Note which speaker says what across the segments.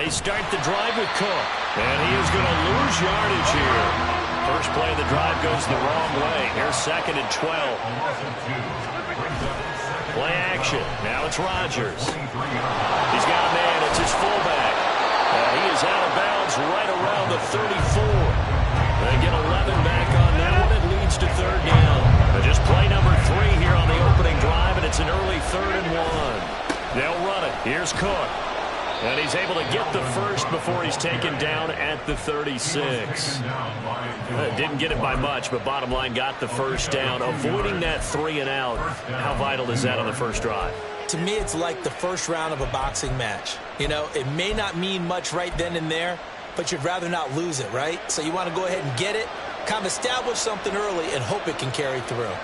Speaker 1: They start the drive with Cook. And he is going to lose yardage here. First play of the drive goes the wrong way. Here's 2nd and 12. Play action. Now it's Rodgers. He's got a man. It's his fullback. He is out of bounds right around the 34. They get 11 back on that one. It leads to 3rd down. Just play number 3 here on the opening drive, and it's an early 3rd and 1. They'll run it. Here's Cook. And he's able to get the first before he's taken down at the 36. Didn't get it by much, but bottom line got the first down. Avoiding that 3 and out. How vital is that on the first drive?
Speaker 2: To me, it's like the first round of a boxing match. You know, it may not mean much right then and there, but you'd rather not lose it, right? So you want to go ahead and get it, kind of establish something early, and hope it can carry through.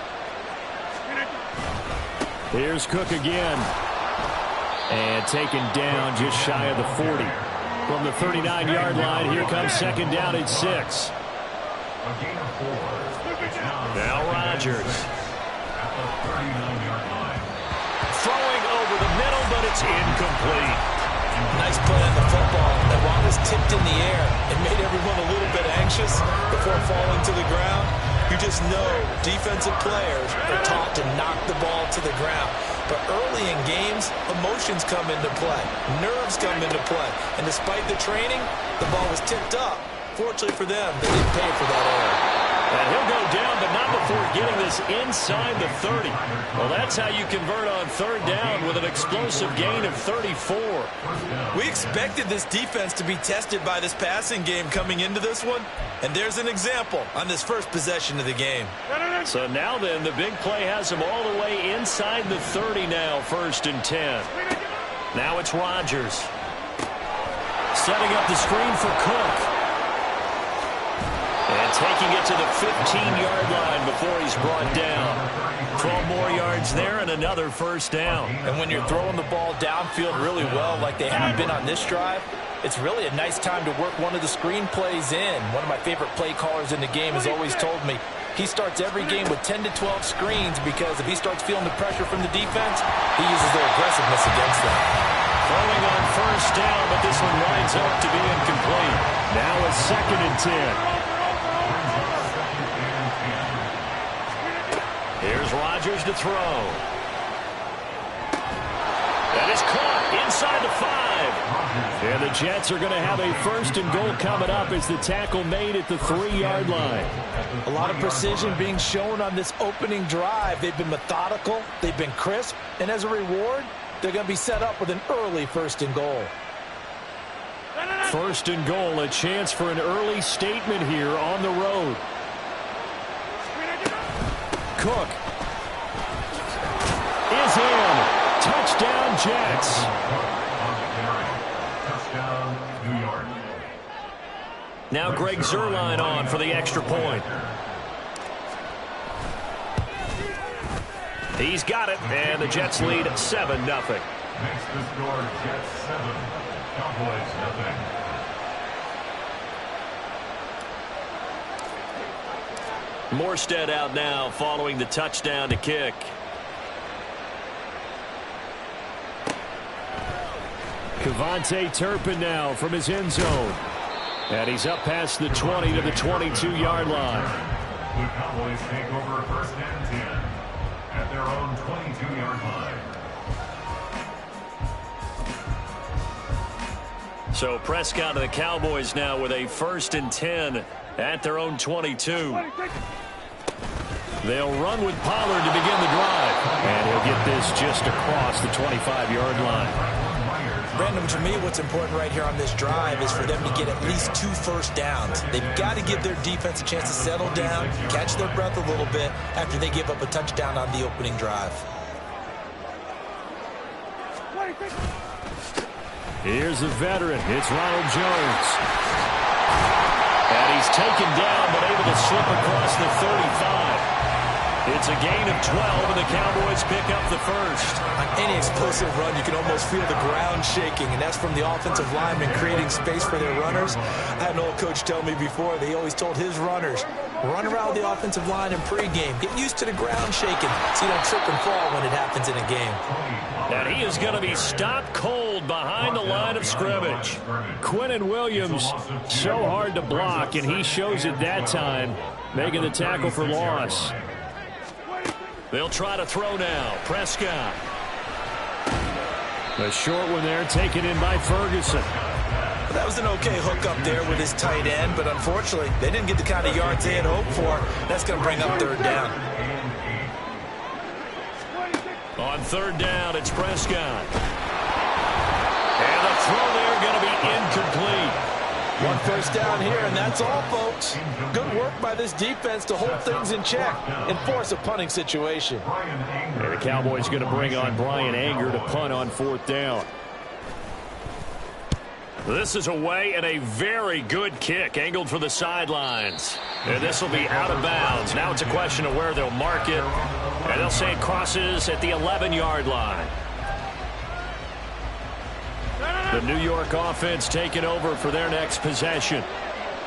Speaker 1: Here's Cook again. And taken down just shy of the 40. From the 39-yard line, here comes 2nd down at 6. Now Rodgers. Throwing over the middle, but it's incomplete.
Speaker 2: Nice play on the football. That ball was tipped in the air and made everyone a little bit anxious before falling to the ground. You just know defensive players are taught to knock the ball to the ground. But early in games, emotions come into play. Nerves come into play. And despite the training, the ball was tipped up. Fortunately for them, they didn't pay for that error.
Speaker 1: And he'll go down, but not before getting this inside the 30. Well, that's how you convert on 3rd down with an explosive gain of 34.
Speaker 2: We expected this defense to be tested by this passing game coming into this one. And there's an example on this first possession of the game.
Speaker 1: So now then, the big play has him all the way inside the 30 now, 1st and 10. Now it's Rodgers. Setting up the screen for Cook. And taking it to the 15-yard line before he's brought down. 12 more yards there and another first down.
Speaker 2: And when you're throwing the ball downfield really well like they have been on this drive, it's really a nice time to work one of the screen plays in. One of my favorite play callers in the game has always told me he starts every game with 10 to 12 screens because if he starts feeling the pressure from the defense, he uses their aggressiveness against them.
Speaker 1: Throwing on first down, but this one winds up to be incomplete. Now it's 2nd and 10. Here's Rodgers to throw. That is caught inside the 5. And the Jets are going to have a 1st and goal coming up as the tackle made at the 3-yard line.
Speaker 2: A lot of precision being shown on this opening drive. They've been methodical, they've been crisp, and as a reward, they're going to be set up with an early 1st and goal.
Speaker 1: 1st and goal, a chance for an early statement here on the road. Cook is in. Touchdown, Jets. Now Greg Zuerlein on for the extra point. He's got it, and the Jets lead 7-0.
Speaker 3: Makes the score Jets 7, Cowboys 0.
Speaker 1: Morstead out now following the touchdown to kick. Kevontae Turpin now from his end zone. And he's up past the 20 to the 22-yard line.
Speaker 3: The Cowboys take over 1st and 10 at their own 22-yard line.
Speaker 1: So Prescott and the Cowboys now with a 1st and 10 at their own 22. They'll run with Pollard to begin the drive. And he'll get this just across the 25-yard line.
Speaker 2: Brandon, to me, what's important right here on this drive is for them to get at least 2 first downs. They've got to give their defense a chance to settle down, catch their breath a little bit after they give up a touchdown on the opening drive.
Speaker 1: Here's the veteran. It's Ronald Jones. And he's taken down, but able to slip across the 35. It's a gain of 12, and the Cowboys pick up the first.
Speaker 2: On any explosive run, you can almost feel the ground shaking, and that's from the offensive linemen creating space for their runners. I had an old coach tell me before, they always told his runners, Run around the offensive line in pregame. Get used to the ground shaking so you don't trip and fall when it happens in a game.
Speaker 1: And he is going to be stopped cold behind the line of scrimmage. Quinnen Williams, so hard to block, and he shows it that time, making the tackle for loss. They'll try to throw now. Prescott. A short one there, taken in by Ferguson.
Speaker 2: That was an okay hook up there with his tight end, but unfortunately, they didn't get the kind of yards they had hoped for. That's going to bring up third down.
Speaker 1: On third down, it's Prescott. And the throw there going to be incomplete.
Speaker 2: One first down here, and that's all, folks. Good work by this defense to hold things in check and force a punting situation.
Speaker 1: And the Cowboys going to bring on Bryan Anger to punt on fourth down. This is away and a very good kick, angled for the sidelines. And this will be out of bounds. Now it's a question of where they'll mark it. And they'll say it crosses at the 11-yard line. The New York offense taking over for their next possession.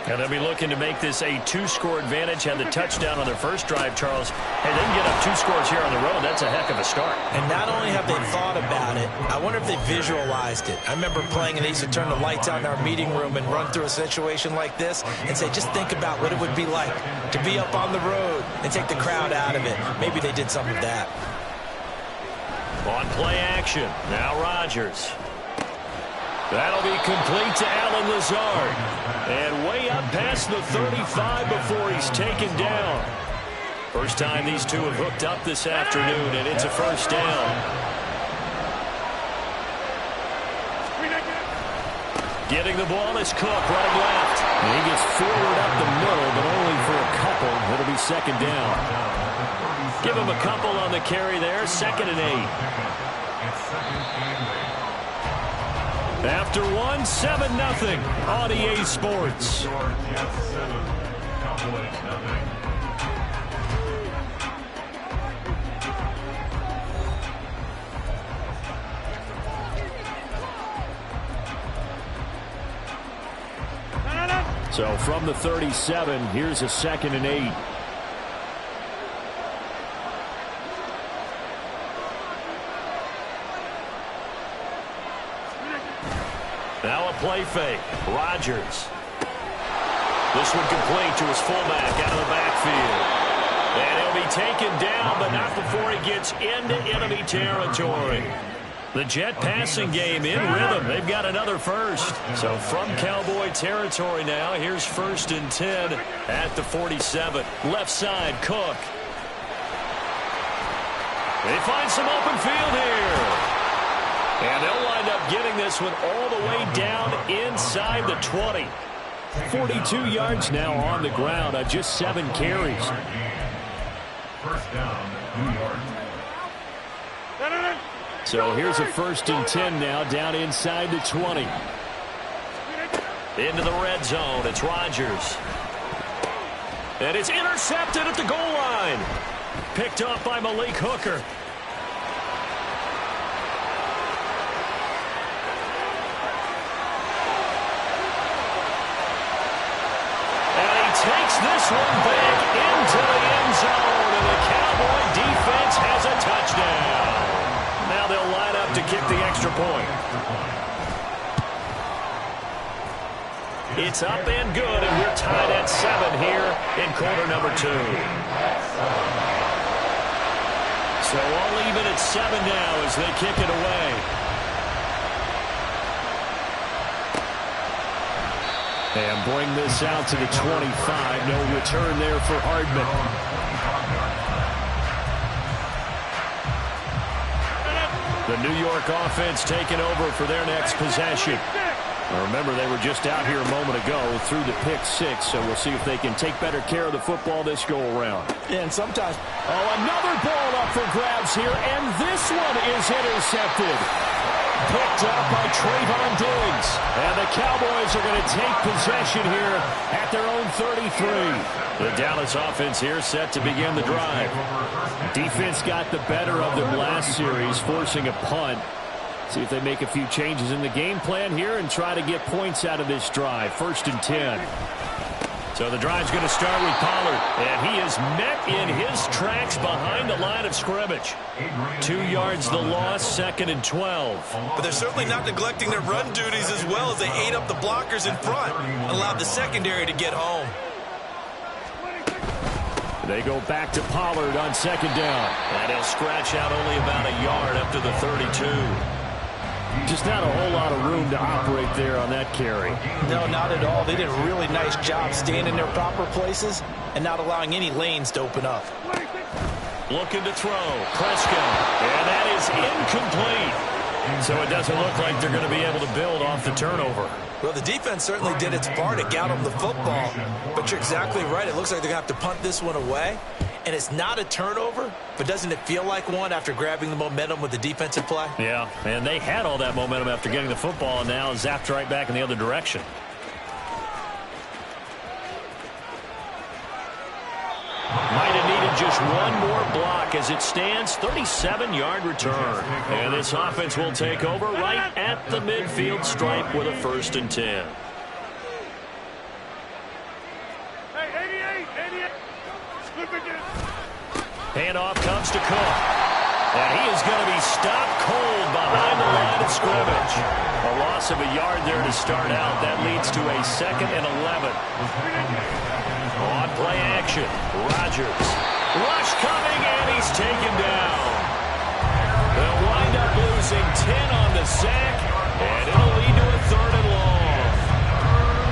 Speaker 1: And they'll be looking to make this a two-score advantage. Had the touchdown on their first drive, Charles. Hey, they can get up 2 scores here on the road. That's a heck of a start.
Speaker 2: And not only have they thought about it, I wonder if they visualized it. I remember playing, and they used to turn the lights out in our meeting room and run through a situation like this and say, just think about what it would be like to be up on the road and take the crowd out of it. Maybe they did some of that.
Speaker 1: On play action, now Rodgers. That'll be complete to Allen Lazard. And way up past the 35 before he's taken down. First time these two have hooked up this afternoon, and it's a first down. Getting the ball is Cook, running left. And he gets forward up the middle, but only for a couple. It'll be second down. Give him a couple on the carry there, 2nd and 8. After 7-0 on EA Sports. So from the 37, here's a 2nd and 8. Now a play fake. Rodgers. This one complete to his fullback out of the backfield. And he'll be taken down, but not before he gets into enemy territory. The Jet passing game in rhythm. They've got another first. So from Cowboy territory now, here's 1st and 10 at the 47. Left side, Cook. They find some open field here. And they'll wind up getting this one all the way down inside the 20. 42 yards now on the ground on just 7 carries.
Speaker 3: First down, New York.
Speaker 1: So here's a 1st and 10 now down inside the 20. Into the red zone. It's Rodgers. And it's intercepted at the goal line. Picked up by Malik Hooker. Takes this one back into the end zone, and the Cowboy defense has a touchdown. Now they'll line up to kick the extra point. It's up and good, and we're tied at 7 here in quarter number 2. So all even at 7 now as they kick it away. And bring this out to the 25. No return there for Hardman. The New York offense taking over for their next possession. Now remember, they were just out here a moment ago through the pick 6, so we'll see if they can take better care of the football this go-around.
Speaker 2: Yeah, and sometimes...
Speaker 1: Oh, another ball up for grabs here, and this one is intercepted. Picked up by Trayvon Diggs. And the Cowboys are going to take possession here at their own 33. The Dallas offense here set to begin the drive. Defense got the better of them last series, forcing a punt. See if they make a few changes in the game plan here and try to get points out of this drive. 1st and 10. So the drive's going to start with Pollard, and he is met in his tracks behind the line of scrimmage. 2 yards the loss, 2nd and 12.
Speaker 2: But they're certainly not neglecting their run duties as well as they ate up the blockers in front and allowed the secondary to get home.
Speaker 1: They go back to Pollard on 2nd down. And he'll scratch out only about a yard up to the 32. Just not a whole lot of room to operate there on that carry.
Speaker 2: No, not at all. They did a really nice job staying in their proper places and not allowing any lanes to open up.
Speaker 1: Looking to throw. Prescott. And that is incomplete. So it doesn't look like they're going to be able to build off the turnover.
Speaker 2: Well, the defense certainly did its part to get them the football. But you're exactly right. It looks like they're going to have to punt this one away. And it's not a turnover, but doesn't it feel like one after grabbing the momentum with the defensive play?
Speaker 1: Yeah, and they had all that momentum after getting the football, and now zapped right back in the other direction. Might have needed just one more block. As it stands, 37-yard return. And this offense will take over right at the midfield stripe with a 1st and 10. Handoff comes to Cook. And he is going to be stopped cold behind the line of scrimmage. A loss of a yard there to start out. That leads to a 2nd and 11. On play action, Rodgers. Rush coming, and he's taken down. They'll wind up losing 10 on the sack, and it'll lead to a 3rd and long.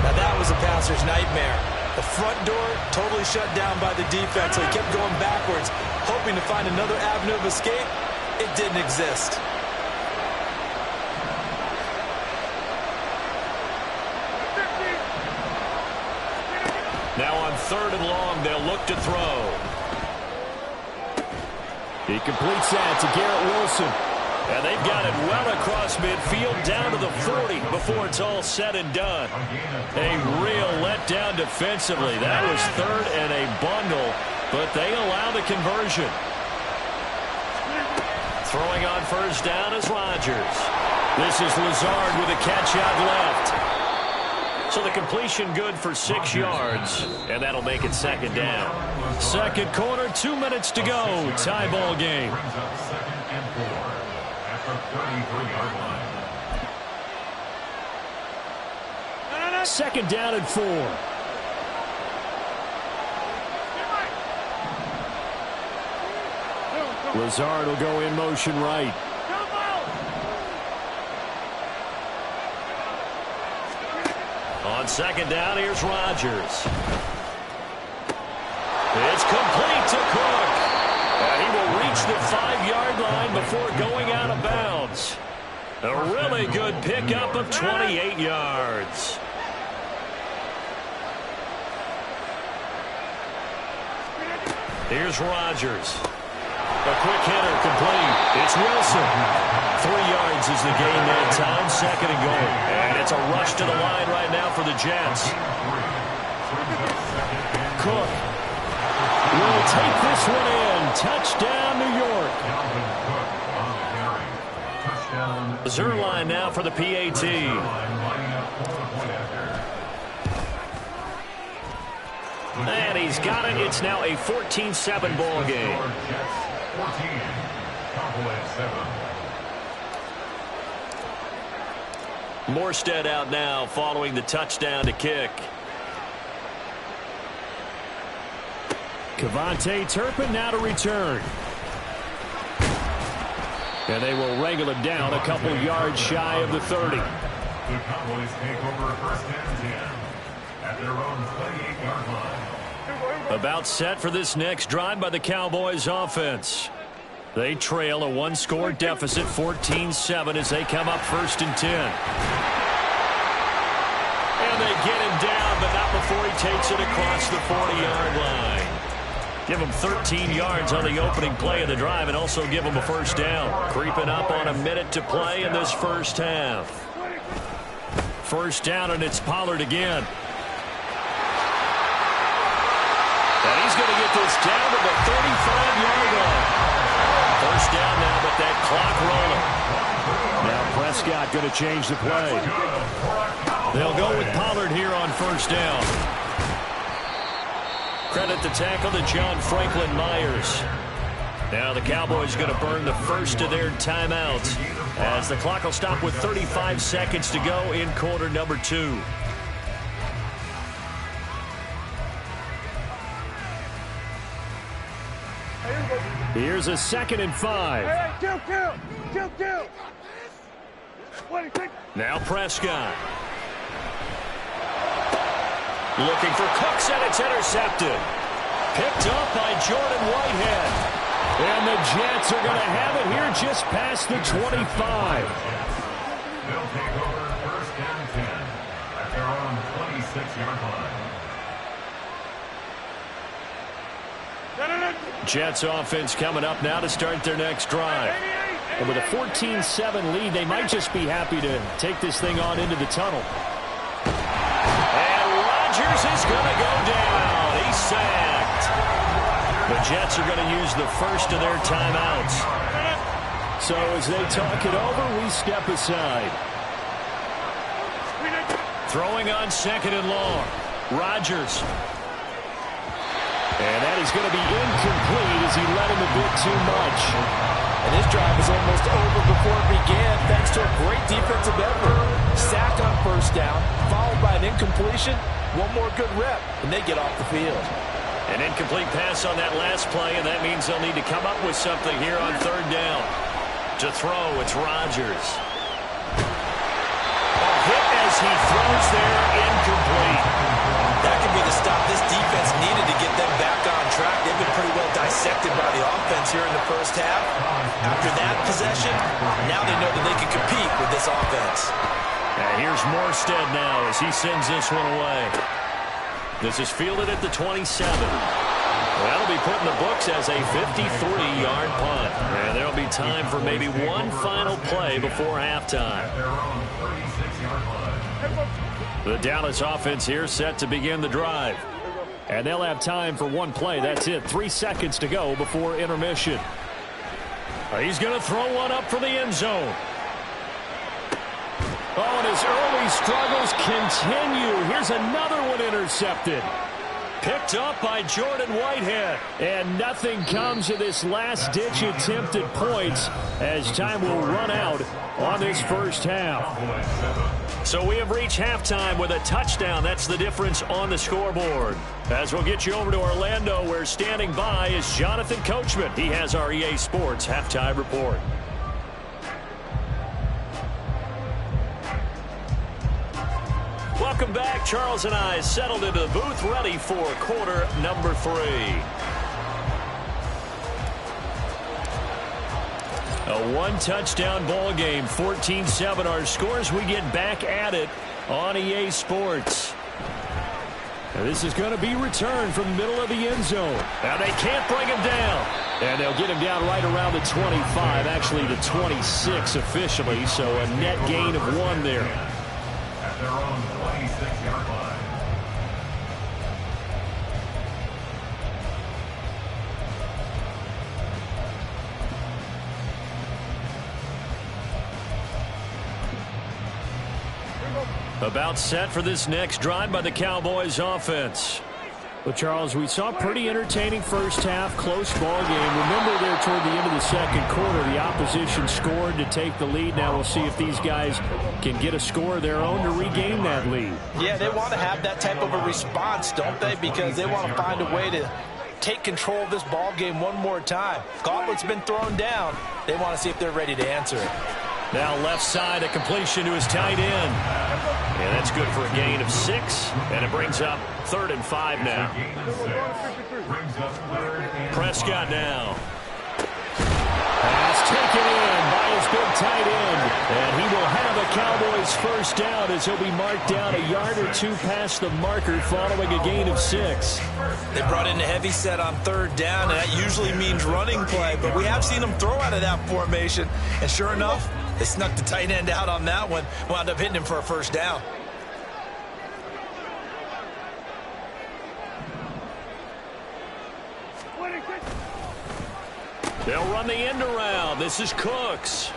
Speaker 2: Now that was a passer's nightmare. The front door totally shut down by the defense, so he kept going backwards, hoping to find another avenue of escape. It didn't exist.
Speaker 1: Now on 3rd and long, they'll look to throw. He completes that to Garrett Wilson. And they've got it well across midfield down to the 40 before it's all said and done. A real letdown defensively. That was 3rd and a bundle, but they allow the conversion. Throwing on 1st down is Rodgers. This is Lazard with a catch out left. So the completion good for 6 yards, and that'll make it 2nd down. 2nd quarter, 2 minutes to go. Tie ball game. 2nd down and 4. Lazard will go in motion right. On 2nd down, here's Rodgers. It's complete to Cook. And he will reach the 5-yard line before going out of bounds. A really good pickup of 28 yards. Here's Rodgers. A quick hitter complete. It's Wilson. 3 yards is the gain that time. 2nd and goal. And it's a rush to the line right now for the Jets. Cook will take this one in. Touchdown, New York. Zerline now for the PAT. And he's got it. It's now a 14-7 ball game.
Speaker 3: 14, Cowboys 7.
Speaker 1: Morstead out now following the touchdown to kick. Kevontae Turpin now to return. And they will wrangle him down a couple yards shy of the 30.
Speaker 3: The Cowboys take over 1st and 10 at their own 28-yard line.
Speaker 1: About set for this next drive by the Cowboys offense. They trail a 1-score deficit, 14-7, as they come up 1st and 10. And they get him down, but not before he takes it across the 40-yard line. Give him 13 yards on the opening play of the drive and also give him a 1st down. Creeping up on a minute to play in this 1st half. 1st down, and it's Pollard again. And he's going to get this down to the 35-yard line. 1st down now, but that clock rolling. Now Prescott going to change the play. They'll go with Pollard here on 1st down. Credit the tackle to John Franklin Myers. Now the Cowboys going to burn the first of their timeouts as the clock will stop with 35 seconds to go in quarter number 2. Here's a 2nd and 5.
Speaker 4: Hey, kill.
Speaker 1: Now Prescott. Looking for Cooks, and it's intercepted. Picked up by Jordan Whitehead. And the Jets are going to have it here just past the 25.
Speaker 3: They'll take over 1st and 10 at their own 26-yard line.
Speaker 1: Jets offense coming up now to start their next drive. And with a 14-7 lead, they might just be happy to take this thing on into the tunnel. And Rodgers is going to go down. He's sacked. The Jets are going to use the first of their timeouts. So as they talk it over, we step aside. Throwing on 2nd and long. Rodgers. And that is going to be incomplete as he led him a bit too much.
Speaker 2: And this drive was almost over before it began thanks to a great defensive effort. Sack on 1st down, followed by an incompletion. One more good rep, and they get off the field.
Speaker 1: An incomplete pass on that last play, and that means they'll need to come up with something here on 3rd down. To throw, it's Rodgers. A hit as he throws there, incomplete.
Speaker 2: That could be the stop this defense needed to get them back on track. They've been pretty well dissected by the offense here in the 1st half. After that possession, now they know that they can compete with this offense.
Speaker 1: And here's Morstead now as he sends this one away. This is fielded at the 27. That'll be put in the books as a 53-yard punt. And there'll be time for maybe one final play before halftime. The Dallas offense here set to begin the drive. And they'll have time for one play. That's it. 3 seconds to go before intermission. He's going to throw one up for the end zone. Oh, and his early struggles continue. Here's another one intercepted. Picked up by Jordan Whitehead. And nothing comes of this last-ditch attempt at points as time will run out on this 1st half. So we have reached halftime with a touchdown. That's the difference on the scoreboard. As we'll get you over to Orlando, where standing by is Jonathan Coachman. He has our EA Sports halftime report. Welcome back. Charles and I settled into the booth, ready for quarter number 3. A one-touchdown ball game, 14-7 our scores. We get back at it on EA Sports. Now this is going to be returned from the middle of the end zone. Now they can't bring him down. And they'll get him down right around the 25, actually the 26 officially, so a net gain of 1 there.
Speaker 3: At their own 26-yard line.
Speaker 1: About set for this next drive by the Cowboys offense. Well, Charles, we saw a pretty entertaining 1st half, close ball game. Remember there toward the end of the 2nd quarter, the opposition scored to take the lead. Now we'll see if these guys can get a score of their own to regain that lead.
Speaker 2: Yeah, they want to have that type of a response, don't they? Because they want to find a way to take control of this ball game one more time. Gauntlet's been thrown down. They want to see if they're ready to answer it.
Speaker 1: Now left side, a completion to his tight end. And that's good for a gain of 6. And it brings up 3rd and 5 now. Prescott now. Pass taken in by his big tight end. And he will have a Cowboys 1st down as he'll be marked down a yard or 2 past the marker following a gain of 6.
Speaker 2: They brought in a heavy set on 3rd down, and that usually means running play. But we have seen them throw out of that formation. And sure enough, they snuck the tight end out on that one. Wound up hitting him for a 1st down.
Speaker 1: They'll run the end around. This is Cooks.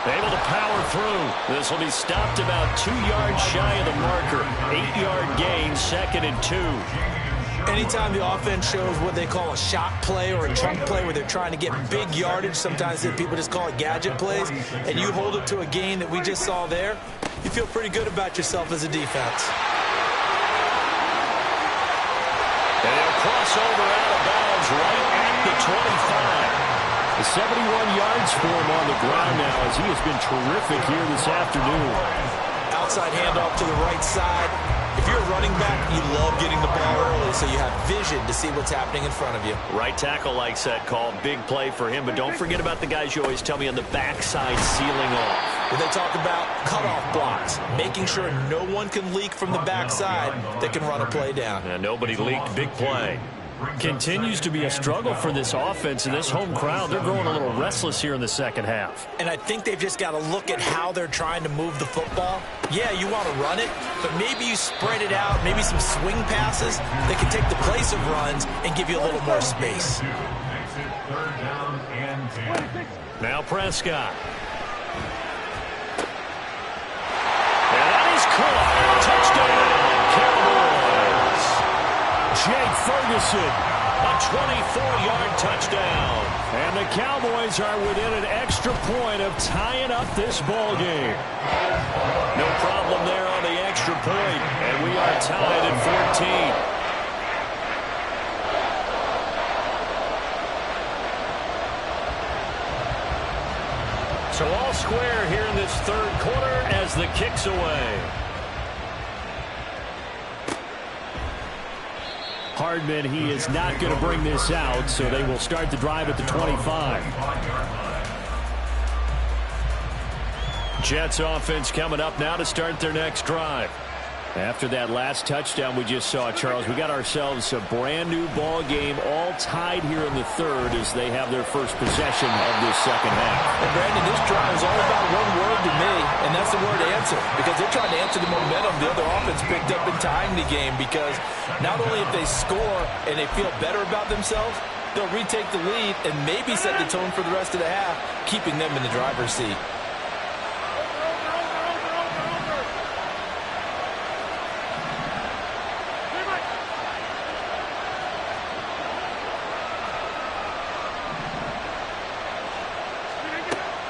Speaker 1: Able to power through. This will be stopped about 2 yards shy of the marker. 8-yard gain, 2nd and 2.
Speaker 2: Anytime the offense shows what they call a shot play or a chunk play where they're trying to get big yardage, sometimes people just call it gadget plays, and you hold it to a gain that we just saw there, you feel pretty good about yourself as a defense.
Speaker 1: And they'll cross over out of bounds right at the 25. 71 yards for him on the ground now as he has been terrific here this afternoon.
Speaker 2: Outside handoff to the right side. If you're a running back, you love getting the ball early so you have vision to see what's happening in front of you.
Speaker 1: Right tackle likes that call. Big play for him. But don't forget about the guys you always tell me on the backside sealing off.
Speaker 2: When they talk about cutoff blocks, making sure no one can leak from the backside that can run a play down.
Speaker 1: And nobody leaked. Big play. Continues to be a struggle for this offense and this home crowd. They're growing a little restless here in the second half.
Speaker 2: And I think they've just got to look at how they're trying to move the football. Yeah, you want to run it, but maybe you spread it out, maybe some swing passes that can take the place of runs and give you a little more space.
Speaker 1: Now Prescott. And that is caught. Touchdown, Cowboys. Jake Ferguson, a 24-yard touchdown. And the Cowboys are within an extra point of tying up this ball game. No problem there on the extra point, and we are tied at 14. So all square here in this third quarter as the kick's away. Hardman, he is not going to bring this out, so they will start the drive at the 25. Jets offense coming up now to start their next drive. After that last touchdown we just saw, Charles, we got ourselves a brand new ball game, all tied here in the third as they have their first possession of this second half.
Speaker 2: And Brandon, this drive is all about one word to me, and that's the word answer, because they're trying to answer the momentum the other offense picked up in tying the game, because not only if they score and they feel better about themselves, they'll retake the lead and maybe set the tone for the rest of the half, keeping them in the driver's seat.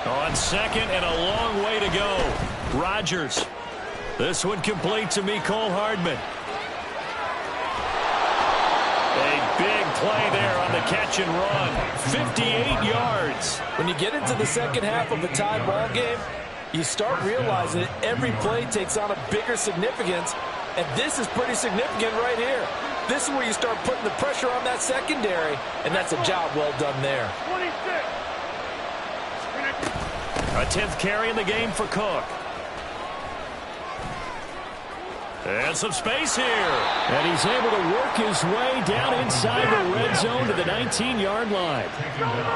Speaker 1: On second and a long way to go. Rodgers. This one complete to Mecole Hardman. A big play there on the catch and run. 58 yards.
Speaker 2: When you get into the second half of a tie ball game, you start realizing that every play takes on a bigger significance, and this is pretty significant right here. This is where you start putting the pressure on that secondary, and that's a job well done there.
Speaker 4: 26.
Speaker 1: A 10th carry in the game for Cook. And some space here. And he's able to work his way down inside the red zone to the 19-yard line.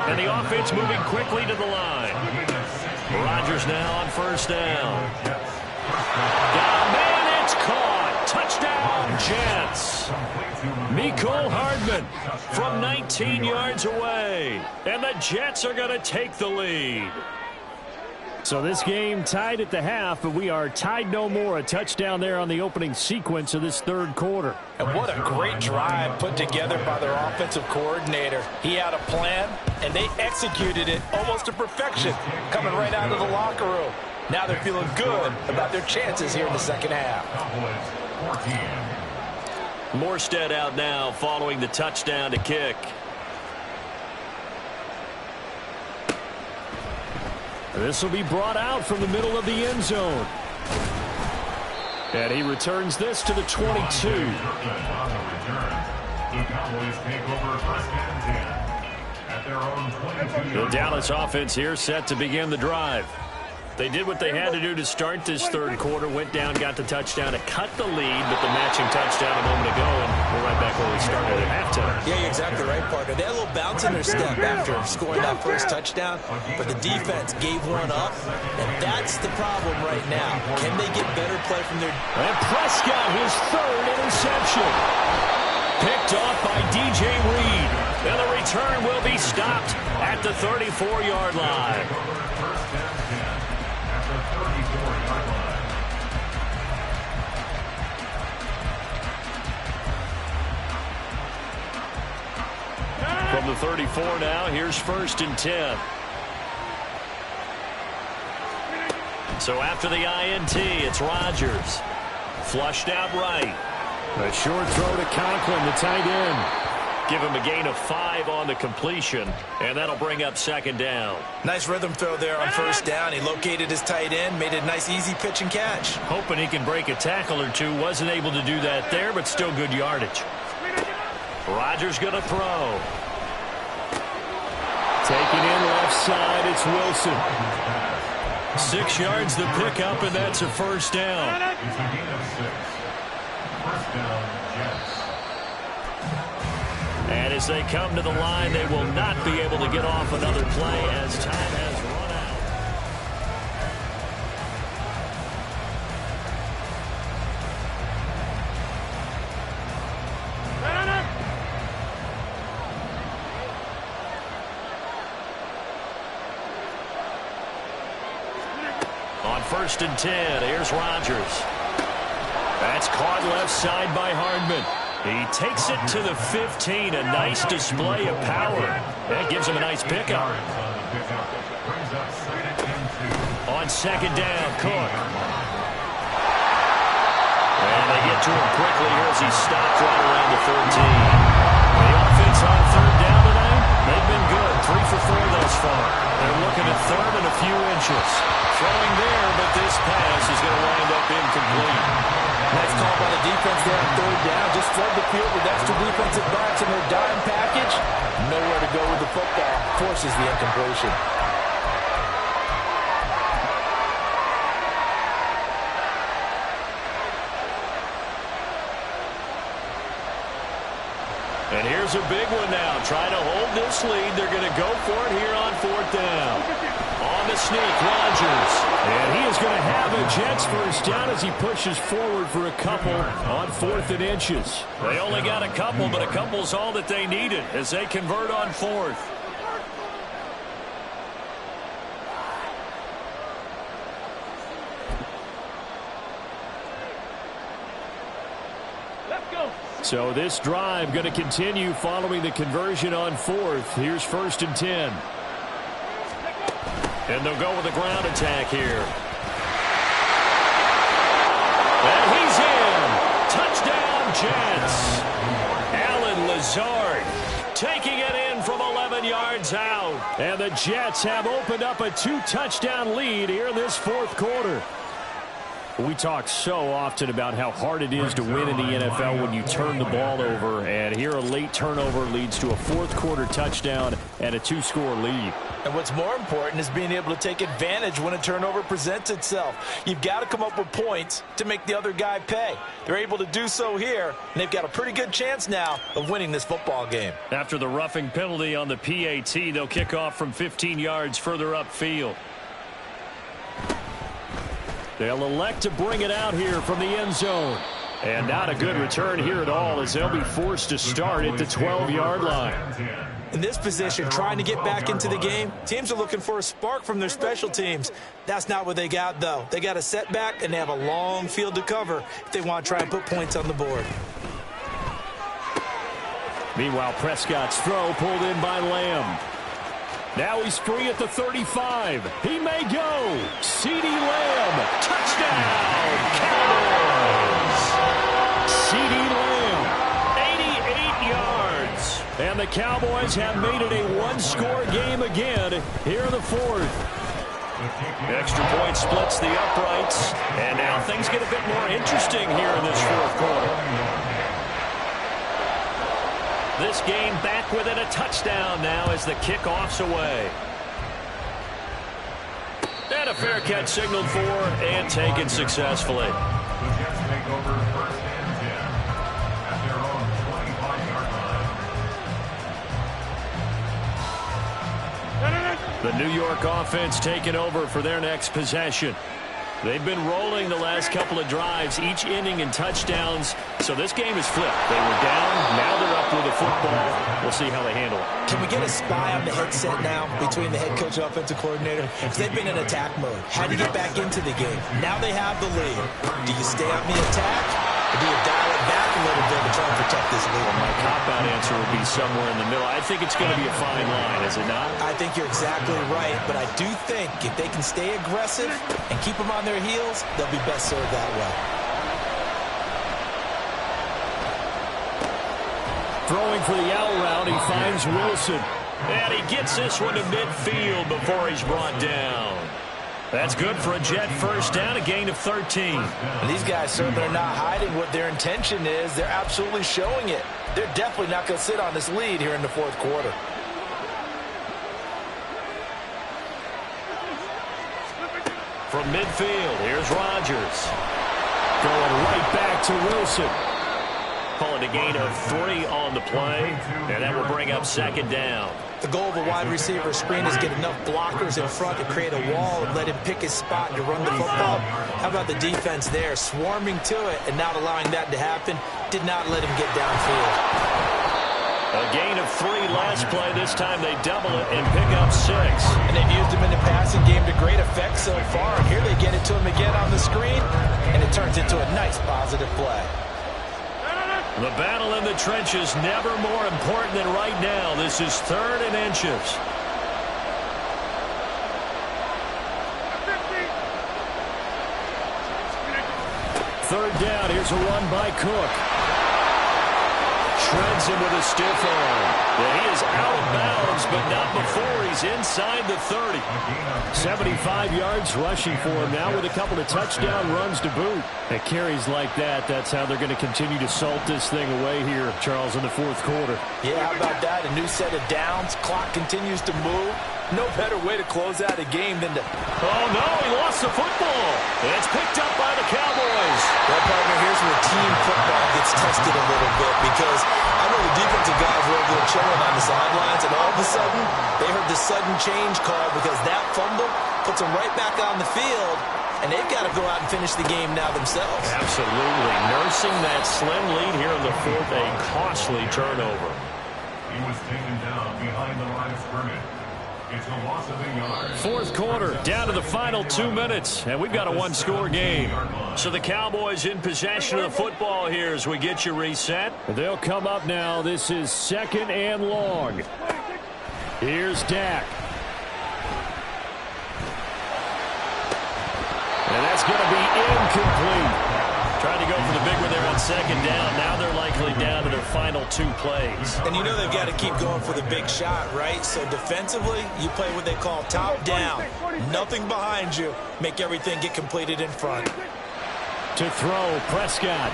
Speaker 1: And the offense moving quickly to the line. Rodgers now on first down. Got a man, it's caught. Touchdown, Jets. Mecole Hardman from 19 yards away. And the Jets are going to take the lead. So this game tied at the half, but we are tied no more. A touchdown there on the opening sequence of this third quarter.
Speaker 2: And what a great drive put together by their offensive coordinator. He had a plan, and they executed it almost to perfection, coming right out of the locker room. Now they're feeling good about their chances here in the second half.
Speaker 1: Morstead out now following the touchdown to kick. This will be brought out from the middle of the end zone. And he returns this to the 22.
Speaker 3: The Cowboys take over first and 10 at their own 22.
Speaker 1: The Dallas offense here set to begin the drive. They did what they had to do to start this third quarter, went down, got the touchdown to cut the lead, but the matching touchdown a moment ago, and we're right back where we started at halftime.
Speaker 2: Yeah, you're exactly right, Parker. They had a little bounce in their step after scoring that first touchdown, but the defense gave one up, and that's the problem right now. Can they get better play from their...
Speaker 1: And Prescott, his third interception. Picked off by DJ Reed. And the return will be stopped at the 34-yard line. From the 34 now, here's 1st and 10. So after the INT, it's Rodgers. Flushed out right.
Speaker 5: A short throw to Conklin, the tight end.
Speaker 1: Give him a gain of 5 on the completion, and that'll bring up 2nd down.
Speaker 2: Nice rhythm throw there on 1st down. He located his tight end, made a nice easy pitch and catch.
Speaker 1: Hoping he can break a tackle or two. Wasn't able to do that there, but still good yardage. Rodgers going to throw.
Speaker 5: Taking in left side, it's Wilson.
Speaker 1: 6 yards the pickup, and that's a 1st down.
Speaker 3: It's a gain of 6. 1st down, Jets.
Speaker 1: And as they come to the line, they will not be able to get off another play as time has run out. On 1st and 10, here's Rodgers. That's caught left side by Hardman. He takes it to the 15. A nice display of power. That gives him a nice pickup. On 2nd down, Cook. And they get to him quickly here as he stopped right around the 13. The offense on 3rd down tonight, they've been good. 3 for 4 thus far. They're looking at 3rd and a few inches. Throwing there, but this pass is going to wind up incomplete.
Speaker 2: Nice call by the defense there on 3rd down. Just flood the field with extra defensive backs in their dime package. Nowhere to go with the football. Forces the incompletion.
Speaker 1: And here's a big one now. Trying to hold this lead. They're going to go for it here on 4th down. On the sneak, Rodgers.
Speaker 5: And he is going to have a Jets 1st down as he pushes forward for a couple on 4th and inches.
Speaker 1: They only got a couple, but a couple's all that they needed as they convert on 4th.
Speaker 5: So this drive going to continue following the conversion on 4th. Here's 1st and 10.
Speaker 1: And they'll go with a ground attack here. And he's in. Touchdown, Jets. Allen Lazard taking it in from 11 yards out.
Speaker 5: And the Jets have opened up a 2-touchdown lead here in this 4th quarter. We talk so often about how hard it is to win in the NFL when you turn the ball over. And here a late turnover leads to a 4th quarter touchdown and a 2-score lead.
Speaker 2: And what's more important is being able to take advantage when a turnover presents itself. You've got to come up with points to make the other guy pay. They're able to do so here, and they've got a pretty good chance now of winning this football game.
Speaker 1: After the roughing penalty on the PAT, they'll kick off from 15 yards further upfield.
Speaker 5: They'll elect to bring it out here from the end zone. And not a good return here at all as they'll be forced to start at the 12-yard line.
Speaker 2: In this position, trying to get back into the game, teams are looking for a spark from their special teams. That's not what they got, though. They got a setback, and they have a long field to cover if they want to try and put points on the board.
Speaker 5: Meanwhile, Prescott's throw pulled in by Lamb. Now he's free at the 35. He may go. CeeDee Lamb. Touchdown. Cowboys. CeeDee Lamb. 88 yards. And the Cowboys have made it a 1-score game again here in the 4th.
Speaker 1: Extra point splits the uprights. And now things get a bit more interesting here in this 4th quarter. This game back within a touchdown now as the kickoff's away. And a fair catch signaled for and taken successfully.
Speaker 3: The Jets take over 1st and 10 at their own 25-yard line.
Speaker 5: The New York offense taking over for their next possession. They've been rolling the last couple of drives, each inning in touchdowns. So this game is flipped. They were down, now they're up with the football. We'll see how they handle it.
Speaker 2: Can we get a spy on the headset now between the head coach and offensive coordinator? Because they've been in attack mode. Had to get back into the game. Now they have the lead. Do you stay on the attack, or do you dial it back a little bit to try and protect this lead?
Speaker 5: My cop-out answer would be somewhere in the middle. I think it's going to be a fine line, is it not?
Speaker 2: I think you're exactly right, but I do think if they can stay aggressive and keep them on their heels, they'll be best served that way.
Speaker 5: Throwing for the out route, he finds Wilson. And he gets this one to midfield before he's brought down. That's good for a Jet first down, a gain of 13.
Speaker 2: And these guys certainly are not hiding what their intention is. They're absolutely showing it. They're definitely not going to sit on this lead here in the fourth quarter.
Speaker 5: From midfield, here's Rodgers. Going right back to Wilson. Calling a gain of 3 on the play, and that will bring up second down.
Speaker 2: The goal of a wide receiver screen is get enough blockers in front to create a wall and let him pick his spot to run the football. How about the defense there, swarming to it and not allowing that to happen? Did not let him get downfield.
Speaker 5: A gain of 3 last play. This time they double it and pick up 6.
Speaker 2: And they've used him in the passing game to great effect so far. And here they get it to him again on the screen, and it turns into a nice positive play.
Speaker 5: The battle in the trenches, never more important than right now. This is 3rd and inches. 3rd down. Here's a run by Cook. Shreds him with a stiff arm. And he is out of bounds, but not before he's inside the 30. 75 yards rushing for him now with a couple of touchdown runs to boot. At carries like that, that's how they're going to continue to salt this thing away here, Charles, in the fourth quarter.
Speaker 2: Yeah, how about that? A new set of downs. Clock continues to move. No better way to close out a game than to...
Speaker 5: Oh, no, he lost the football. It's picked up by the Cowboys.
Speaker 2: Well, partner, here's where team football gets tested a little bit because I know the defensive guys were over there chilling on the sidelines, and all of a sudden, they heard the sudden change call because that fumble puts them right back on the field, and they've got to go out and finish the game now themselves.
Speaker 5: Absolutely. Nursing that slim lead here in the fourth, a costly turnover.
Speaker 3: He was taken down behind the line of scrimmage. It's a loss of a yard.
Speaker 5: Fourth quarter, down to the final 2 minutes, and we've got a one-score game. So the Cowboys in possession of the football here as we get you reset. They'll come up now. This is 2nd and long. Here's Dak. And that's going to be incomplete. Trying to go for the big one there on 2nd down. Now they're likely down to their final 2 plays.
Speaker 2: And you know they've got to keep going for the big shot, right? So defensively, you play what they call top down. Nothing behind you. Make everything get completed in front.
Speaker 5: To throw, Prescott.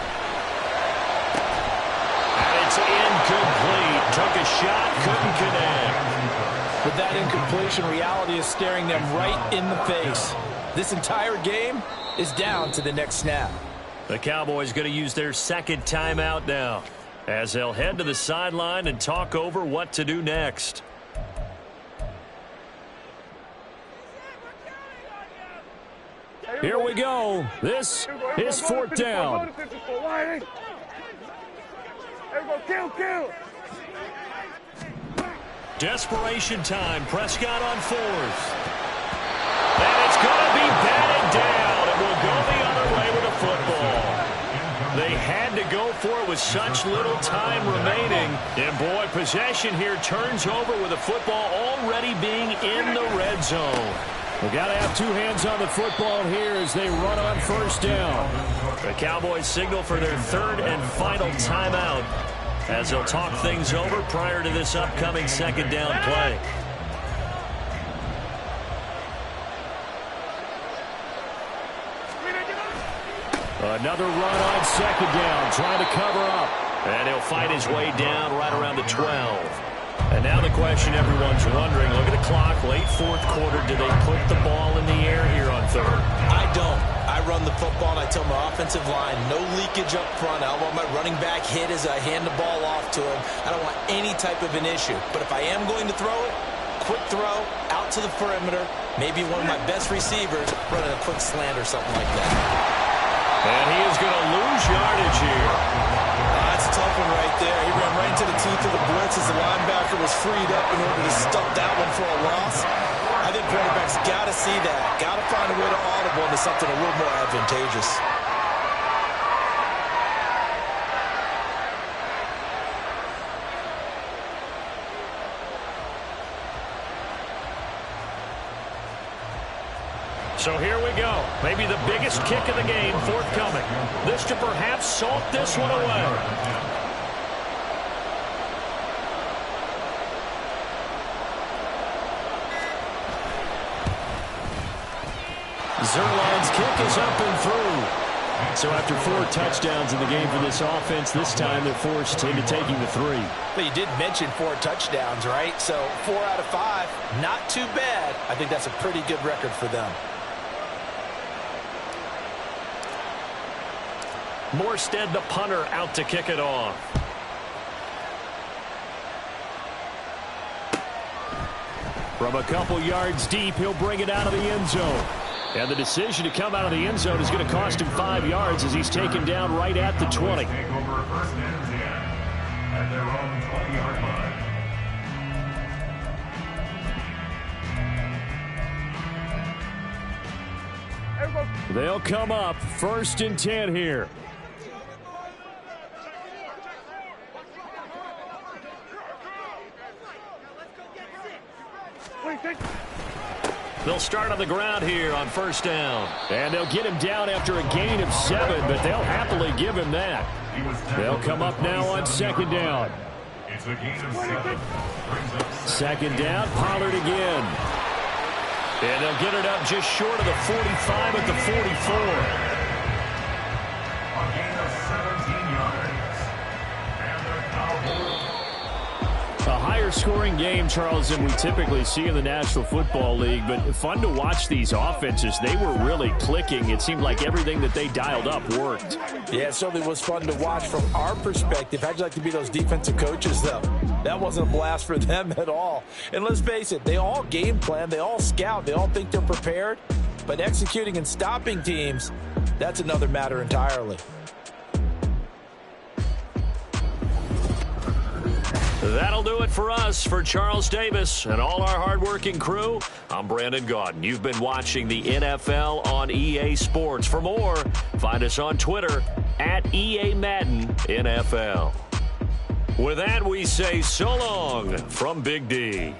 Speaker 5: And it's incomplete. Took a shot, couldn't connect.
Speaker 2: With that incompletion, reality is staring them right in the face. This entire game is down to the next snap.
Speaker 5: The Cowboys going to use their 2nd timeout now as they'll head to the sideline and talk over what to do next. Here we go. This is 4th down. Desperation time. Prescott on 4th. And it's going to be batted down. It will go the other way with a football. They had to go for it with such little time remaining. And, boy, possession here turns over with the football already being in the red zone. We've got to have 2 hands on the football here as they run on 1st down. The Cowboys signal for their 3rd and final timeout as they'll talk things over prior to this upcoming 2nd down play. Another run on 2nd down, trying to cover up. And he'll fight his way down right around the 12. And now the question everyone's wondering, look at the clock, late 4th quarter, do they put the ball in the air here on 3rd?
Speaker 2: I don't. I run the football and I tell my offensive line, no leakage up front. I don't want my running back hit as I hand the ball off to him. I don't want any type of an issue. But if I am going to throw it, quick throw, out to the perimeter, maybe one of my best receivers running a quick slant or something like that.
Speaker 5: And he is going to lose yardage here.
Speaker 2: That's a tough one right there. He ran right into the teeth of the blitz as the linebacker was freed up in order to stuff that one for a loss. I think quarterbacks got to see that. Got to find a way to audible into something a little more advantageous.
Speaker 5: So here we go. Maybe the biggest kick of the game forthcoming. This to perhaps salt this one away. Zuerlein's kick is up and through. So after 4 touchdowns in the game for this offense, this time they're forced into taking the 3.
Speaker 2: But you did mention 4 touchdowns, right? So 4 out of 5, not too bad. I think that's a pretty good record for them.
Speaker 5: Morstead, the punter, out to kick it off. From a couple yards deep, he'll bring it out of the end zone. And the decision to come out of the end zone is going to cost him 5 yards as he's taken down right at the 20.
Speaker 3: Take over first and 10 at their own 20-yard line.
Speaker 5: They'll come up 1st and 10 here. They'll start on the ground here on 1st down. And they'll get him down after a gain of 7, but they'll happily give him that. They'll come up now on 2nd down.
Speaker 3: It's a gain of 7.
Speaker 5: 2nd down, Pollard again. And they'll get it up just short of the 45 at the 44.
Speaker 3: A gain of 17 yards. And the Cowboys.
Speaker 5: A higher scoring game, Charles, than we typically see in the National Football League, but fun to watch these offenses. They were really clicking. It seemed like everything that they dialed up worked.
Speaker 2: Yeah, it certainly was fun to watch from our perspective. How'd you like to be those defensive coaches, though? That wasn't a blast for them at all. And let's face it, they all game plan, they all scout, they all think they're prepared, but executing and stopping teams, that's another matter entirely.
Speaker 5: That'll do it for us. For Charles Davis and all our hardworking crew, I'm Brandon Gaudin. You've been watching the NFL on EA Sports. For more, find us on Twitter at EA Madden NFL. With that, we say so long from Big D.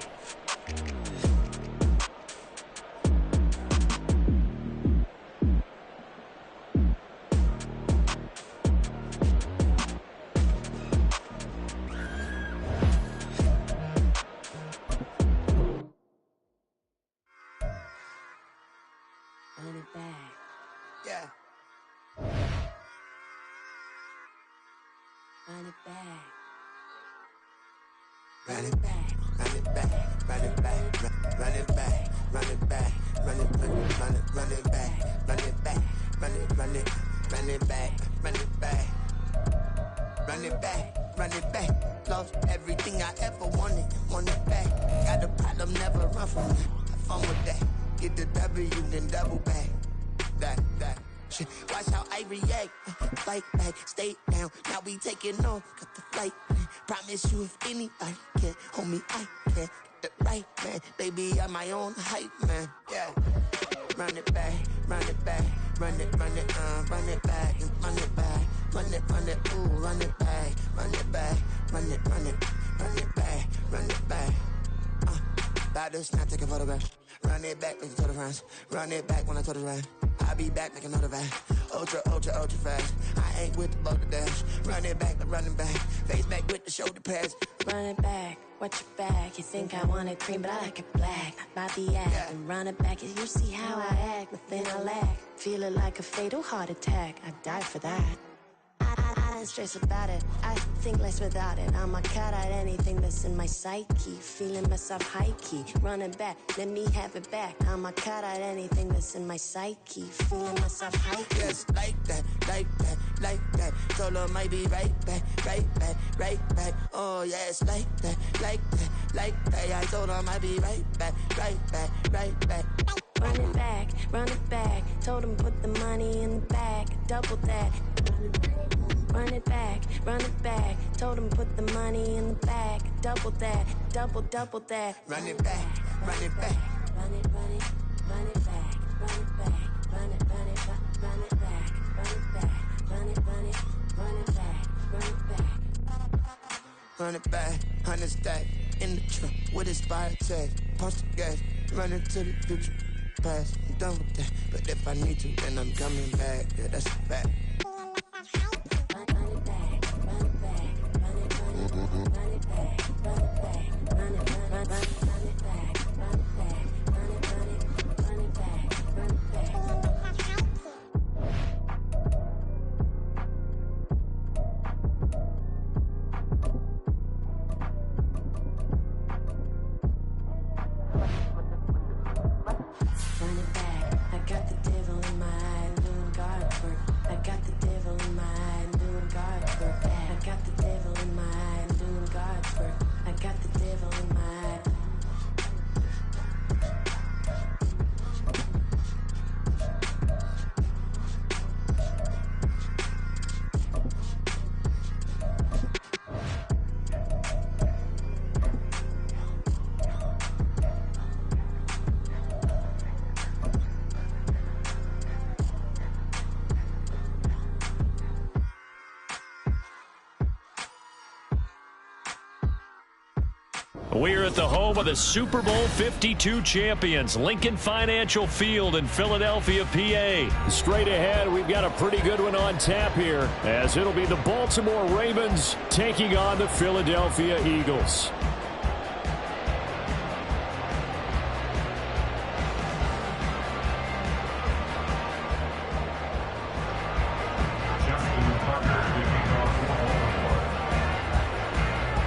Speaker 6: Run it back.
Speaker 7: Run it back, run it back, run it back, run it back, run it back, run it back, run it back, run it back, run it back, run it back, run it back, run it back. Lost everything I ever wanted, want it back. Got a problem, never run from it. Have fun with that. Get the W, then double back. That. Shit. Watch how I react. Fight back, stay down. Now we taking off, got the flight. Promise you if anybody can, homie, I can. Get the right man, baby, I'm my own hype man. Yeah. Run it back, run it back, run it back, and run it back, run it, ooh, run it back, run it back, run it back, run it back. About to snap, take a photograph. Run it back, make it to the friends. Run it back when I told the ride. I'll be back, make another back. Ultra fast. I ain't with the boat to dash. Run it back, but running back. Face back with the shoulder pads.
Speaker 6: Run it back, watch your back. You think I want it cream, but I like it black. About the act
Speaker 7: Yeah.
Speaker 6: and run it back. You see how I act, nothing I lack. Feeling like a fatal heart attack. I'd die for that. I don't stress about it. I think less without it. I'ma cut out anything that's in my psyche. Feeling myself high key. Running back, let me have it back. I'ma cut out anything that's in my psyche. Feeling myself high key.
Speaker 7: Yes, like that. Told her might be right back. Oh, yes, like that. I told her might be right back.
Speaker 6: Run it back. Told him put the money in the bag. Double that. Run it back. Told him put the money in the bag. Double that. Double that.
Speaker 7: Run it back.
Speaker 6: Run it back. Run it back. Run it back. Run it back. Run it back.
Speaker 7: Run it back, 100 stack in the trunk with a spire tag. Punch the gas, run into the future. past, I'm done with that. But if I need to, then I'm coming back. Yeah, that's a fact.
Speaker 5: We're at the home of the Super Bowl 52 champions, Lincoln Financial Field in Philadelphia, PA. Straight ahead, we've got a pretty good one on tap here, as it'll be the Baltimore Ravens taking on the Philadelphia Eagles.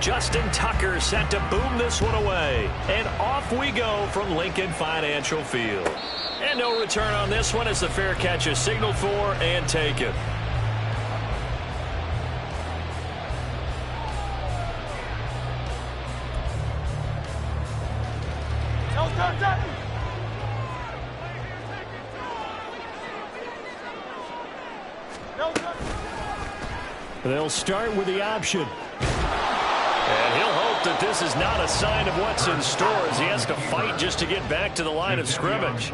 Speaker 5: Justin Tucker set to boom this one away. And off we go from Lincoln Financial Field. And no return on this one as the fair catch is signaled for and taken. They'll start with the option. And he'll hope that this is not a sign of what's in store as he has to fight just to get back to the line of scrimmage.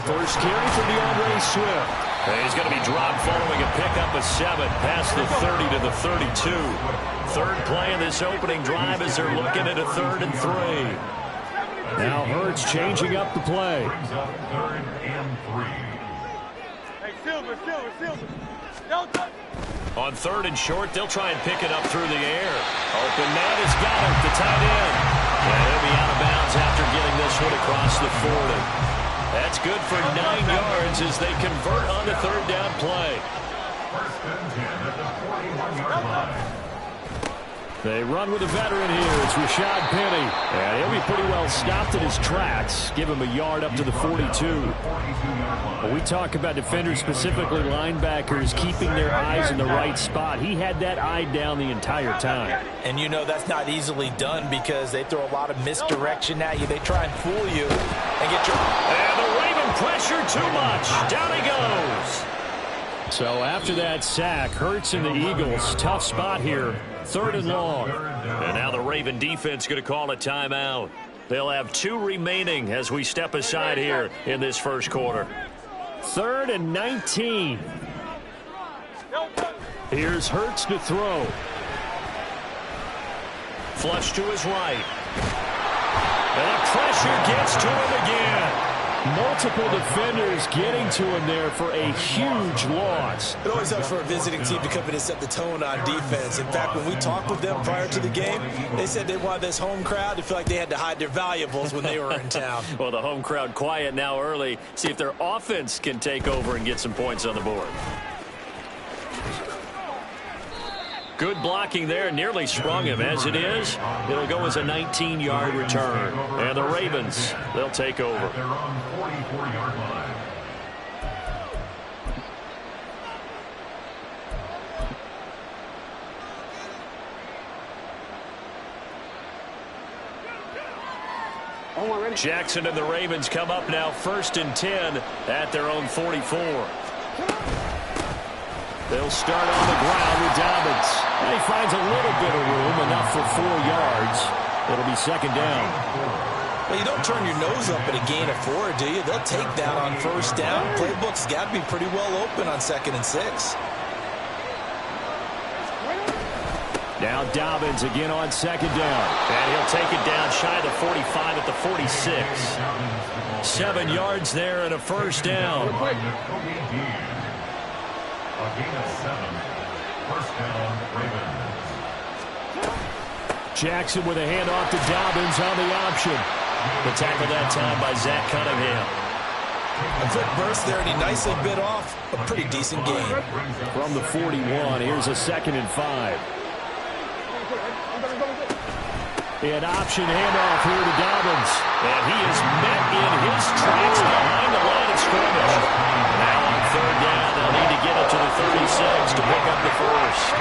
Speaker 5: First carry for DeAndre Swift. And he's going to be dropped following a pickup of 7 past the 30 to the 32. Third play in this opening drive as they're looking at a 3rd and 3. Now Hurts changing up the play.
Speaker 4: Hey, Silver.
Speaker 5: On 3rd and short, they'll try and pick it up through the air. Open man has got it, the tight end. And he'll be out of bounds after getting this one across the 40. That's good for 9 yards as they convert on the 3rd down play.
Speaker 3: First and 10 at the 41-yard line.
Speaker 5: They run with a veteran here. It's Rashad Penny. And he'll be pretty well stopped in his tracks. Give him a yard up to the 42. When we talk about defenders, specifically linebackers, keeping their eyes in the right spot. He had that eye down the entire time.
Speaker 2: And you know that's not easily done because they throw a lot of misdirection at you. They try and fool you and get your...
Speaker 5: And the Raven pressure too much. Down he goes. So after that sack, Hurts and the Eagles, tough spot here. 3rd and long. And now the Raven defense going to call a timeout. They'll have 2 remaining as we step aside here in this first quarter. 3rd and 19. Here's Hurts to throw. Flush to his right. And the pressure gets to him again. Multiple defenders getting to him there for a huge loss.
Speaker 2: It always helps for a visiting team to come in and set the tone on defense. In fact, when we talked with them prior to the game, they said they wanted this home crowd to feel like they had to hide their valuables when they were in town.
Speaker 5: Well, the home crowd quiet now early. See if their offense can take over and get some points on the board. Good blocking there, nearly sprung him. As it is, it'll go as a 19-yard return. And the Ravens, they'll take over.
Speaker 3: At their own 44-yard line.
Speaker 5: Jackson and the Ravens come up now 1st and 10 at their own 44. They'll start on the ground with Dobbins. And he finds a little bit of room, enough for 4 yards. It'll be 2nd down.
Speaker 2: Well, you don't turn your nose up at a gain of 4, do you? They'll take that on 1st down. Playbook's got to be pretty well open on 2nd and 6.
Speaker 5: Now Dobbins again on second down.
Speaker 1: And he'll take it down shy of the 45 at the 46.
Speaker 5: 7 yards there and a first down.
Speaker 3: A gain of 7. First down, Ravens.
Speaker 5: Jackson with a handoff to Dobbins on the option.
Speaker 1: The tackle that time by Zach Cunningham.
Speaker 2: A quick burst there, and he nicely bit off a pretty decent gain.
Speaker 5: From the 41, here's a 2nd and 5. An option handoff here to Dobbins.
Speaker 1: And he is met in his tracks behind the line of scrimmage. Now on 3rd down, they'll need to get it to the 36 to pick up the first.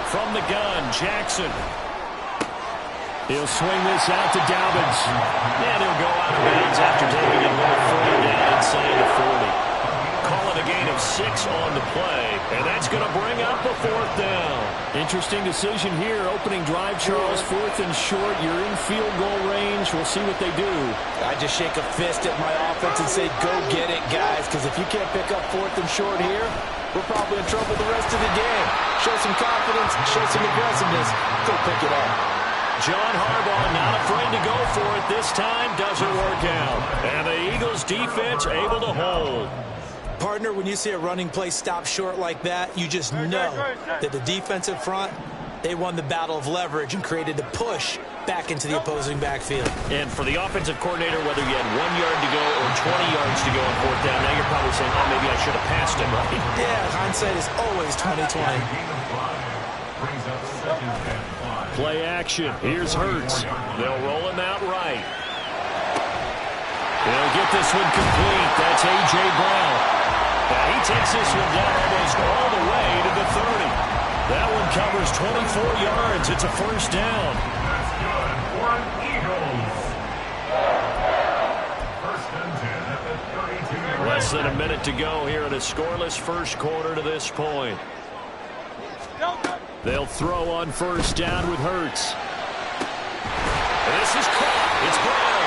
Speaker 5: From the gun, Jackson. He'll swing this out to Dobbins.
Speaker 1: And he'll go out of bounds after taking it a little further down inside the 40. Call it a gain of 6 on the play, and that's going to bring up a 4th down.
Speaker 5: Interesting decision here. Opening drive, Charles. 4th and short. You're in field goal range. We'll see what they do.
Speaker 2: I just shake a fist at my offense and say, go get it, guys, because if you can't pick up 4th and short here, we're probably in trouble the rest of the game. Show some confidence, show some aggressiveness, go pick it up.
Speaker 1: John Harbaugh not afraid to go for it this time. Doesn't work out. And the Eagles defense able to hold.
Speaker 2: Partner, when you see a running play stop short like that, you just know that the defensive front, they won the battle of leverage and created the push back into the opposing backfield.
Speaker 1: And for the offensive coordinator, whether you had 1 yard to go or 20 yards to go on 4th down, now you're probably saying, oh, maybe I should have passed him, right?
Speaker 2: Yeah, hindsight is always 20/20.
Speaker 3: Brings up 2nd and 5.
Speaker 5: Play action. Here's Hurts.
Speaker 1: They'll roll him out right. They'll get this one complete. That's A.J. Brown. Now he takes this one down almost all the way to the 30. That one covers 24 yards. It's a first down.
Speaker 3: That's good for an Eagles. First and 10 at the 32.
Speaker 1: Less than a minute to go here in a scoreless first quarter to this point.
Speaker 5: They'll throw on first down with Hurts.
Speaker 1: And this is caught. It's Brown.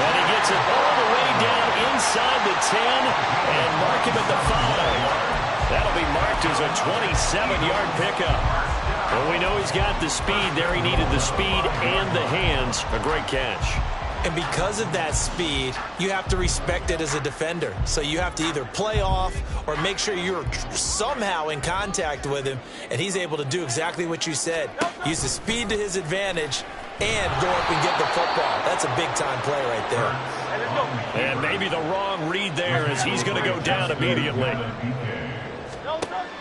Speaker 1: And he gets it all the way down inside the 10 and mark him at the 5. That'll be marked as a 27-yard pickup. Well, we know he's got the speed there. He needed the speed and the hands. A great catch.
Speaker 2: And because of that speed, you have to respect it as a defender. So you have to either play off or make sure you're somehow in contact with him, and he's able to do exactly what you said. Use the speed to his advantage and go up and get the football. That's a big-time play right there.
Speaker 1: And maybe the wrong read there as he's going to go down immediately.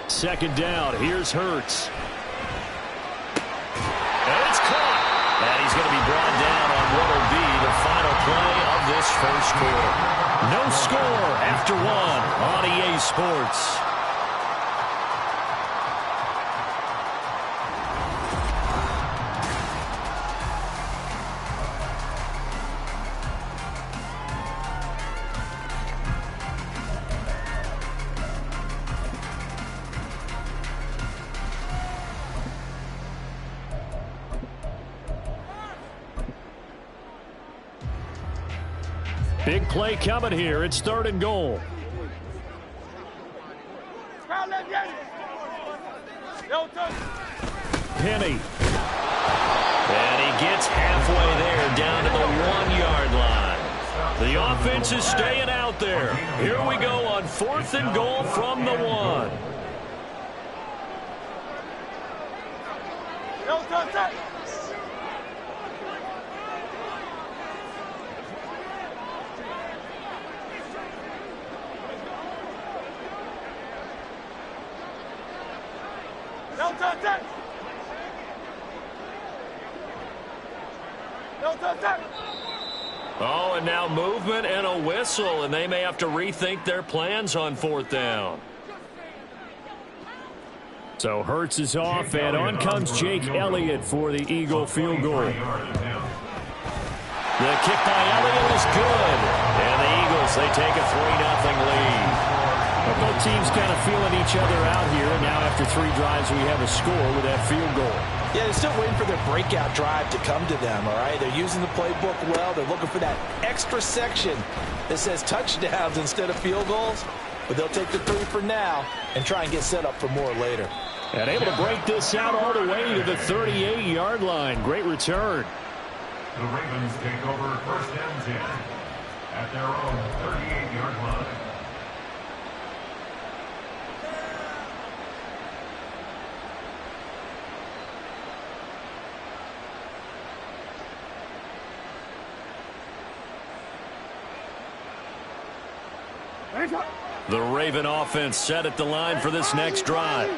Speaker 5: 2nd down. Here's Hurts.
Speaker 1: And it's caught. And he's going to be brought down on what will be the final play of this first quarter.
Speaker 5: No score after 1 on EA Sports. Big play coming here. It's 3rd and goal. Penny.
Speaker 1: And he gets halfway there down to the 1-yard line. The offense is staying out there. Here we go on 4th and goal from the 1. Oh, and now movement and a whistle, and they may have to rethink their plans on 4th down.
Speaker 5: So Hurts is off, and on comes Jake Elliott for the Eagle field goal.
Speaker 1: The kick by Elliott is good. And the Eagles, they take a 3-0 lead.
Speaker 5: But both teams kind of feeling each other out here. And now after 3 drives, we have a score with that field goal.
Speaker 2: Yeah, they're still waiting for their breakout drive to come to them, all right? They're using the playbook well. They're looking for that extra section that says touchdowns instead of field goals. but they'll take the 3 for now and try and get set up for more later.
Speaker 5: And able to break this out all the way to the 38-yard line. Great return.
Speaker 3: The Ravens take over 1st and 10 at their own 38-yard line.
Speaker 5: The Raven offense set at the line for this next drive.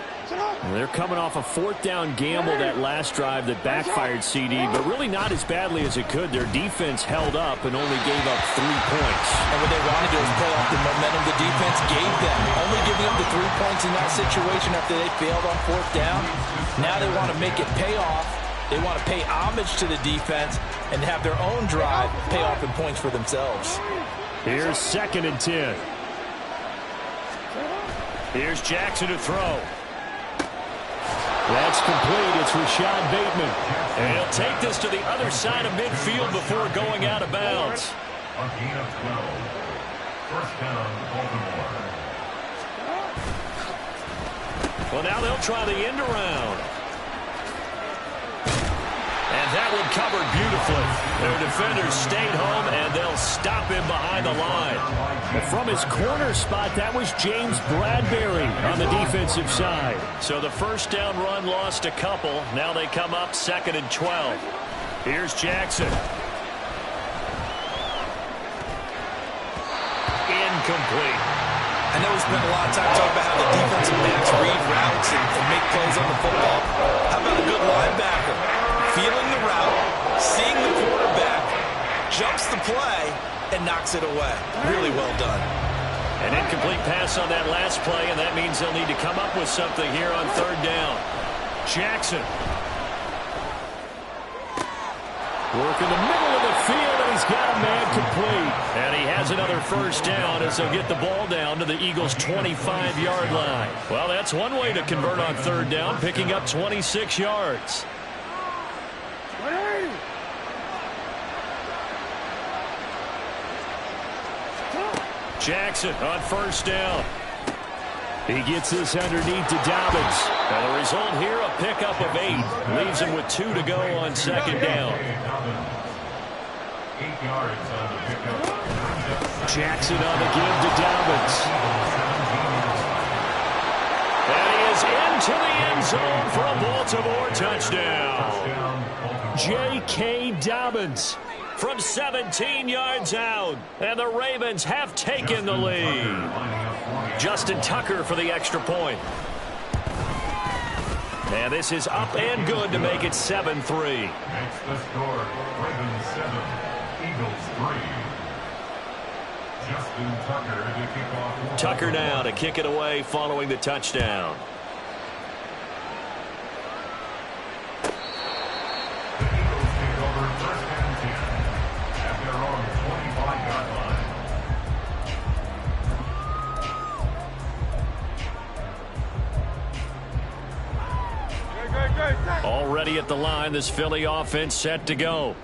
Speaker 5: They're coming off a 4th down gamble that last drive that backfired CD, but really not as badly as it could. Their defense held up and only gave up 3 points.
Speaker 2: And what they wanted to do is play off the momentum the defense gave them. Only giving up the 3 points in that situation after they failed on 4th down. Now they want to make it pay off. They want to pay homage to the defense and have their own drive pay off in points for themselves.
Speaker 5: Here's 2nd and 10. Here's Jackson to throw. That's complete. It's Rashad Bateman.
Speaker 1: And he'll take this to the other side of midfield before going out of bounds.
Speaker 3: A gain of 12. 1st down, Baltimore.
Speaker 1: Well, now they'll try the end around. And that one covered beautifully. Their defenders stayed home, and they'll stop him behind the line.
Speaker 5: And from his corner spot, that was James Bradbury on the defensive side.
Speaker 1: So the 1st down run lost a couple. Now they come up 2nd and 12. Here's Jackson. Incomplete.
Speaker 2: I know we spent a lot of time talking about how the defensive backs read routes and make plays on the football. How about a good linebacker? Feeling the route, seeing the quarterback, jumps the play, and knocks it away. Really well done.
Speaker 1: An incomplete pass on that last play, and that means they'll need to come up with something here on 3rd down. Jackson.
Speaker 5: Working the middle of the field, and he's got a man complete.
Speaker 1: And he has another 1st down as they'll get the ball down to the Eagles' 25-yard line. Well, that's one way to convert on 3rd down, picking up 26 yards. Jackson on 1st down.
Speaker 5: He gets this underneath to Dobbins.
Speaker 1: And the result here, a pickup of 8. Leaves him with 2 to go on 2nd down.
Speaker 3: 8 yards on the pickup.
Speaker 5: Jackson on the give to Dobbins.
Speaker 1: And he is into the end zone for a Baltimore touchdown.
Speaker 5: J.K. Dobbins.
Speaker 1: From 17 yards out, and the Ravens have taken the lead. Justin Tucker for the extra point. And this is up and good to make it 7-3.
Speaker 3: Makes the score, Ravens 7, Eagles 3. Justin Tucker to kick off.
Speaker 1: Tucker now to kick it away following the touchdown. Already at the line, this Philly offense set to go.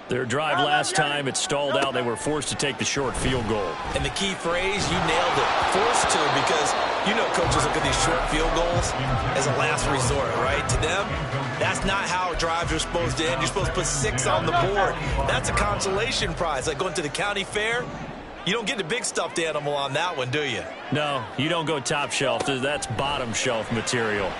Speaker 1: Their drive last time, it stalled out. They were forced to take the short field goal.
Speaker 2: And the key phrase, you nailed it, forced to, because you know coaches look at these short field goals as a last resort, right? To them, that's not how drives are supposed to end. You're supposed to put 6 on the board. That's a consolation prize, like going to the county fair. You don't get the big stuffed animal on that one, do you?
Speaker 1: No, you don't go top shelf. That's bottom shelf material.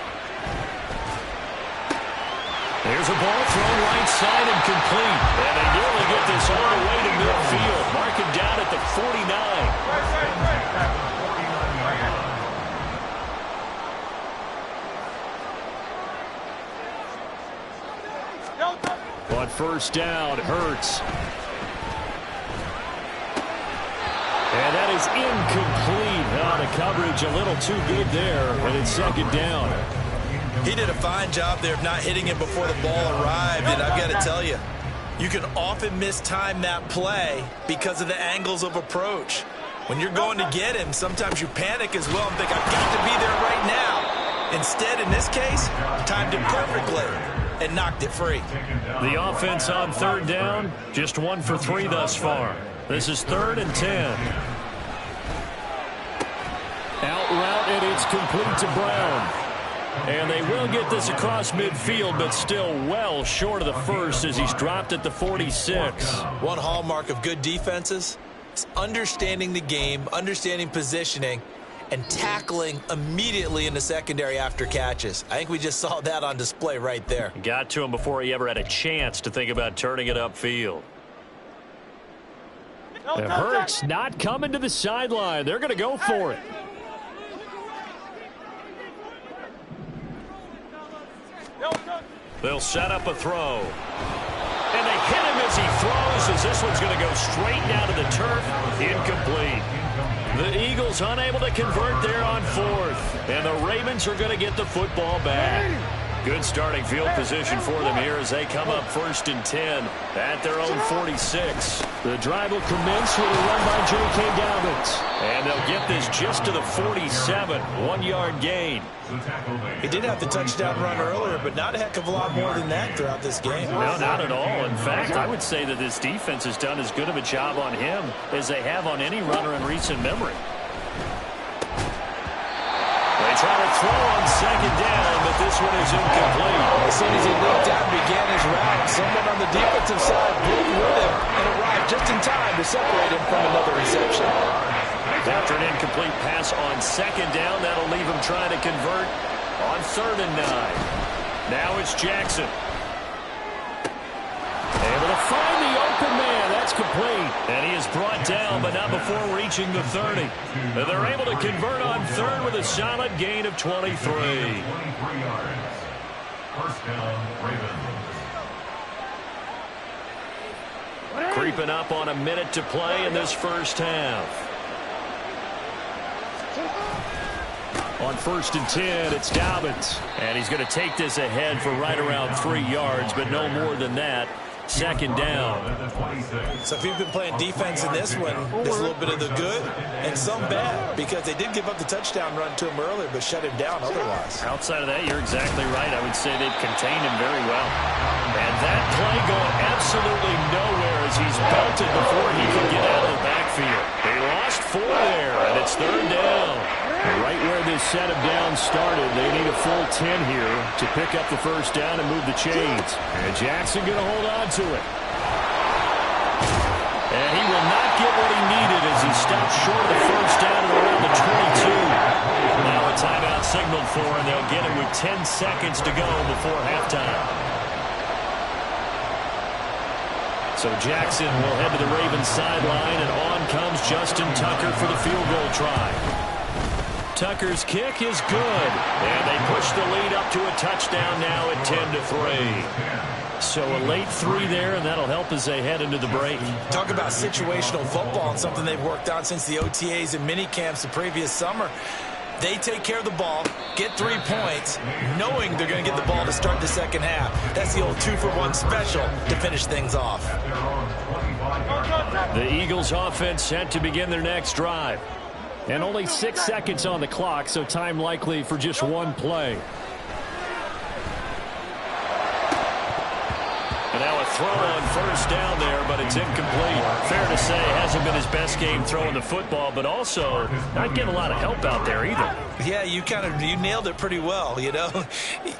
Speaker 1: There's a ball thrown right side and complete. And they nearly get this all the way to midfield. Mark him down at the 49.
Speaker 5: But 1st down, Hurts. And that is incomplete. The coverage a little too good there, and it's 2nd down.
Speaker 2: He did a fine job there of not hitting it before the ball arrived, and I've got to tell you, you can often mistime that play because of the angles of approach. When you're going to get him, sometimes you panic as well and think, I've got to be there right now. Instead, in this case, timed it perfectly and knocked it free.
Speaker 1: The offense on 3rd down, just 1 for 3 thus far. This is 3rd and 10.
Speaker 5: Out route, and it's complete to Brown. And they will get this across midfield, but still well short of the first as he's dropped at the 46.
Speaker 2: One hallmark of good defenses is understanding the game, understanding positioning, and tackling immediately in the secondary after catches. I think we just saw that on display right there.
Speaker 1: Got to him before he ever had a chance to think about turning it upfield.
Speaker 5: And Hurts not coming to the sideline. They're going to go for it.
Speaker 1: They'll set up a throw. And they hit him as he throws, as this one's going to go straight down to the turf. Incomplete. The Eagles unable to convert there on fourth. And the Ravens are going to get the football back. Good starting field position for them here as they come up 1st and 10 at their own 46.
Speaker 5: The drive will commence with a run by J.K. Dobbins.
Speaker 1: And they'll get this just to the 47, 1-yard gain.
Speaker 2: He did have the touchdown run earlier, but not a heck of a lot more than that throughout this game.
Speaker 1: No, not at all. In fact, I would say that this defense has done as good of a job on him as they have on any runner in recent memory. They try to throw on 2nd down, but this one is incomplete.
Speaker 2: As soon as he looked out and began his route, someone on the defensive side broke with him and arrived just in time to separate him from another reception.
Speaker 1: After an incomplete pass on 2nd down, that'll leave him trying to convert on 3rd and 9. Now it's Jackson. Able to find the open man. That's complete. And he is brought down, but not before reaching the 30. And they're able to convert on 3rd with a solid gain of 23.
Speaker 3: 23 yards. First down, Ravens.
Speaker 1: Creeping up on a minute to play in this first half. On 1st and 10, it's Dobbins. And he's going to take this ahead for right around 3 yards, but no more than that. 2nd down.
Speaker 2: So if you've been playing defense in this one, there's a little bit of the good and some bad, because they did give up the touchdown run to him earlier, but shut him down otherwise.
Speaker 1: Outside of that, you're exactly right. I would say they've contained him very well. And that play going absolutely nowhere as he's belted before he can get out of the backfield. They lost 4 there, and it's 3rd down.
Speaker 5: Right where this set of downs started, they need a full 10 here to pick up the 1st down and move the chains. And Jackson going to hold on to it.
Speaker 1: And he will not get what he needed as he stopped short of the 1st down at around the 22. Now a timeout signaled for, and they'll get it with 10 seconds to go before halftime. So Jackson will head to the Ravens sideline, and on comes Justin Tucker for the field goal try. Tucker's kick is good, and they push the lead up to a touchdown now at 10-3. So a late 3 there, and that'll help as they head into the break.
Speaker 2: Talk about situational football and something they've worked on since the OTAs and mini camps the previous summer. They take care of the ball, get 3 points, knowing they're going to get the ball to start the second half. That's the old 2-for-1 special to finish things off.
Speaker 5: The Eagles offense set to begin their next drive. And only 6 seconds on the clock, so time likely for just 1 play.
Speaker 1: And now a throw on 1st down there, but it's incomplete. Fair to say, hasn't been his best game throwing the football, but also not getting a lot of help out there either.
Speaker 2: Yeah, you nailed it pretty well, you know.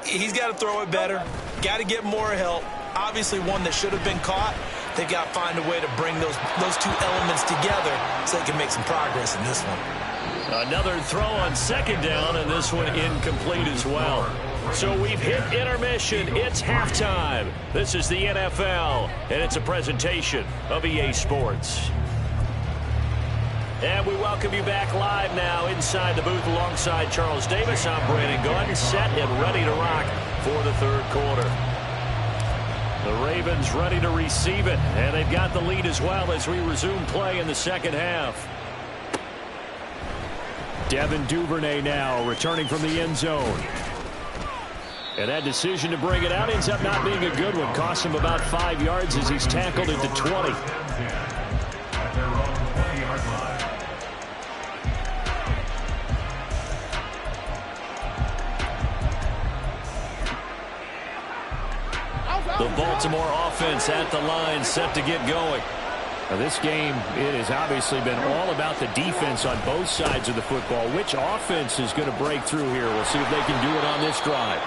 Speaker 2: He's got to throw it better, got to get more help. Obviously one that should have been caught. They've got to find a way to bring those 2 elements together so they can make some progress in this one.
Speaker 1: Another throw on 2nd down, and this one incomplete as well. So we've hit intermission. It's halftime. This is the NFL, and it's a presentation of EA Sports. And we welcome you back live now inside the booth alongside Charles Davis. I'm Brandon Gunn, set and ready to rock for the 3rd quarter. The Ravens ready to receive it, and they've got the lead as well as we resume play in the second half.
Speaker 5: Devin Duvernay now returning from the end zone. And that decision to bring it out ends up not being a good one. Cost him about 5 yards as he's tackled at the 20. The Baltimore offense at the line, set to get going. Now, this game, it has obviously been all about the defense on both sides of the football. Which offense is going to break through here? We'll see if they can do it on this drive.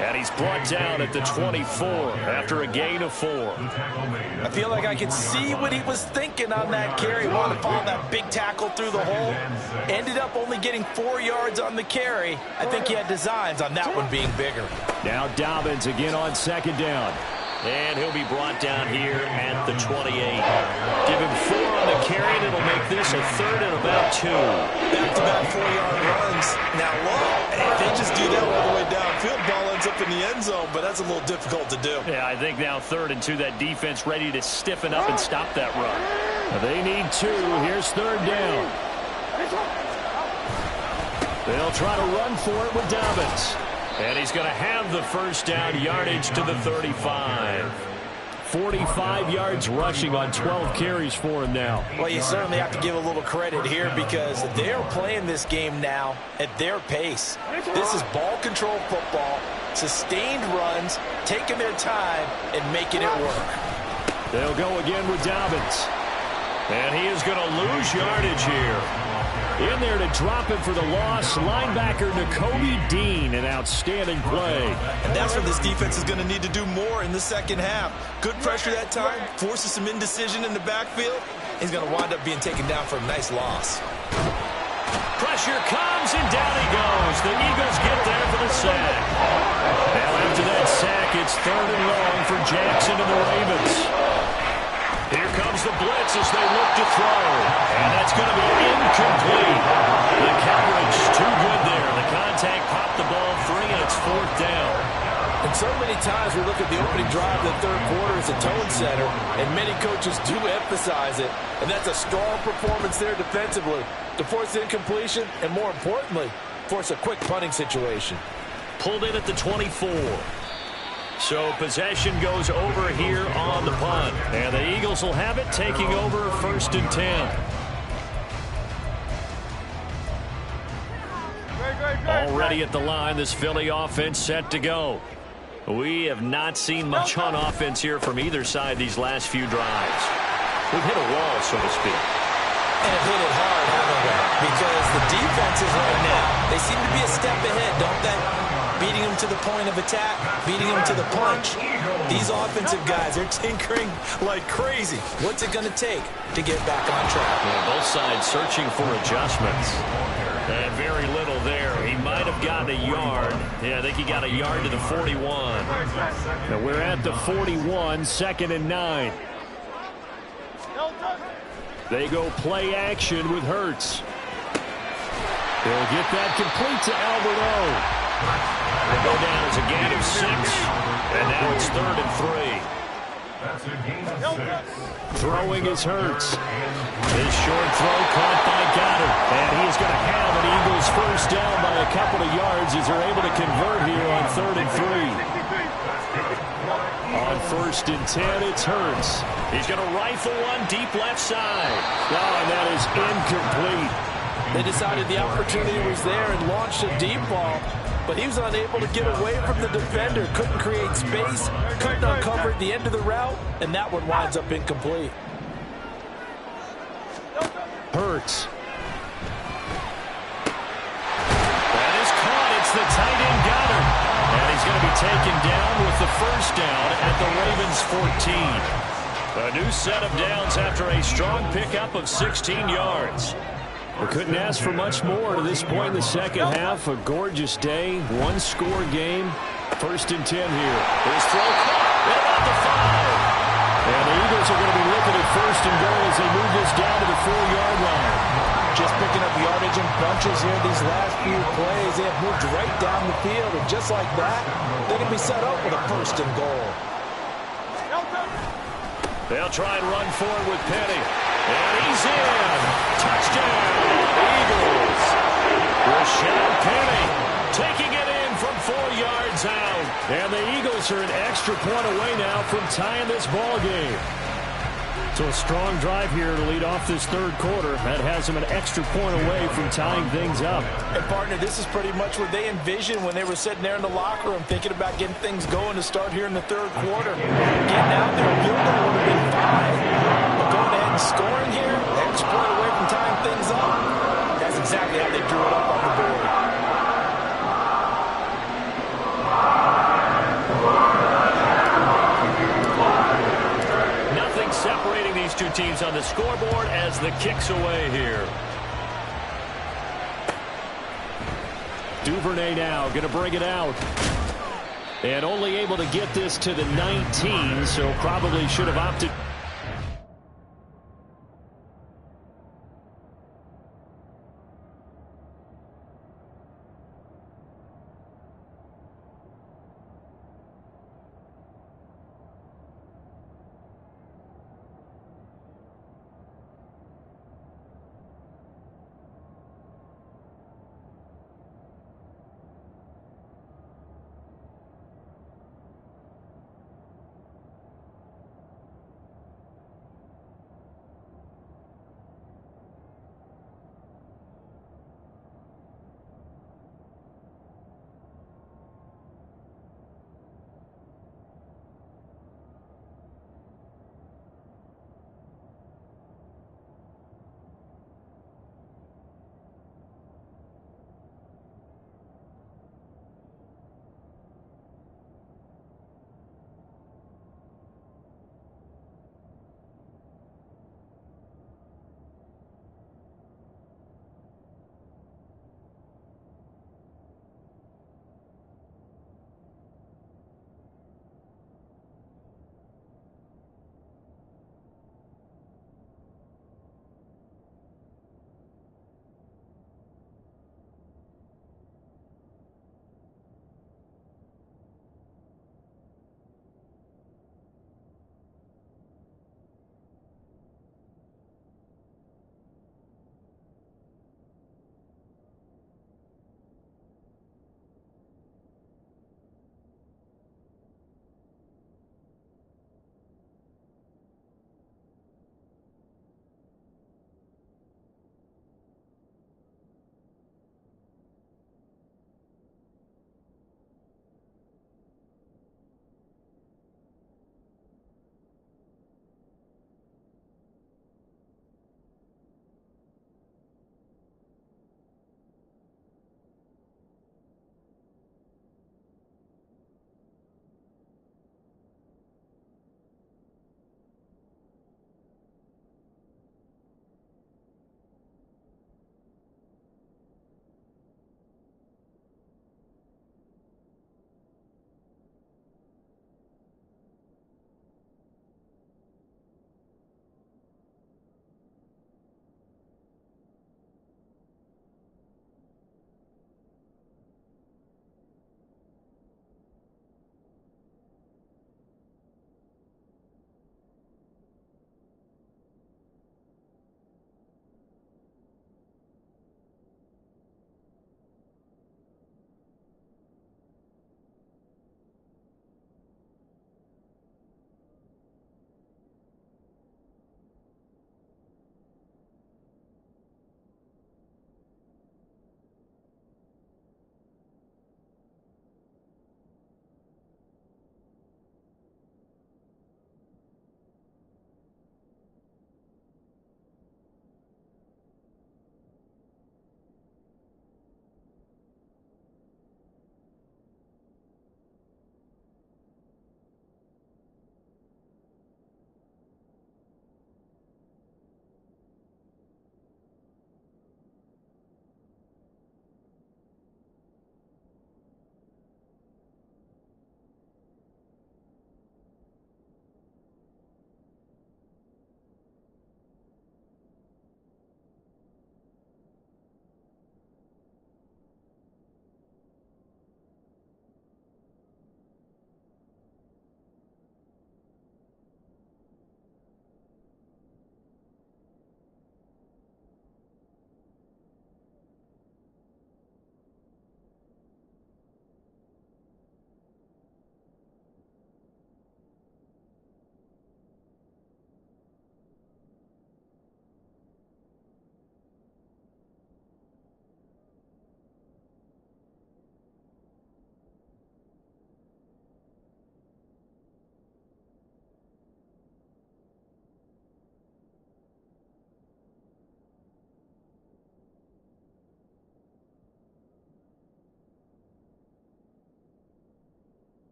Speaker 5: And he's brought down at the 24 after a gain of 4.
Speaker 2: I feel like I could see what he was thinking on that carry. Wanted to follow that big tackle through the hole. Ended up only getting 4 yards on the carry. I think he had designs on that one being bigger.
Speaker 5: Now Dobbins again on second down.
Speaker 1: And he'll be brought down here at the 28. Give him 4 on the carry, and it'll make this a 3rd and about 2.
Speaker 2: Back-to-back 4-yard runs. Now, look, if they just do that all the way downfield, ball ends up in the end zone, but that's a little difficult to do.
Speaker 5: Yeah, I think now 3rd and 2, that defense ready to stiffen up and stop that run. They need 2. Here's 3rd down. They'll try to run for it with Dobbins. And he's going to have the first down, yardage to the 35. 45 yards rushing on 12 carries for him now.
Speaker 2: Well, you certainly have to give a little credit here because they're playing this game now at their pace. This is ball control football, sustained runs, taking their time and making it work.
Speaker 5: They'll go again with Dobbins. And he is going to lose yardage here. In there to drop it for the loss, linebacker Nakobe Dean, an outstanding play.
Speaker 2: And that's where this defense is going to need to do more in the second half. Good pressure that time, forces some indecision in the backfield. He's going to wind up being taken down for a nice loss.
Speaker 1: Pressure comes, and down he goes. The Eagles get there for the sack. Now after that sack, it's 3rd and long for Jackson and the Ravens. Here comes the blitz as they look to throw. And that's going to be incomplete. The coverage too good there. The contact popped the ball free, and it's 4th down.
Speaker 2: And so many times we look at the opening drive of the third quarter as a tone setter, and many coaches do emphasize it. And that's a strong performance there defensively to force incompletion and, more importantly, force a quick punting situation.
Speaker 1: Pulled in at the 24. So possession goes over here on the punt. And the Eagles will have it, taking over 1st and 10. Already at the line, this Philly offense set to go. We have not seen much on offense here from either side these last few drives. We've hit a wall, so to speak.
Speaker 2: And have hit it hard, haven't we? Because the defenses right now, they seem to be a step ahead, don't they? Beating them to the point of attack, beating them to the punch. These offensive guys are tinkering like crazy. What's it going to take to get back on track?
Speaker 1: Yeah, both sides searching for adjustments. And very little there. He might have gotten a yard. Yeah, I think he got a yard to the 41.
Speaker 5: Now we're at the 41, 2nd and 9. They go play action with Hurts. They'll get that complete to Alberto.
Speaker 1: They go down as a gain of 6, and now it's 3rd and 3.
Speaker 3: That's a gain of 6.
Speaker 5: Throwing is Hurts.
Speaker 1: His short throw caught by Goddard.
Speaker 5: And he is going to have an Eagles first down by a couple of yards as they're able to convert here on 3rd and 3. On 1st and 10, it's Hurts.
Speaker 1: He's going to rifle one deep left side.
Speaker 5: Oh, and that is incomplete.
Speaker 2: They decided the opportunity was there and launched a deep ball, but he was unable to get away from the defender, couldn't create space, couldn't uncover at the end of the route, and that one winds up incomplete.
Speaker 5: Hurts.
Speaker 1: That is caught. It's the tight end Goddard. And he's going to be taken down with the first down at the Ravens 14. A new set of downs after a strong pickup of 16 yards.
Speaker 5: We couldn't ask for much more to this point in the second half. A gorgeous day, one-score game. 1st and 10 here.
Speaker 1: His throw caught at about the 5.
Speaker 5: And the Eagles are going to be looking at 1st and goal as they move this down to the 4-yard line.
Speaker 2: Just picking up yardage in bunches here these last few plays. They have moved right down the field, and just like that, they can be set up with a 1st and goal.
Speaker 1: They'll try and run forward with Penny. And he's in. Touchdown, Eagles. Rashad Penny taking it in from 4 yards out.
Speaker 5: And the Eagles are an extra point away now from tying this ball game. So a strong drive here to lead off this third quarter. That has them an extra point away from tying things up.
Speaker 2: And, partner, this is pretty much what they envisioned when they were sitting there in the locker room thinking about getting things going to start here in the third quarter. Getting out there, a field goal would have been fine. But going ahead scoring here, exploit away from tying things up. That's exactly how they drew it up on the board.
Speaker 1: Nothing separating these two teams on the scoreboard as the kick's away here.
Speaker 5: Duvernay now going to bring it out. And only able to get this to the 19, so probably should have opted.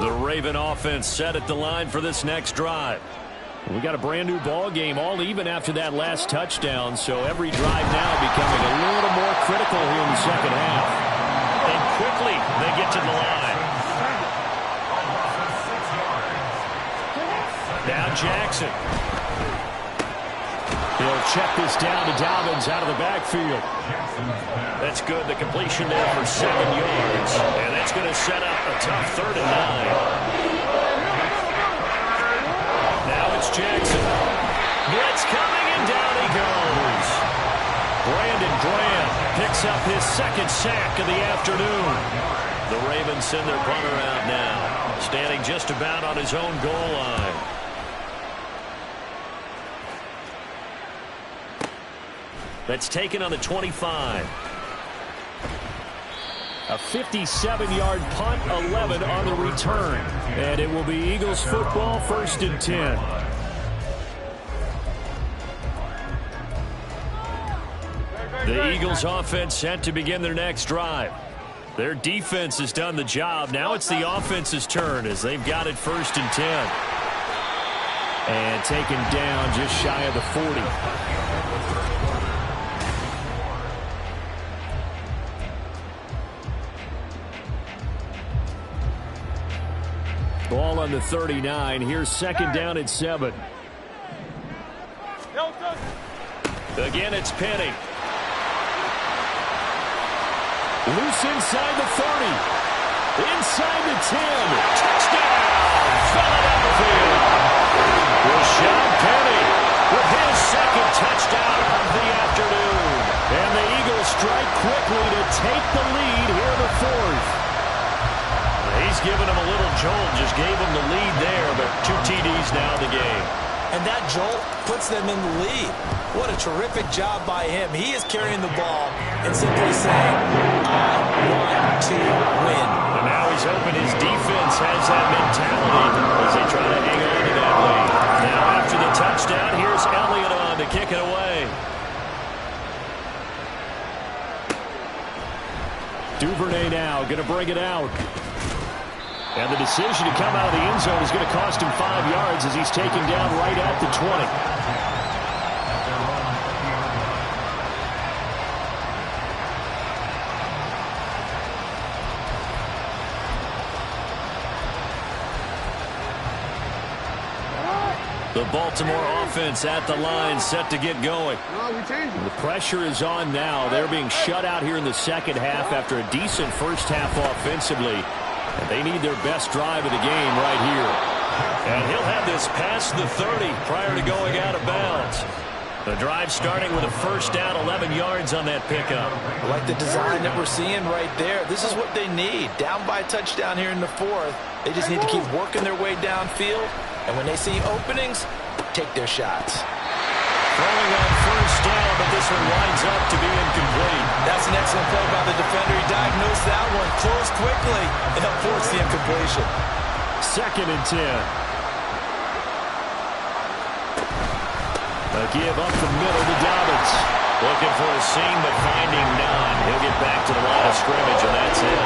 Speaker 5: The Raven offense set at the line for this next drive. We got a brand new ball game, all even after that last touchdown, so every drive now becoming a little more critical here in the second half.
Speaker 1: And quickly they get to the line. Now Jackson.
Speaker 5: He'll check this down to Dobbins out of the backfield.
Speaker 1: That's good. The completion there for 7 yards. And that's going to set up a tough 3rd and 9. Now it's Jackson. Blitz coming, and down he goes. Brandon Graham picks up his 2nd sack of the afternoon. The Ravens send their punter out now, standing just about on his own goal line. That's taken on the 25.
Speaker 5: A 57-yard punt, 11 on the return. And it will be Eagles football, 1st and 10.
Speaker 1: The Eagles offense set to begin their next drive. Their defense has done the job. Now it's the offense's turn as they've got it 1st and 10.
Speaker 5: And taken down just shy of the 40. Ball on the 39. Here's 2nd down and 7.
Speaker 1: Again, it's Penny.
Speaker 5: Loose inside the 30. Inside the 10.
Speaker 1: Touchdown! Philadelphia. Rashad Penny with his 2nd touchdown of the afternoon.
Speaker 5: And the Eagles strike quickly to take the lead here in the 4th.
Speaker 1: He's given him a little jolt, just gave him the lead there, but 2 TDs now in the game.
Speaker 2: And that jolt puts them in the lead. What a terrific job by him. He is carrying the ball and simply saying, I want to win.
Speaker 1: And now he's open. His defense has that mentality as they try to hang on to that lead. Now after the touchdown, here's Elliott on to kick it away.
Speaker 5: Duvernay now going to bring it out. And the decision to come out of the end zone is going to cost him 5 yards as he's taken down right at the 20.
Speaker 1: The Baltimore offense at the line set to get going.
Speaker 5: The pressure is on now. They're being shut out here in the second half after a decent first half offensively. And they need their best drive of the game right here.
Speaker 1: And he'll have this past the 30 prior to going out of bounds. The drive starting with a first down, 11 yards on that pickup.
Speaker 2: I like the design that we're seeing right there. This is what they need. Down by a touchdown here in the 4th. They just need to keep working their way downfield. And when they see openings, take their shots.
Speaker 1: Throwing on first down, but this one winds up to be incomplete.
Speaker 2: That's an excellent play by the defender. He diagnosed that one, closed quickly, and helped force the incompletion.
Speaker 5: 2nd and 10. A give up the middle to Dobbins.
Speaker 1: Looking for a seam, but finding none. He'll get back to the line of scrimmage, and that's it.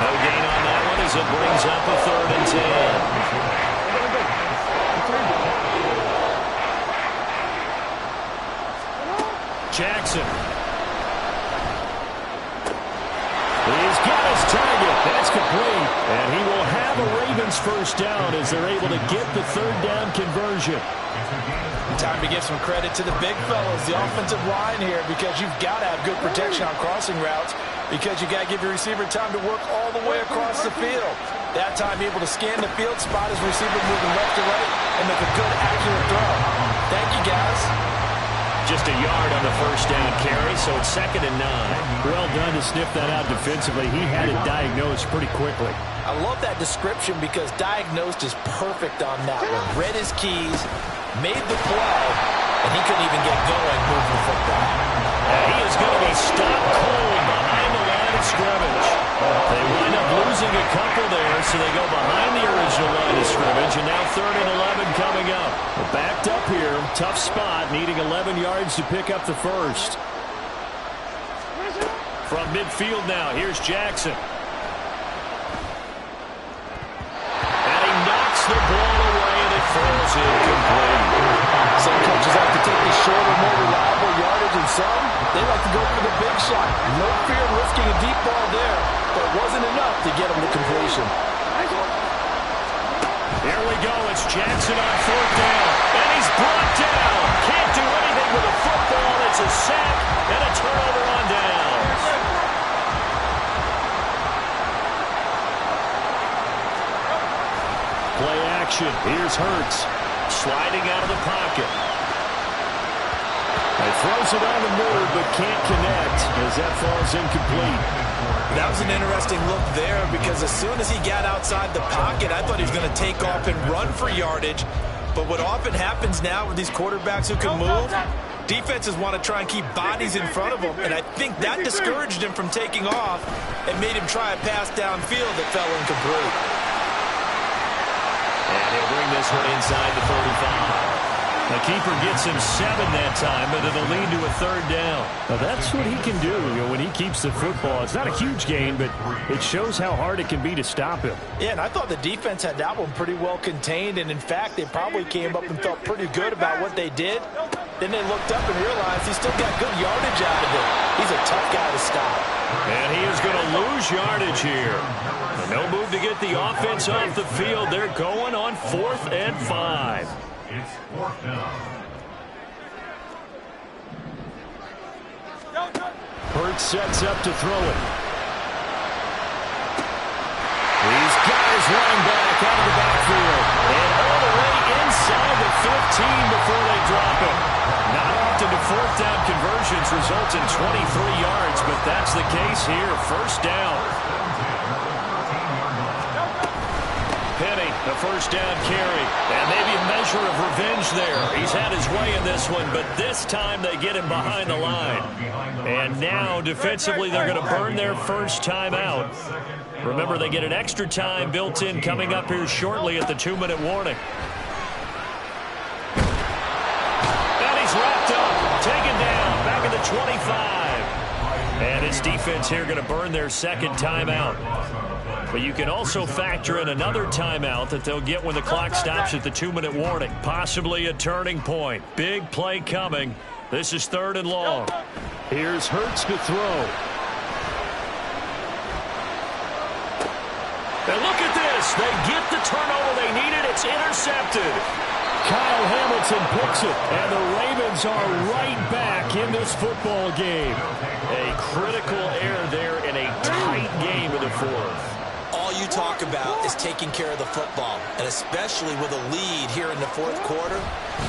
Speaker 1: No gain on that one as it brings up a 3rd and 10. Jackson.
Speaker 5: He's got his target. That's complete. And he will have a Ravens first down as they're able to get the 3rd down conversion.
Speaker 2: Time to give some credit to the big fellas, the offensive line here, because you've got to have good protection on crossing routes, because you've got to give your receiver time to work all the way across the field. That time able to scan the field, spot his receiver moving left to right, and make a good, accurate throw. Thank you, guys.
Speaker 1: Just a yard on the first down carry, so it's 2nd and 9.
Speaker 5: Well done to sniff that out defensively. He had it diagnosed pretty quickly.
Speaker 2: I love that description because diagnosed is perfect on that one. Read his keys, made the play, and he couldn't even get going moving the football.
Speaker 1: He is going to be stopped cold behind the line of scrimmage. They wind up losing a couple there, so they go behind the original line of scrimmage, and now 3rd and 11 coming up.
Speaker 5: Well, backed up here, tough spot, needing 11 yards to pick up the first.
Speaker 1: From midfield now, here's Jackson.
Speaker 2: some, they like to go for the big shot. No fear of risking a deep ball there, but it wasn't enough to get him to completion.
Speaker 5: Here we go. It's Jackson on 4th down. And he's brought down. Can't do anything with a football. It's a sack and a turnover on downs. Play action. Here's Hurts. Sliding out of the pocket. He throws it on the move, but can't connect as that falls incomplete.
Speaker 2: That was an interesting look there because as soon as he got outside the pocket, I thought he was going to take off and run for yardage. But what often happens now with these quarterbacks who can move, defenses want to try and keep bodies in front of them, and I think that discouraged him from taking off and made him try a pass downfield that fell incomplete.
Speaker 1: And he'll bring this one inside the 35.
Speaker 5: The keeper gets him 7 that time, but it'll lead to a 3rd down. Now that's what he can do when he keeps the football. It's not a huge gain, but it shows how hard it can be to stop him.
Speaker 2: Yeah, and I thought the defense had that one pretty well contained, and in fact, they probably came up and felt pretty good about what they did. Then they looked up and realized he still got good yardage out of it. He's a tough guy to stop.
Speaker 5: And he is going to lose yardage here. And no move to get the offense off the field. They're going on 4th and 5.
Speaker 3: It's 4th down.
Speaker 5: Hurts sets up to throw it. He's got his running back out of the backfield. And all the way inside the 15 before they drop him. Not often do 4th down conversions result in 23 yards, but that's the case here. 1st down. Penny, the 1st down carry. And maybe a measure of revenge there. He's had his way in this one, but this time they get him behind the line. And now, defensively, they're going to burn their 1st time out. Remember, they get an extra time built in coming up here shortly at the 2-minute warning. And he's wrapped up, taken down, back at the 25. And his defense here going to burn their 2nd timeout. But you can also factor in another timeout that they'll get when the clock stops at the 2-minute warning. Possibly a turning point. Big play coming. This is 3rd and long. Here's Hurts to throw. And look at this. They get the turnover they needed. It's intercepted. Kyle Hamilton picks it. And the Ravens are right back in this football game. A critical error there in a tight game in the 4th.
Speaker 2: All you talk about is taking care of the football, and especially with a lead here in the 4th quarter,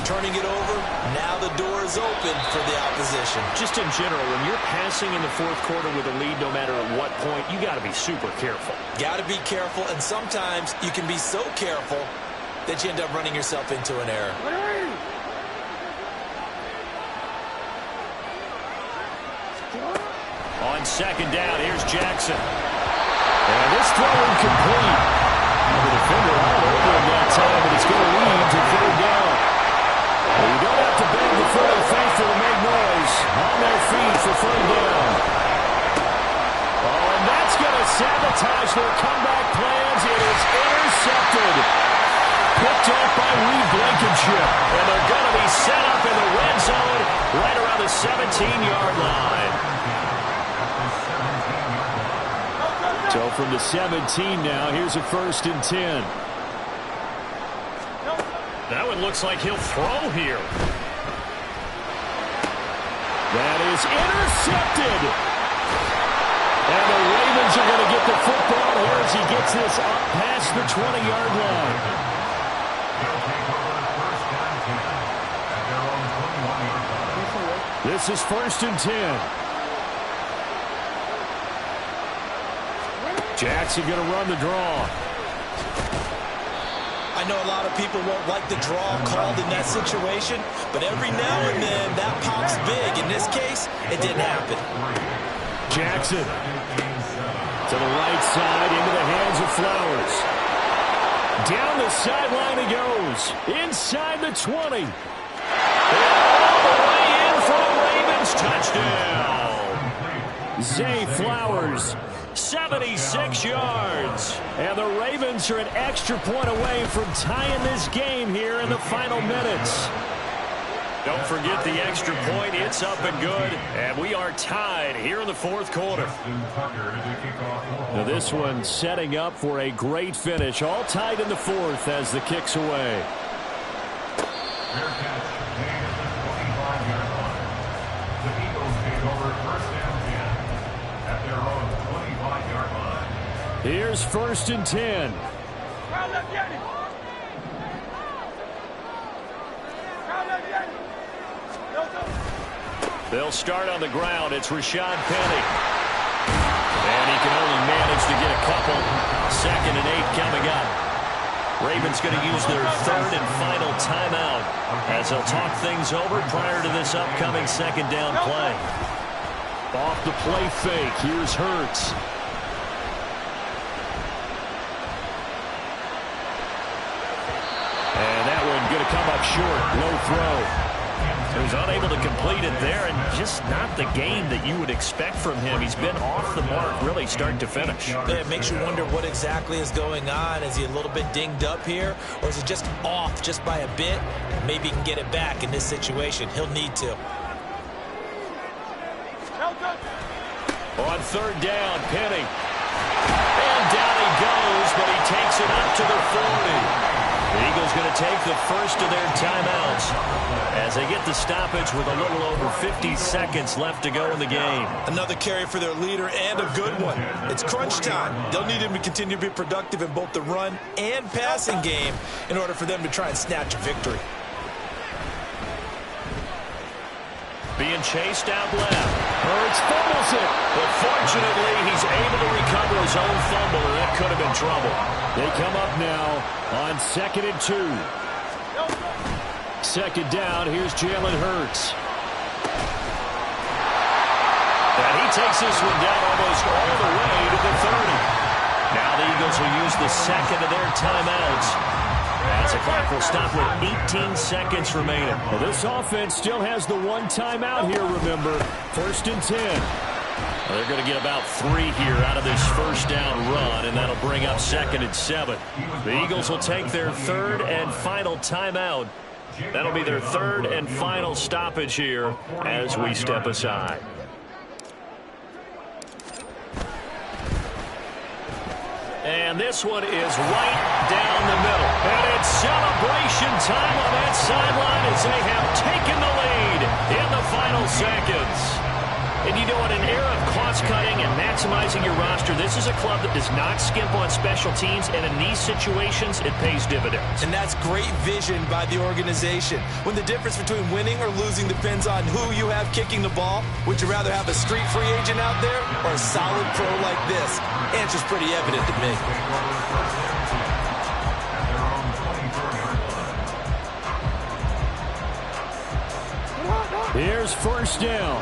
Speaker 2: turning it over, now the door is open for the opposition.
Speaker 5: Just in general, when you're passing in the 4th quarter with a lead, no matter at what point, you got to be super careful.
Speaker 2: Got to be careful, and sometimes you can be so careful that you end up running yourself into an error.
Speaker 5: On 2nd down, here's Jackson. And this throw incomplete. The defender all over him that time, but it's going to lead to 3rd down. Well, you don't have to beg the fairly faithful to make noise. On their feet for 3rd down. Oh, and that's going to sabotage their comeback plans. It is intercepted. Picked off by Reed Blankenship. And they're going to be set up in the red zone right around the 17-yard line. So from the 17 now, here's a 1st and 10. That one looks like he'll throw here. That is intercepted. And the Ravens are going to get the football here as he gets this up past the 20-yard line. This is 1st and 10. Jackson going to run the draw.
Speaker 2: I know a lot of people won't like the draw called in that situation, but every now and then that pops big. In this case, it didn't happen.
Speaker 5: Jackson to the right side into the hands of Flowers. Down the sideline he goes. Inside the 20. And all the way in for the Ravens. Touchdown. Zay Flowers. 76 yards. And the Ravens are an extra point away from tying this game here in the final minutes. Don't forget the extra point. It's up and good. And we are tied here in the fourth quarter. Now this one setting up for a great finish. All tied in the fourth as the kick's away.
Speaker 3: Fair catch made at the 25-yard line. The Eagles take over first down 10 at their own 25-yard line.
Speaker 5: Here's 1st and 10. They'll start on the ground. It's Rashad Penny. And he can only manage to get a couple. 2nd and 8 coming up. Ravens going to use their 3rd and final timeout as they'll talk things over prior to this upcoming 2nd down play. Off the play fake. Here's Hurts. And that one going to come up short. Low throw. He was unable to complete it there, and just not the game that you would expect from him. He's been off the mark really start to finish.
Speaker 2: Yeah, it makes you wonder what exactly is going on. Is he a little bit dinged up here, or is it just off just by a bit? Maybe he can get it back in this situation. He'll need to.
Speaker 5: On 3rd down, Penny. And down he goes, but he takes it up to the 40. The Eagles going to take the first of their timeouts as they get the stoppage with a little over 50 seconds left to go in the game.
Speaker 2: Another carry for their leader and a good one. It's crunch time. They'll need him to continue to be productive in both the run and passing game in order for them to try and snatch a victory.
Speaker 5: Being chased out left. Hurts fumbles it. But fortunately, he's able to recover his own fumble, and that could have been trouble. They come up now on 2nd and 2. 2nd down, here's Jalen Hurts. And he takes this one down almost all the way to the 30. Now the Eagles will use the 2nd of their timeouts as the clock will stop with 18 seconds remaining. Well, this offense still has the one timeout here, remember. 1st and 10. Well, they're going to get about 3 here out of this 1st down run, and that'll bring up 2nd and 7. The Eagles will take their 3rd and final timeout. That'll be their 3rd and final stoppage here as we step aside. And this one is right down the middle. And it's celebration time on that sideline as they have taken the lead in the final seconds. And you know, in an era of cost-cutting and maximizing your roster, this is a club that does not skimp on special teams, and in these situations, it pays dividends.
Speaker 2: And that's great vision by the organization. When the difference between winning or losing depends on who you have kicking the ball, would you rather have a street free agent out there or a solid pro like this? Answer's pretty evident to me.
Speaker 5: Here's 1st down.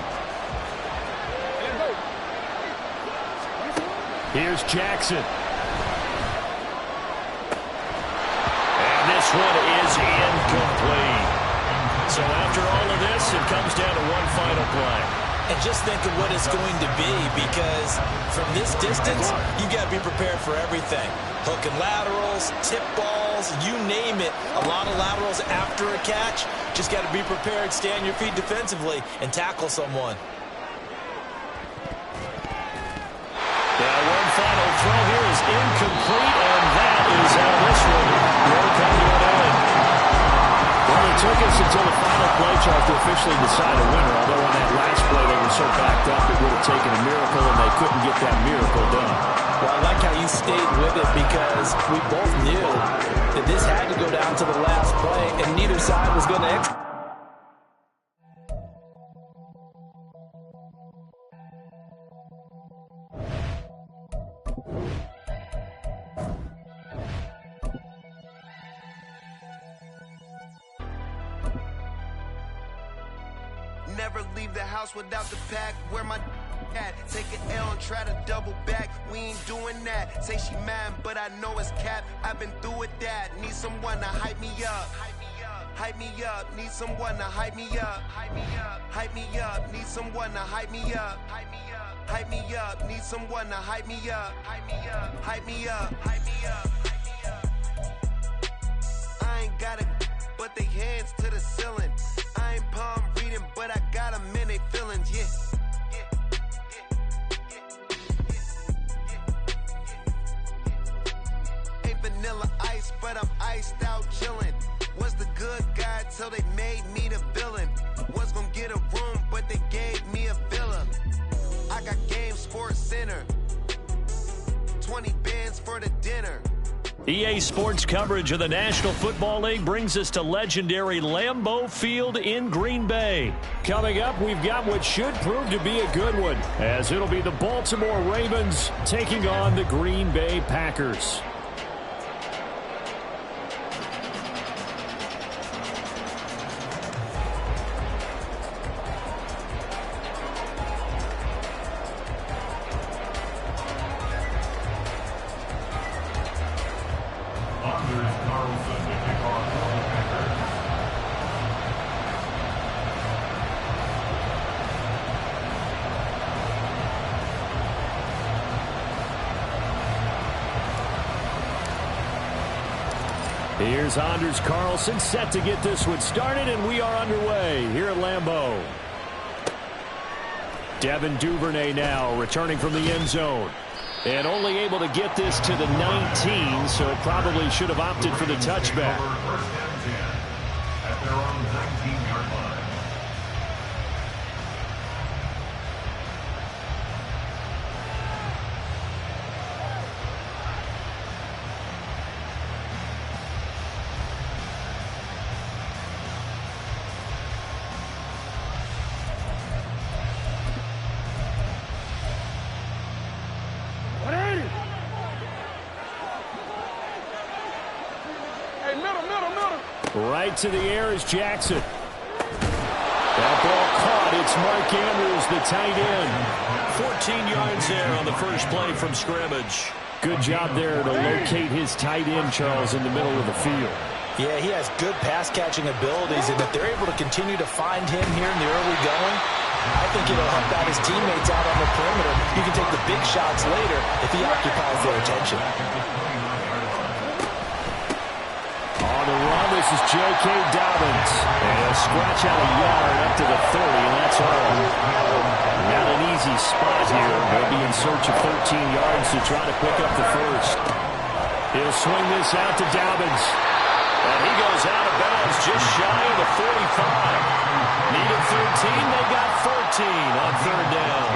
Speaker 5: Here's Jackson. And this one is incomplete. So after all of this, it comes down to one final play.
Speaker 2: And just think of what it's going to be, because from this distance, you got to be prepared for everything. Hook and laterals, tip balls, you name it. A lot of laterals after a catch. Just got to be prepared, stay on your feet defensively, and tackle someone.
Speaker 5: One final throw here is incomplete, and that is how this one will come to an end. Well, it took us until the final play chart to officially decide a winner, although on that last play they were so backed up it would have taken a miracle, and they couldn't get that miracle done.
Speaker 2: Well, I like how you stayed with it, because we both knew that this had to go down to the last play, and neither side was going to execute.
Speaker 7: Never leave the house without the pack. Where my at? Take an L and try to double back. We ain't doing that. Say she mad, but I know it's cap. I've been through with that. Need someone to hype me up. Hype me up. Need someone to hype me up. Hype me up. Hype me up. Need someone to hype me up. Hype me up. Hype me up. Need someone to hype me up. Hype me up. Hype me up. Hype me up. I ain't got it, but they hands to the ceiling. I ain't so they made me the villain. Was gonna get a room, but they gave me a villa. I got Game Sports Center, 20 bands for the dinner.
Speaker 1: EA Sports coverage of the National Football League brings us to legendary Lambeau Field in Green Bay. Coming up, we've got what should prove to be a good one, as it'll be the Baltimore Ravens taking on the Green Bay Packers. Here's Anders Carlson set to get this one started, and we are underway here at Lambeau. Devin Duvernay now returning from the end zone. And only able to get this to the 19, so probably should have opted for the touchback.
Speaker 3: First and 10 at their own 19-yard line.
Speaker 5: Right to the air is Jackson. That ball caught. It's Mark Andrews, the tight end.
Speaker 1: 14 yards there on the first play from scrimmage.
Speaker 5: Good job there to locate his tight end, Charles, in the middle of the field.
Speaker 2: Yeah, he has good pass-catching abilities, and if they're able to continue to find him here in the early going, I think it'll help out his teammates out on the perimeter. You can take the big shots later if he occupies their attention.
Speaker 5: On the run, this is J.K. Dobbins. And he'll scratch out a yard up to the 30, and that's all. Not an easy spot here. They'll be in search of 13 yards to try to pick up the first. He'll swing this out to Dobbins.
Speaker 1: And he goes out of bounds just shy of the 45. Needed 13, they got 14 on third down.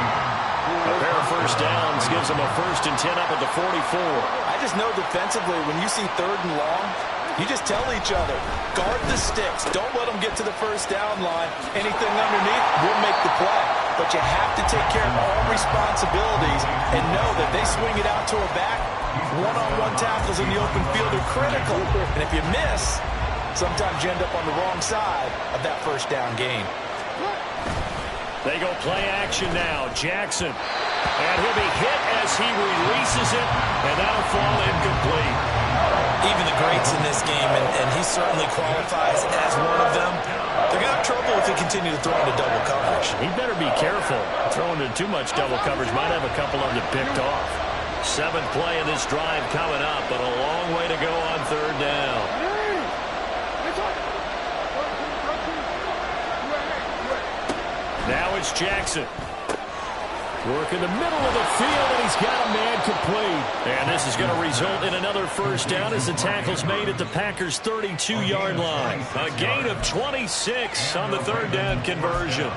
Speaker 1: A pair of first downs gives them a 1st and 10 up at the 44.
Speaker 2: I just know defensively, when you see 3rd and long, you just tell each other, guard the sticks. Don't let them get to the first down line. Anything underneath will make the play. But you have to take care of all responsibilities and know that they swing it out to a back. One-on-one tackles in the open field are critical. And if you miss, sometimes you end up on the wrong side of that first down gain.
Speaker 1: They go play action now. Jackson. And he'll be hit as he releases it. And that'll fall incomplete.
Speaker 2: Even the greats in this game, and he certainly qualifies as one of them, they're going to have trouble if they continue to throw into double coverage.
Speaker 1: He better be careful. Throwing into too much double coverage might have a couple of them picked off. 7th play of this drive coming up, but a long way to go on third down. Now it's Jackson. Work in the middle of the field, and he's got a man complete. And this is going to result in another first down as the tackle's made at the Packers' 32-yard line. A gain of 26 on the third down conversion.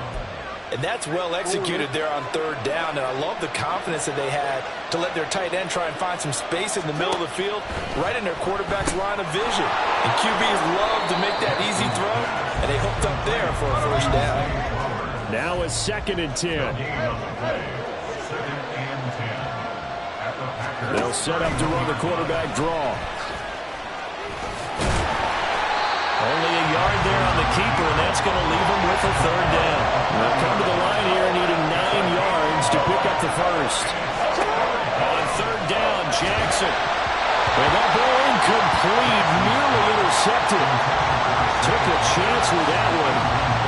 Speaker 2: And that's well executed there on third down, and I love the confidence that they had to let their tight end try and find some space in the middle of the field, right in their quarterback's line of vision. And QBs love to make that easy throw, and they hooked up there for a first down.
Speaker 5: Now a 2nd and 10. They'll set up to run the quarterback draw.
Speaker 1: Only a yard there on the keeper, and that's going to leave them with a third down. They'll come to the line here needing 9 yards to pick up the first. On third down, Jackson. And that ball incomplete, nearly intercepted. Took a chance with that one.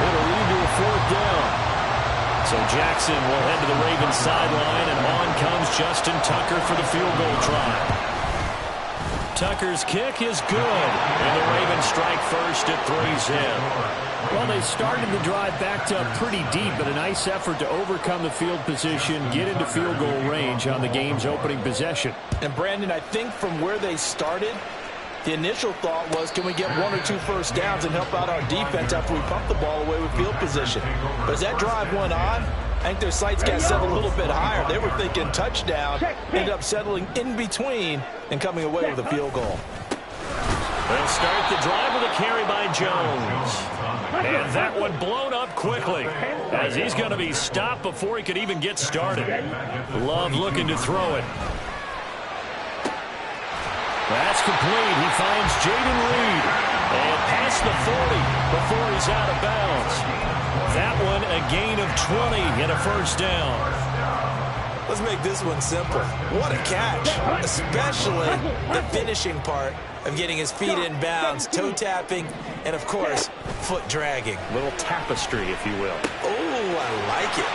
Speaker 1: It'll lead to a 4th down. So Jackson will head to the Ravens sideline, and on comes Justin Tucker for the field goal try. Tucker's kick is good, and the Ravens strike first at 3-zip.
Speaker 5: Well, they started the drive backed up pretty deep, but a nice effort to overcome the field position, get into field goal range on the game's opening possession.
Speaker 2: And Brandon, I think from where they started, The initial thought was, can we get 1 or 2 first downs and help out our defense after we pump the ball away with field position? But as that drive went on, I think their sights got set a little bit higher. They were thinking touchdown, ended up settling in between and coming away with a field goal.
Speaker 1: They'll start the drive with a carry by Jones. And that one blown up quickly as he's going to be stopped before he could even get started. Love looking to throw it. That's complete. He finds Jayden Reed. And past the 40 before he's out of bounds. That one a gain of 20 and a first down.
Speaker 2: Let's make this one simple. What a catch, especially the finishing part of getting his feet in bounds, toe tapping, and of course, foot dragging.
Speaker 1: Little tapestry, if you will.
Speaker 2: Oh, I like it.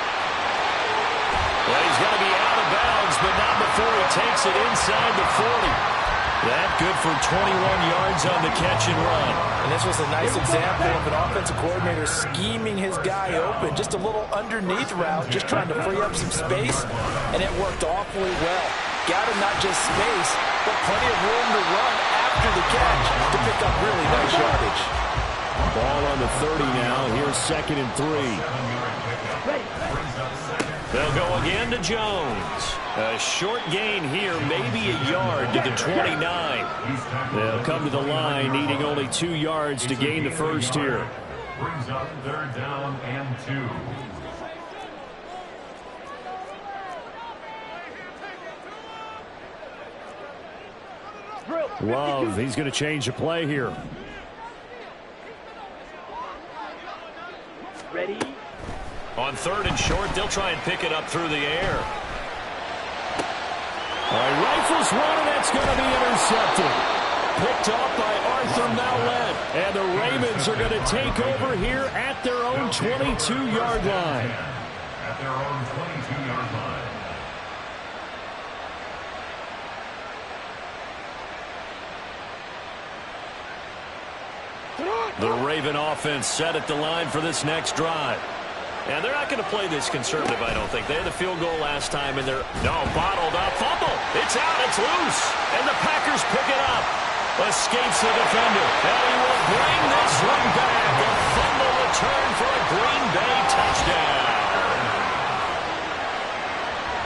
Speaker 1: Well, he's going to be out of bounds, but not before he takes it inside the 40. That good for 21 yards on the catch and run.
Speaker 2: And this was a nice example of an offensive coordinator scheming his guy open. Just a little underneath route, just trying to free up some space, and it worked awfully well. Got him not just space, but plenty of room to run after the catch to pick up really nice yardage.
Speaker 5: Ball on the 30 now. Here's 2nd and 3.
Speaker 1: They'll go again to Jones. A short gain here, maybe a yard to the 29. They'll come to the line, needing only 2 yards to gain the first here.
Speaker 3: Brings up 3rd down and 2.
Speaker 5: Love, he's going to change the play here.
Speaker 4: Ready?
Speaker 1: On 3rd and short, they'll try and pick it up through the air.
Speaker 5: All right, rifles one, and that's going to be intercepted. Picked off by Arthur Maulet. And the Ravens are going to take over here at their own 22-yard line.
Speaker 3: At their own 22-yard line.
Speaker 1: The Raven offense set at the line for this next drive. And they're not going to play this conservative, I don't think. They had a field goal last time, and they're bottled up. Fumble. It's out. It's loose. And the Packers pick it up. Escapes the defender. And he will bring this one back. A fumble return for a Green Bay touchdown.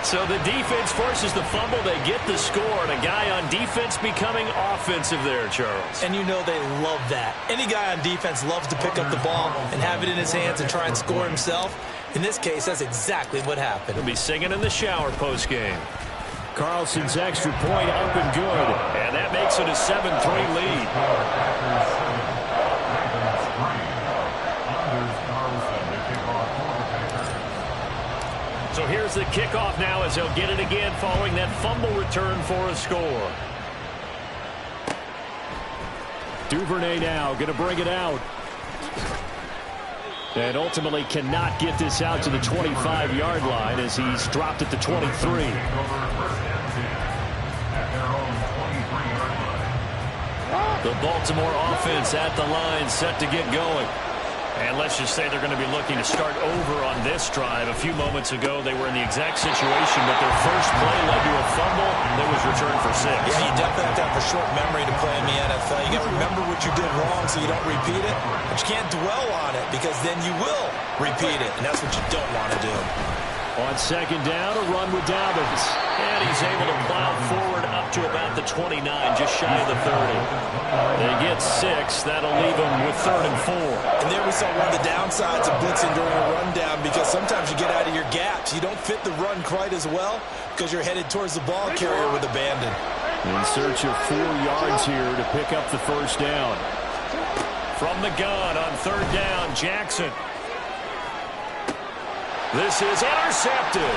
Speaker 1: So the defense forces the fumble. They get the score, and a guy on defense becoming offensive there, Charles.
Speaker 2: And you know they love that. Any guy on defense loves to pick up the ball and have it in his hands and try and score himself. In this case, that's exactly what happened.
Speaker 1: He'll be singing in the shower post-game.
Speaker 5: Carlson's extra point up and good.
Speaker 1: And that makes it a 7-3 lead. So here's the kickoff now as they'll get it again following that fumble return for a score.
Speaker 5: Duvernay now going to bring it out. And ultimately cannot get this out to the 25-yard line as he's dropped at the 23.
Speaker 1: The Baltimore offense at the line, set to get going. And let's just say they're going to be looking to start over on this drive. A few moments ago, they were in the exact situation, but their first play led to a fumble that was returned for 6.
Speaker 2: Yeah, you definitely have to have a short memory to play in the NFL. You got to remember what you did wrong so you don't repeat it, but you can't dwell on it because then you will repeat it, and that's what you don't want to do.
Speaker 5: On 2nd down, a run with Dobbins.
Speaker 1: And he's able to plow forward up to about the 29, just shy of the 30. They get 6. That'll leave them with 3rd and 4.
Speaker 2: And there we saw one of the downsides of blitzing during a rundown because sometimes you get out of your gaps. You don't fit the run quite as well because you're headed towards the ball carrier with abandon.
Speaker 5: In search of 4 yards here to pick up the first down.
Speaker 1: From the gun on 3rd down, Jackson. This is intercepted.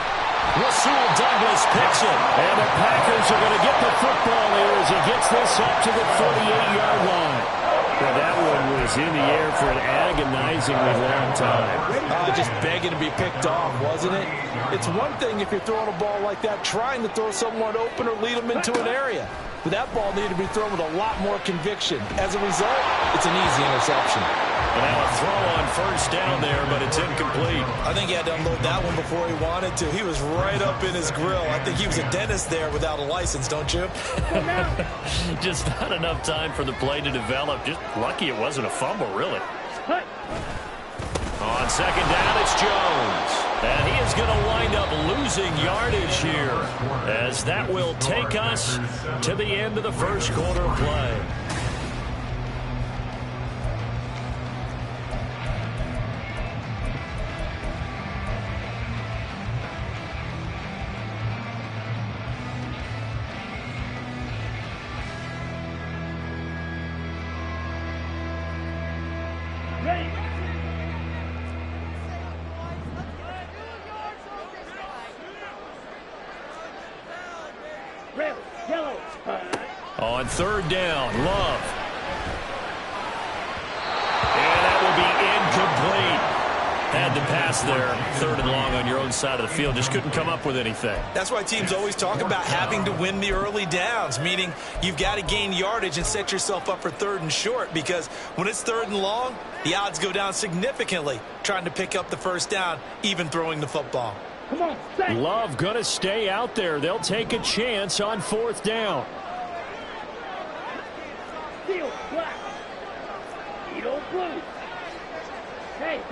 Speaker 1: Rasul Douglas picks it.
Speaker 5: And the Packers are going to get the football here as he gets this up to the 48-yard line. Well, that one was in the air for an agonizingly long time.
Speaker 2: Just begging to be picked off, wasn't it? It's one thing if you're throwing a ball like that, trying to throw someone open or lead them into an area. But that ball needed to be thrown with a lot more conviction. As a result, it's an easy interception.
Speaker 5: And now a throw on first down there, but it's incomplete.
Speaker 2: I think he had to unload that one before he wanted to. He was right up in his grill. I think he was a dentist there without a license, don't you?
Speaker 5: Just not enough time for the play to develop. Just lucky it wasn't a fumble, really. On second down, it's Jones. And he is going to wind up losing yardage here, as that will take us to the end of the first quarter of play. On third down, Love. And that will be incomplete. Had to pass there, third and long on your own side of the field. Just couldn't come up with anything.
Speaker 2: That's why teams always talk about having to win the early downs, meaning you've got to gain yardage and set yourself up for third and short, because when it's third and long, the odds go down significantly trying to pick up the first down, even throwing the football.
Speaker 5: Love going to stay out there. They'll take a chance on fourth down.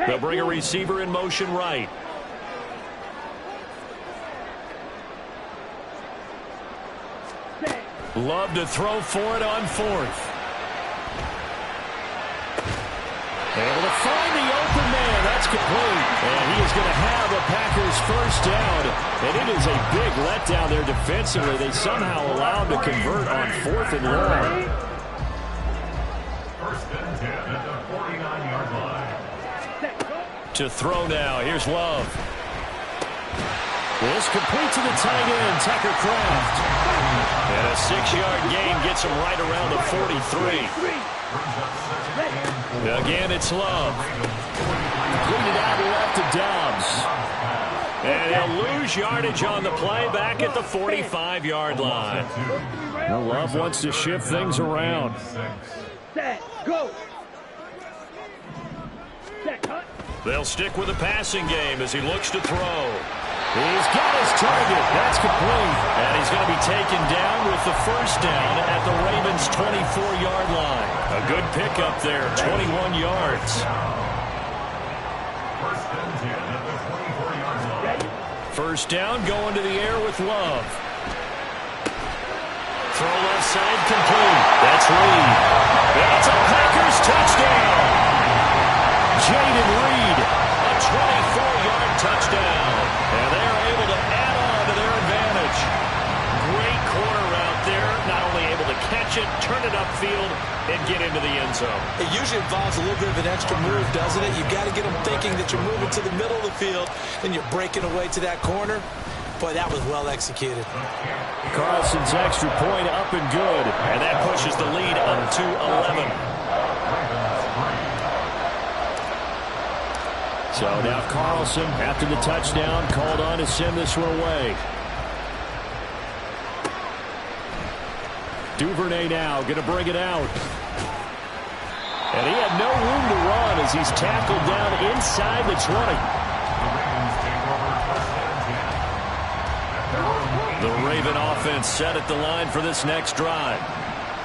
Speaker 5: They'll bring a receiver in motion right. Love to throw for it on fourth. Able to find the open man. That's complete. And he is going to have the Packers first down. And it is a big letdown there defensively. They somehow allowed to convert on fourth and long.
Speaker 3: First and 10 at the 49-yard line.
Speaker 5: To throw now. Here's Love. This complete to the tight end, Tucker Kraft. And a 6-yard gain gets him right around the 43. Again, it's Love. Completed out left to Dobbs. And he'll lose yardage on the play back at the 45-yard line. Well, Love wants to shift things around.
Speaker 4: Set, go.
Speaker 5: They'll stick with the passing game as he looks to throw. He's got his target. That's complete. And he's going to be taken down with the first down at the Ravens' 24-yard line. A good pickup there, 21 yards.
Speaker 3: First and 10 at the 24-yard line.
Speaker 5: First down going to the air with Love. Throw left side complete. That's Reed. That's a Packers touchdown. Jaden Reed, a 24-yard touchdown. And they are able to add on to their advantage. Great corner route there. Not only able to catch it, turn it upfield, and get into the end zone.
Speaker 2: It usually involves a little bit of an extra move, doesn't it? You've got to get them thinking that you're moving to the middle of the field, and you're breaking away to that corner. Boy, that was well executed.
Speaker 5: Carlson's extra point up and good. And that pushes the lead up to 11. So now Carlson, after the touchdown, called on to send this one away. Duvernay now going to bring it out. And he had no room to run as he's tackled down inside the 20. The Raven offense set at the line for this next drive.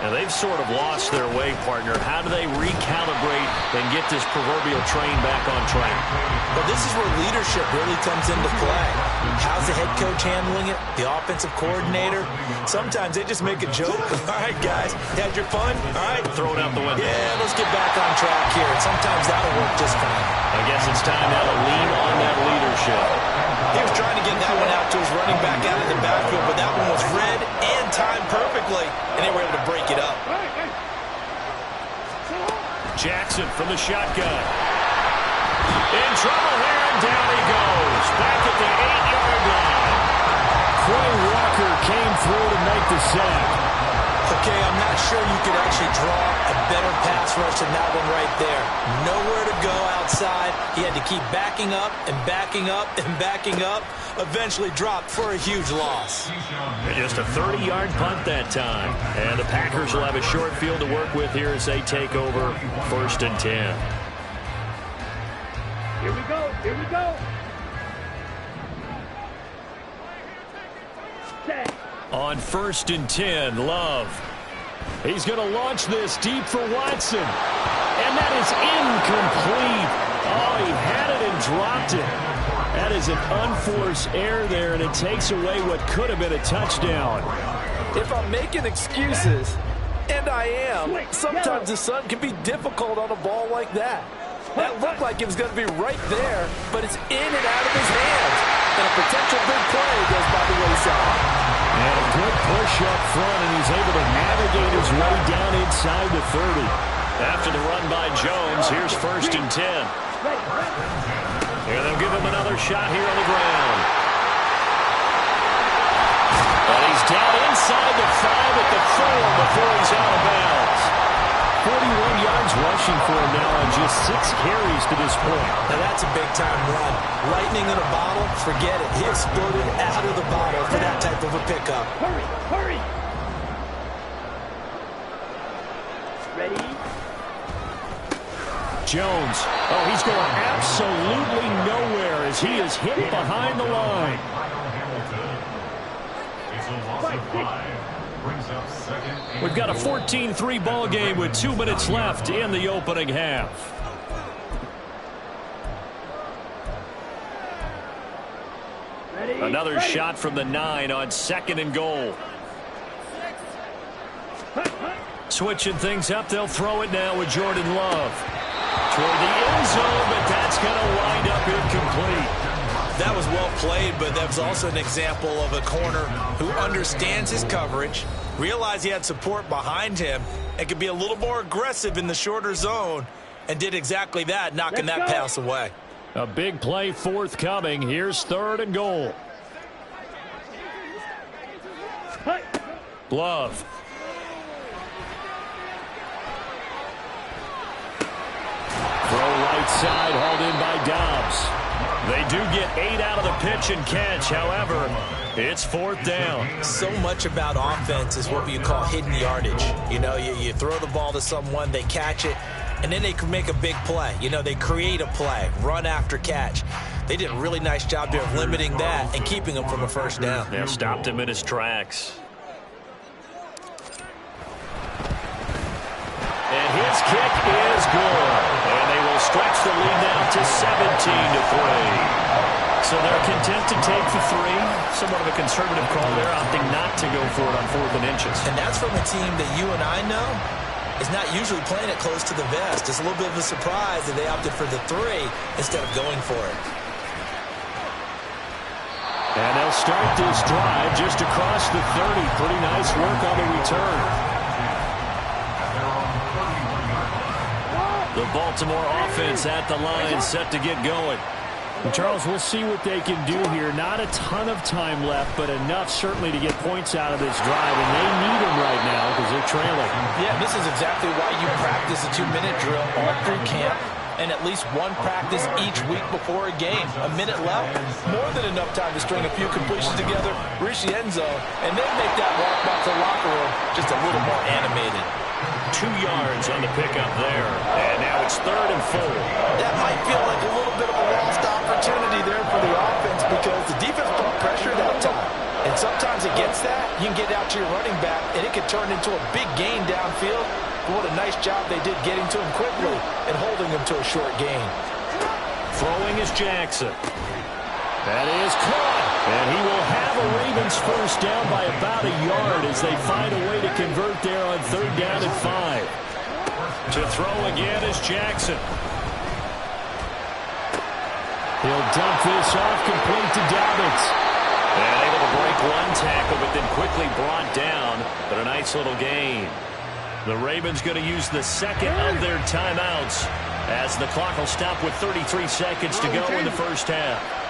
Speaker 5: And they've sort of lost their way, partner. How do they recalibrate and get this proverbial train back on track?
Speaker 2: Well, this is where leadership really comes into play. How's the head coach handling it? The offensive coordinator? Sometimes they just make a joke. All right, guys, you had your fun? All right.
Speaker 5: Throw it out the window.
Speaker 2: Yeah, let's get back on track here. And sometimes that'll work just fine.
Speaker 5: I guess it's time now to lean on that leadership.
Speaker 2: He was trying to get that one out to his running back out of the backfield, but that one was read and timed perfectly, and they were able to break it up.
Speaker 5: Jackson from the shotgun. In trouble here, and down he goes. Back at the 8-yard line. Quay Walker came through to make the sack.
Speaker 2: Okay, I'm not sure you could actually draw a better pass rush than that one right there. Nowhere to go outside. He had to keep backing up and backing up and backing up. Eventually dropped for a huge loss.
Speaker 5: And just a 30-yard punt that time. And the Packers will have a short field to work with here as they take over first and 10.
Speaker 4: Here we go. Here we go. Set.
Speaker 5: On 1st and 10, Love. He's going to launch this deep for Watson. And that is incomplete. Oh, he had it and dropped it. That is an unforced error there, and it takes away what could have been a touchdown.
Speaker 2: If I'm making excuses, and I am, sometimes the sun can be difficult on a ball like that. That looked like it was going to be right there, but it's in and out of his hands. And a potential big play goes by the wayside.
Speaker 5: And a good push up front, and he's able to navigate his way down inside the 30. After the run by Jones, here's 1st and 10. Here they'll give him another shot here on the ground. And he's down inside the 5 at the 4 before he's out of bounds. 41 yards rushing for him now on just 6 carries to this point.
Speaker 2: Now that's a big-time run. Lightning in a bottle, forget it. He exploded out of the bottle for that type of a pickup.
Speaker 4: Hurry, hurry. Ready?
Speaker 5: Jones. Oh, he's going absolutely nowhere as he is hit behind the line.
Speaker 3: It's a loss of 5. Brings up 2nd.
Speaker 5: We've got a 14-3 ball game with 2 minutes left in the opening half.
Speaker 4: Ready?
Speaker 5: Another shot from the 9 on 2nd and goal. Switching things up, they'll throw it now with Jordan Love. Toward the end zone, but that's going to wind up incomplete.
Speaker 2: That was well played, but that was also an example of a corner who understands his coverage, realized he had support behind him, and could be a little more aggressive in the shorter zone, and did exactly that, knocking that pass away.
Speaker 5: A big play forthcoming. Here's 3rd and goal. Love. Throw right side, hauled in by Dobbs. They do get 8 out of the pitch and catch. However, it's 4th down.
Speaker 2: So much about offense is what you call hidden yardage. You know, you throw the ball to someone, they catch it, and then they can make a big play. You know, they create a play, run after catch. They did a really nice job there of limiting that and keeping him from a 1st down.
Speaker 5: They stopped him in his tracks. And his kick is good. And they will stretch the lead now to 17-3. So they're content to take the 3. Somewhat of a conservative call there, opting not to go for it on 4th and inches.
Speaker 2: And that's from a team that you and I know is not usually playing it close to the vest. It's a little bit of a surprise that they opted for the 3 instead of going for it.
Speaker 5: And they'll start this drive just across the 30. Pretty nice work on the return. The Baltimore offense at the line, set to get going. And Charles, we'll see what they can do here. Not a ton of time left, but enough certainly to get points out of this drive. And they need them right now because they're trailing.
Speaker 2: Yeah, this is exactly why you practice a 2-minute drill all through camp and at least one practice each week before a game. A minute left, more than enough time to string a few completions together, reach the end zone, and then make that walk back to the locker room just a little more animated.
Speaker 5: 2 yards on the pickup there. And now it's 3rd and 4.
Speaker 2: That might feel like a little bit of a lost opportunity there for the offense because the defense brought pressure that time. And sometimes it gets that. You can get out to your running back, and it can turn into a big gain downfield. But what a nice job they did getting to him quickly and holding him to a short gain.
Speaker 5: Throwing is Jackson. That is caught. And he will have a Ravens 1st down by about a yard as they find a way to convert there on 3rd down and 5. To throw again is Jackson. He'll dump this off complete to Dobbins. And able to break one tackle, but then quickly brought down. But a nice little gain. The Ravens going to use the 2nd of their timeouts as the clock will stop with 33 seconds to go in the 1st half.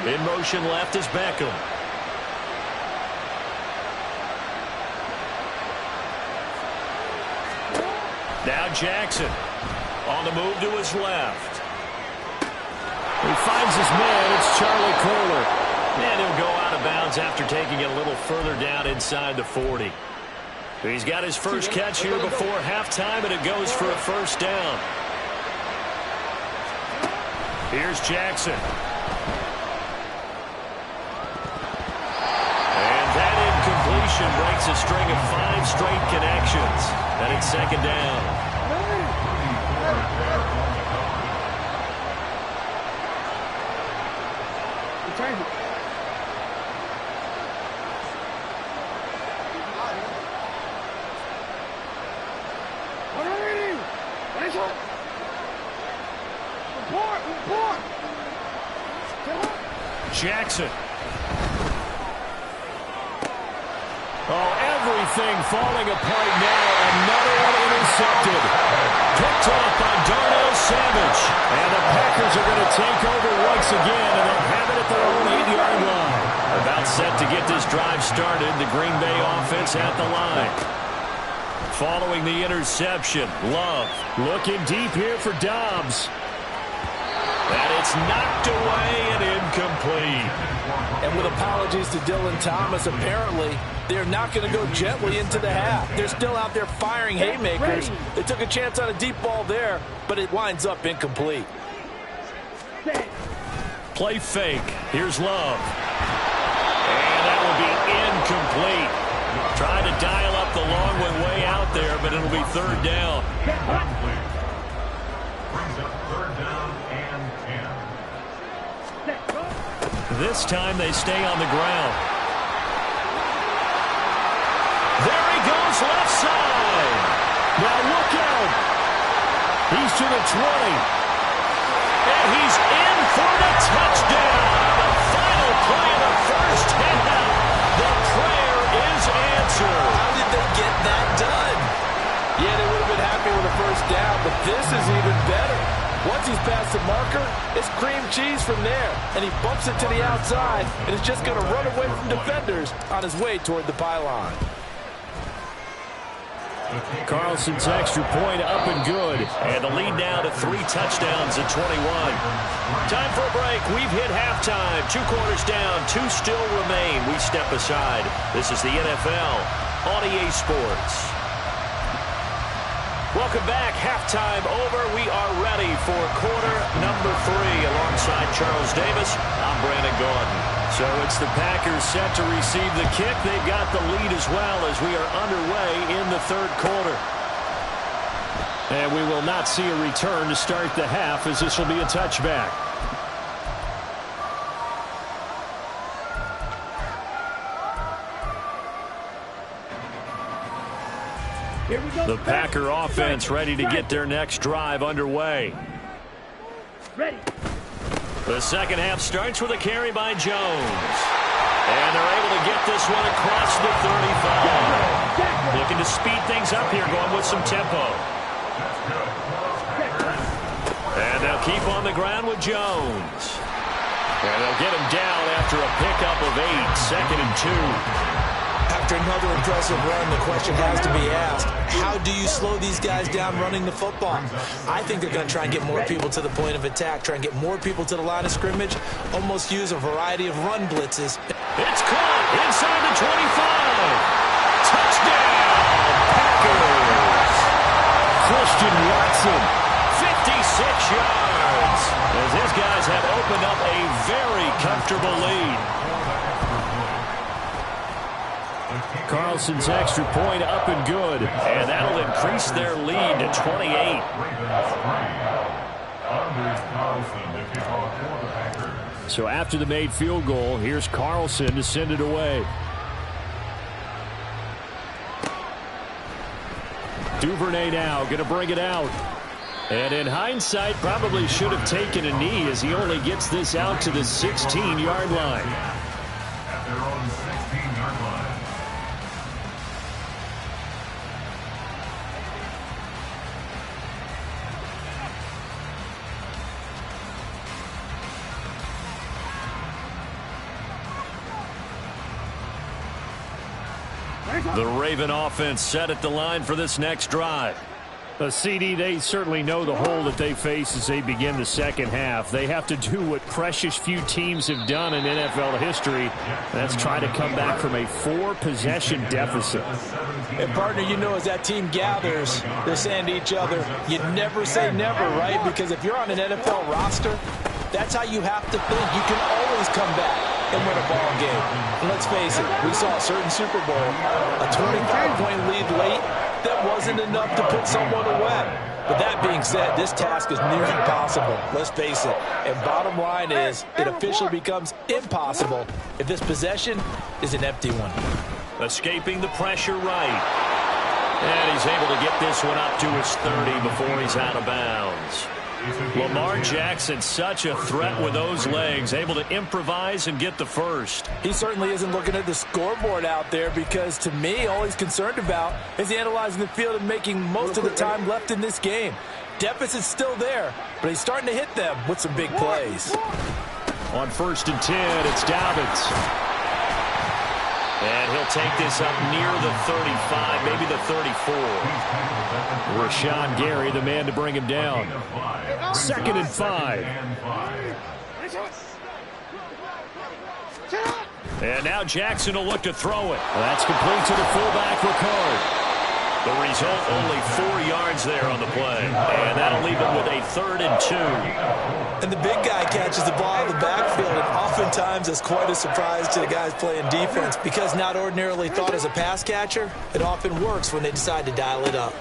Speaker 5: In motion left is Beckham. Now Jackson on the move to his left. He finds his man. It's Charlie Kolar. And he'll go out of bounds after taking it a little further down inside the 40. He's got his first catch here before halftime, and it goes for a 1st down. Here's Jackson. And that incompletion breaks a string of 5 straight connections. And it's second down. Jackson. Oh, everything falling apart now. Another one intercepted. Picked off by Darnell Savage. And the Packers are going to take over once again, and they'll have it at their own 8-yard line. About set to get this drive started. The Green Bay offense at the line. Following the interception, Love looking deep here for Dobbs. And it's knocked away and incomplete.
Speaker 2: And with apologies to Dylan Thomas, apparently they're not going to go gently into the half. They're still out there firing haymakers. They took a chance on a deep ball there, but it winds up incomplete.
Speaker 5: Play fake. Here's Love. And that will be incomplete. Trying to dial up the long one way out there, but it'll be third down.
Speaker 3: Brings up third down and 10.
Speaker 5: This time they stay on the ground. There he goes, left side. Now look out. He's to the 20. And he's in for the touchdown. The final play of the first half. The prayer is answered.
Speaker 2: How did they get that done? Yeah, they would have been happy with a first down, but this is even better. Once he's past the marker, it's cream cheese from there. And he bumps it to the outside, and is just going to run away from defenders on his way toward the pylon.
Speaker 5: Carlson's extra point up and good. And the lead now to 3 touchdowns at 21. Time for a break. We've hit halftime. 2 quarters down. 2 still remain. We step aside. This is the NFL on EA Sports. Welcome back. Halftime over. We are ready for quarter number 3. Alongside Charles Davis, I'm Brandon Gaudin. So it's the Packers set to receive the kick. They've got the lead as well as we are underway in the third quarter. And we will not see a return to start the half, as this will be a touchback.
Speaker 4: Here we go.
Speaker 5: The Packer offense ready to get their next drive underway.
Speaker 4: Ready.
Speaker 5: The second half starts with a carry by Jones. And they're able to get this one across the 35. Looking to speed things up here, going with some tempo. And they'll keep on the ground with Jones. And they'll get him down after a pickup of 8, second and 2.
Speaker 2: After another impressive run, the question has to be asked, how do you slow these guys down running the football? I think they're going to try and get more people to the point of attack, try and get more people to the line of scrimmage, almost use a variety of run blitzes.
Speaker 5: It's caught inside the 25. Touchdown, Packers. Christian Watson, 56 yards. As his guys have opened up a very comfortable lead. Carlson's extra point up and good. And that'll increase their lead to 28. So after the made field goal, here's Carlson to send it away. Duvernay now going to bring it out. And in hindsight, probably should have taken a knee as he only gets this out to the 16-yard line.
Speaker 3: At their own 16-yard line.
Speaker 5: The Raven offense set at the line for this next drive. CD, they certainly know the hole that they face as they begin the second half. They have to do what precious few teams have done in NFL history. That's try to come back from a 4-possession deficit.
Speaker 2: And, partner, you know, as that team gathers, they're saying to each other, you never say never, right? Because if you're on an NFL roster, That's how you have to think. You can always come back and win a ball game. And let's face it, we saw a certain Super Bowl, a 25-point lead late, that wasn't enough to put someone away. But that being said, this task is near impossible. Let's face it. And bottom line is, it officially becomes impossible if this possession is an empty one.
Speaker 1: Escaping the pressure right. And he's able to get this one up to his 30 before he's out of bounds. Lamar Jackson, such a threat with those legs, able to improvise and get the first.
Speaker 2: He certainly isn't looking at the scoreboard out there because, to me, all he's concerned about is analyzing the field and making most of the time left in this game. Deficit's still there, but he's starting to hit them with some big plays.
Speaker 5: On 1st and 10, it's Dobbins.
Speaker 1: And he'll take this up near the 35, maybe the 34.
Speaker 5: Rashawn Gary, the man to bring him down. 2nd and 5.
Speaker 1: And now Jackson will look to throw it.
Speaker 5: That's complete to the fullback, Ricard.
Speaker 1: The result, only 4 yards there on the play. And that'll leave him with a 3rd and 2.
Speaker 2: And the big guy catches the ball in the backfield, and oftentimes it's quite a surprise to the guys playing defense because not ordinarily thought as a pass catcher, it often works when they decide to dial it up.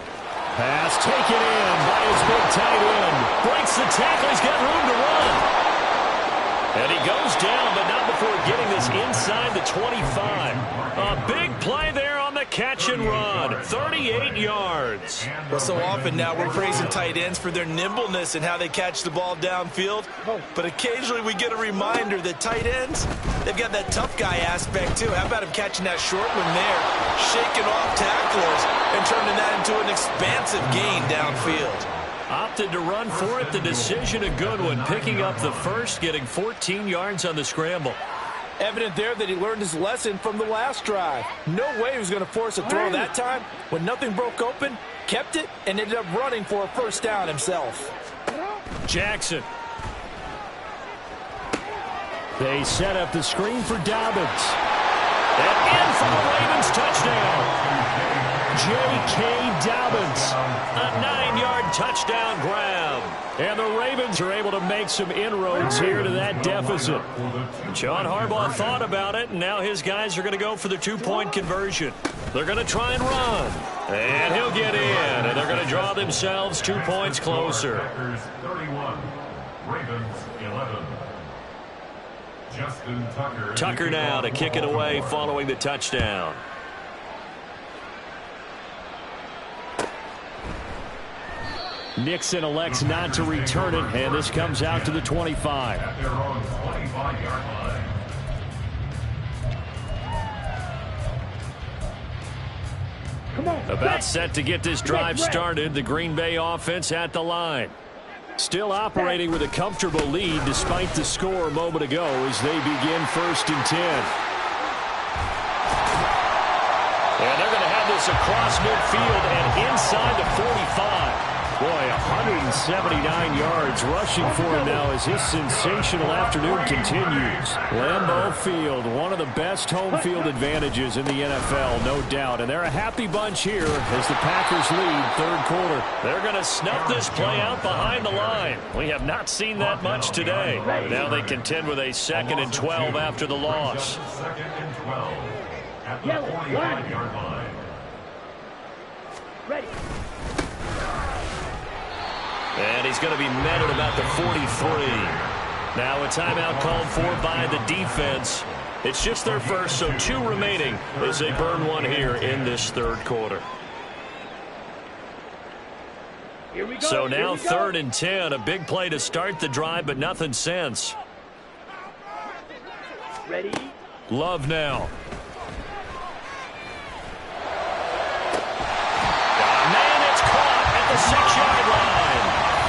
Speaker 5: Pass taken in by his big tight end.
Speaker 1: Breaks the tackle. He's got room to run. And he goes down, but not before getting this inside the 25. A big play there on the catch and run. 38 yards.
Speaker 2: Well, so often now we're praising tight ends for their nimbleness and how they catch the ball downfield. But occasionally we get a reminder that tight ends, they've got that tough guy aspect too. How about him catching that short one there, shaking off tacklers, and turning that into an expansive gain downfield?
Speaker 1: Opted to run for it. The decision a good one. Picking up the first, getting 14 yards on the scramble.
Speaker 2: Evident there that he learned his lesson from the last drive. No way he was going to force a throw that time. When nothing broke open, kept it, and ended up running for a first down himself.
Speaker 1: Jackson.
Speaker 5: They set up the screen for Dobbins.
Speaker 1: And in for the Ravens touchdown.
Speaker 5: J.K. Dobbins.
Speaker 1: A 9-yard touchdown grab.
Speaker 5: And the Ravens are able to make some inroads here to that deficit.
Speaker 1: John Harbaugh thought about it, and now his guys are going to go for the 2-point conversion. They're going to try and run. And he'll get in, and they're going to draw themselves 2 points closer.
Speaker 3: 31, Ravens 11. Justin Tucker.
Speaker 1: Tucker now to kick it away following the touchdown.
Speaker 5: Nixon elects not to return it, and this comes out to the 25.
Speaker 3: At their own 25-yard line.
Speaker 1: About set to get this drive started. The Green Bay offense at the line.
Speaker 5: Still operating with a comfortable lead despite the score a moment ago as they begin 1st and 10.
Speaker 1: And they're going to have this across midfield and inside the 45.
Speaker 5: Boy, 179 yards rushing for him now as his sensational afternoon continues. Lambeau Field, one of the best home field advantages in the NFL, no doubt. And they're a happy bunch here as the Packers lead 3rd quarter.
Speaker 1: They're going to snuff this play out behind the line. We have not seen that much today. Now they contend with a 2nd and 12 after the loss.
Speaker 3: 2nd and 12 at the 45-yard line.
Speaker 4: Ready.
Speaker 1: And he's going to be met at about the 43. Now a timeout called for by the defense. It's just their first, so 2 remaining as they burn one here in this 3rd quarter.
Speaker 4: Here we go.
Speaker 1: So now 3rd and 10, a big play to start the drive, but nothing since.
Speaker 4: Ready.
Speaker 1: Love now. Man, it's caught at the 6-yard line.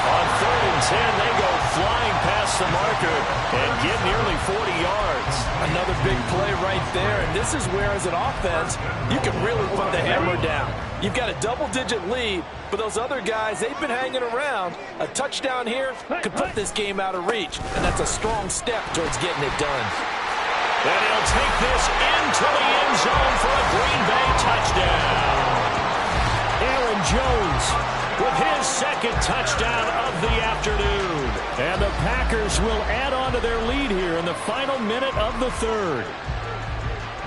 Speaker 1: On 3rd and 10, they go flying past the marker and get nearly 40 yards.
Speaker 2: Another big play right there, and this is where, as an offense, you can really put the hammer down. You've got a double-digit lead, but those other guys, they've been hanging around. A touchdown here could put this game out of reach, and that's a strong step towards getting it done.
Speaker 1: And he'll take this into the end zone for a Green Bay touchdown. Aaron Jones with his 2nd touchdown of the afternoon.
Speaker 5: And the Packers will add on to their lead here in the final minute of the third.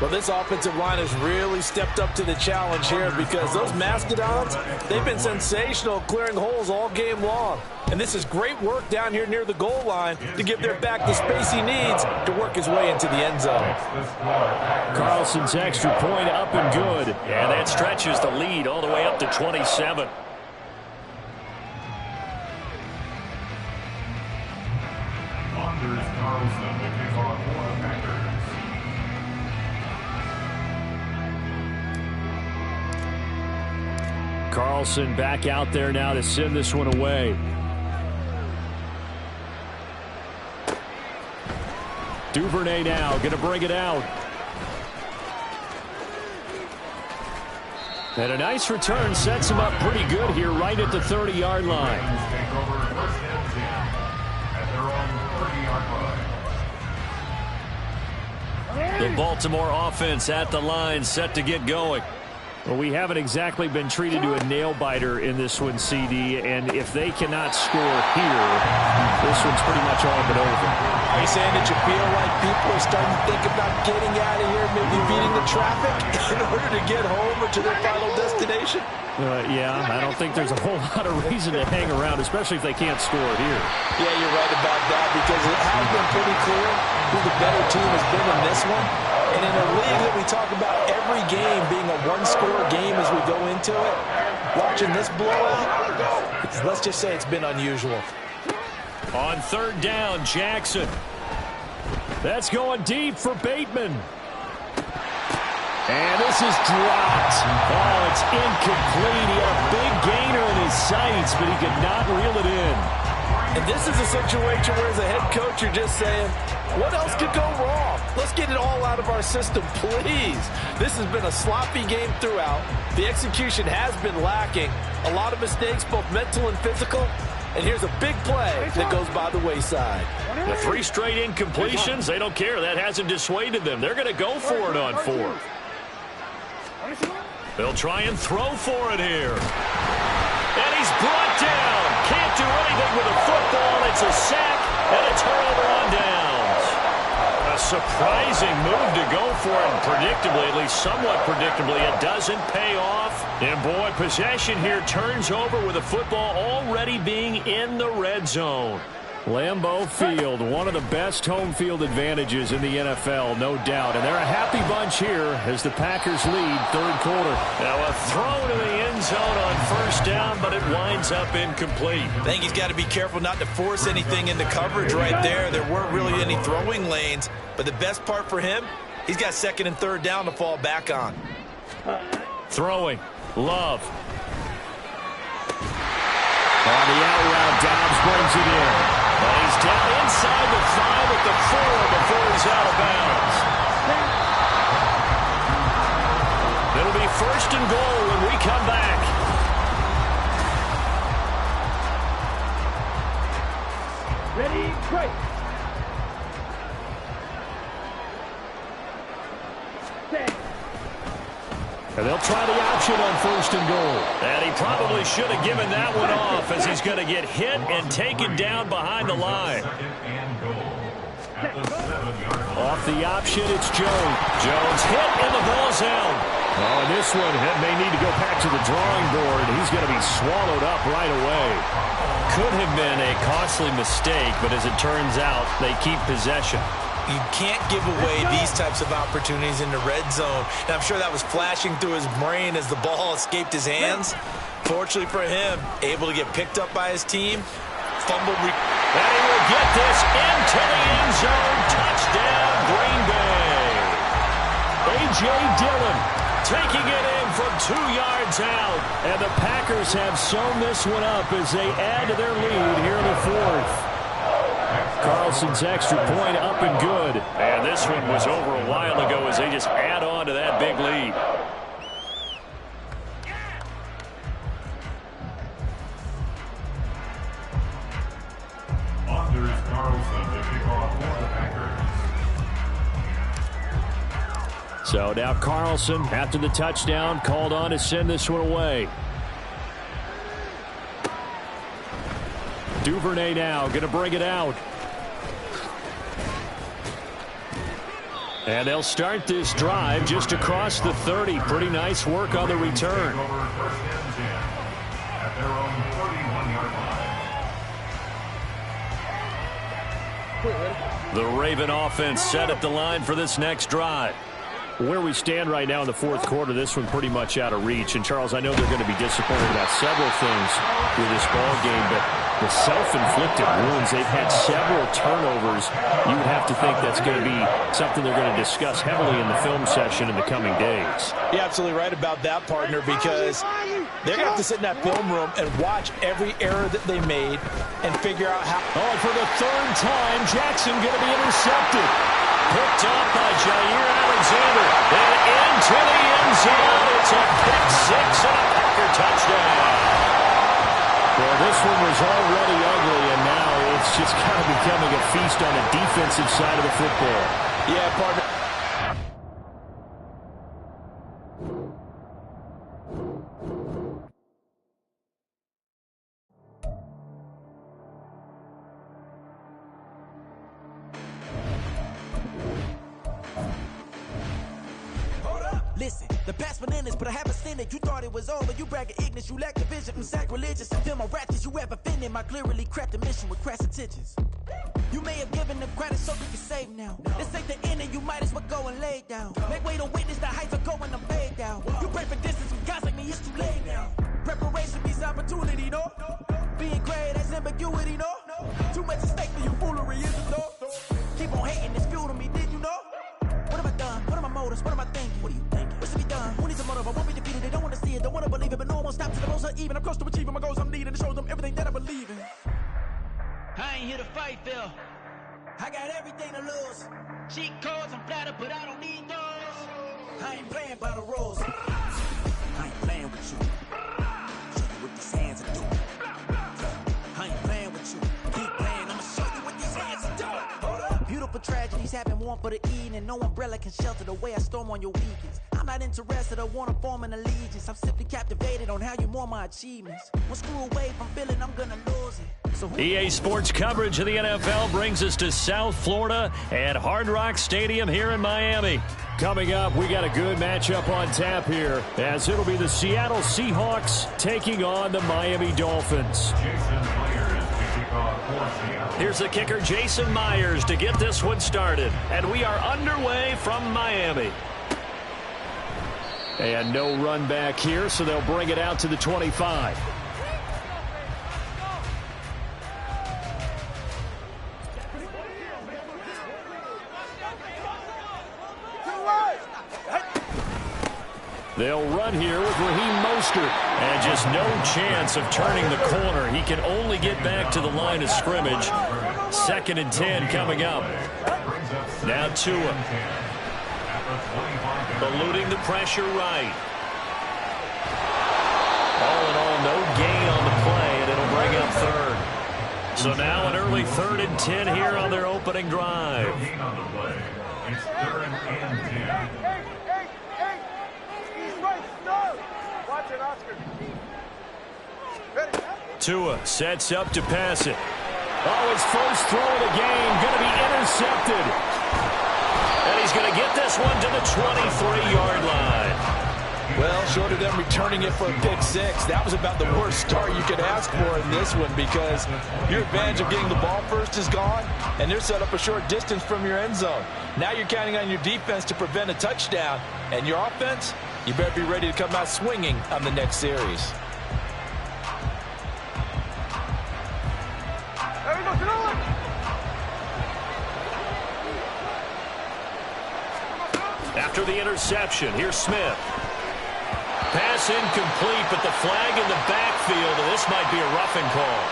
Speaker 2: Well, this offensive line has really stepped up to the challenge here because those Mastodons, they've been sensational clearing holes all game long. And this is great work down here near the goal line to give their back the space he needs to work his way into the end zone.
Speaker 5: Carlson's extra point up and good.
Speaker 1: And that stretches the lead all the way up to 27.
Speaker 3: Anders Carlson to kick off for the Packers.
Speaker 5: Carlson back out there now to send this one away. Duvernay now going to bring it out. And a nice return sets him up pretty good here right at the 30-yard line.
Speaker 3: Take over first and 10 at their own 30-yard line.
Speaker 1: The Baltimore offense at the line, set to get going.
Speaker 5: Well, we haven't exactly been treated to a nail-biter in this one, CD, and if they cannot score here, this one's pretty much all but over.
Speaker 2: Are you saying that you feel like people are starting to think about getting out of here, maybe beating the traffic in order to get home or to their final destination?
Speaker 5: Yeah, I don't think there's a whole lot of reason to hang around, especially if they can't score here.
Speaker 2: Yeah, you're right about that because it has been pretty clear who the better team has been in this one. And in a league that we talk about every game being a one-score game as we go into it, watching this blowout, let's just say it's been unusual.
Speaker 5: On third down, Jackson. That's going deep for Bateman. And this is dropped. Oh, it's incomplete. He had a big gainer in his sights, but he could not reel it in.
Speaker 2: And this is a situation where as a head coach, you're just saying, what else could go wrong? Let's get it all out of our system, please. This has been a sloppy game throughout. The execution has been lacking. A lot of mistakes, both mental and physical. And here's a big play that goes by the wayside.
Speaker 1: The 3 straight incompletions, they don't care. That hasn't dissuaded them. They're going to go for it on 4th. They'll try and throw for it here. And he's brought down. Can't do anything with a football. It's a sack and a turnover on downs. A surprising move to go for it, and predictably, at least somewhat predictably, it doesn't pay off. And boy, possession here turns over with the football already being in the red zone.
Speaker 5: Lambeau Field, one of the best home field advantages in the NFL, no doubt. And they're a happy bunch here as the Packers lead third quarter.
Speaker 1: Now a throw to the end zone on first down, but it winds up incomplete.
Speaker 2: I think he's got to be careful not to force anything into coverage right there. There weren't really any throwing lanes, but the best part for him, he's got second and third down to fall back on.
Speaker 5: Throwing, Love. On the out route, Dobbs brings it in.
Speaker 1: But he's down inside the 5 at the 4 before he's out of bounds. It'll be first and goal when we come back.
Speaker 4: Ready, break.
Speaker 5: And they'll try the option on first and goal.
Speaker 1: And he probably should have given that one off as he's going to get hit and taken down behind the line.
Speaker 5: Off the option, it's Jones.
Speaker 1: Jones hit and the ball's out.
Speaker 5: Oh, and this one may need to go back to the drawing board. He's going to be swallowed up right away.
Speaker 1: Could have been a costly mistake, but as it turns out, they keep possession.
Speaker 2: You can't give away these types of opportunities in the red zone. And I'm sure that was flashing through his brain as the ball escaped his hands. Fortunately for him, able to get picked up by his team. Fumble.
Speaker 1: And he will get this into the end zone. Touchdown, Green Bay.
Speaker 5: A.J. Dillon
Speaker 1: taking it in from 2 yards out.
Speaker 5: And the Packers have sewn this one up as they add to their lead here in the 4th. Carlson's extra point up and good.
Speaker 1: And this one was over a while ago as they just add on to that big lead.
Speaker 3: Anders Carlson to kick off for the Packers.
Speaker 5: So now Carlson, after the touchdown, called on to send this one away. Duvernay now going to bring it out. And they'll start this drive just across the 30. Pretty nice work on the return.
Speaker 3: At their own 31-yard line.
Speaker 5: The Raven offense set at the line for this next drive. Where we stand right now in the fourth quarter, this one pretty much out of reach. And, Charles, I know they're going to be disappointed about several things with this ball game, but the self-inflicted wounds, they've had several turnovers. You would have to think that's going to be something they're going to discuss heavily in the film session in the coming days.
Speaker 2: You're absolutely right about that, partner, because they're going to have to sit in that film room and watch every error that they made and figure out how.
Speaker 5: Oh, for the third time, Jackson going to be intercepted. Picked up by Jair Alexander. And into the end zone. It's a pick six and a Packer touchdown. Well, this one was already ugly, and now it's just kind of becoming a feast on the defensive side of the football.
Speaker 2: Yeah, partner.
Speaker 8: Listen, the past bananas, but I haven't seen it. You thought it was over, you bragging ignorance, you lack the vision from sacrilegious. And feel my ratchets, you have offended my clearly crafted mission with crass intentions. You may have given them credit so you can save now. This ain't the end and you might as well go and lay down. Make way to witness the heights are going to fade down. You pray for distance with guys like me, it's too late now. Preparation means opportunity, no? Being great, that's ambiguity, no? Too much at stake for you foolery, isn't no? Keep on hating, it's fuel to me, did you know? What have I done? What are my motives? What am I thinking? What are you thinking? What should be done? Who needs a motive? I won't be defeated. They don't want to see it, don't want to believe it, but no one won't stop till the goals are even. I'm close to achieving my goals. I'm needing to show them everything that I believe in.
Speaker 4: I ain't here to fight, Phil.
Speaker 8: I got everything to lose.
Speaker 4: Cheat codes, I'm flattered, but I don't need those.
Speaker 8: I ain't playing by the rules. I ain't playing with you. Show you what these hands are doing. I ain't playing with you. Keep playing, I'ma show you what these hands are doing. Hold up. Beautiful tragedies happen, one for the evening. No umbrella can shelter the way I storm on your weekends. I'm not interested, I wanna form an allegiance. I'm simply captivated on how you more my achievements. One screw away from feeling I'm gonna lose it. So
Speaker 5: EA Sports coverage of the NFL brings us to South Florida at Hard Rock Stadium here in Miami. Coming up, we got a good matchup on tap here, as it'll be the Seattle Seahawks taking on the Miami Dolphins.
Speaker 3: Jason Myers kicking off for Seattle.
Speaker 5: Here's the kicker, Jason Myers, to get this one started. And we are underway from Miami. And no run back here, so they'll bring it out to the 25. They'll run here with Raheem Mostert. And just no chance of turning the corner. He can only get back to the line of scrimmage. 2nd and 10 coming up. Now Tua. Eluding the pressure right. All in all, no gain on the play, and it'll bring up 3rd. So now an early 3rd and 10 here on their opening drive.
Speaker 3: No gain on the play. It's 3rd and 10.
Speaker 5: Tua sets up to pass it. Oh, his first throw of the game going to be intercepted. And he's going to get this one to the 23-yard line.
Speaker 2: Well, short of them returning it for a pick six, that was about the worst start you could ask for in this one, because your advantage of getting the ball first is gone, and they're set up a short distance from your end zone. Now you're counting on your defense to prevent a touchdown, and your offense, you better be ready to come out swinging on the next series.
Speaker 5: After the interception, here's Smith. Pass incomplete, but the flag in the backfield, and this might be a roughing call.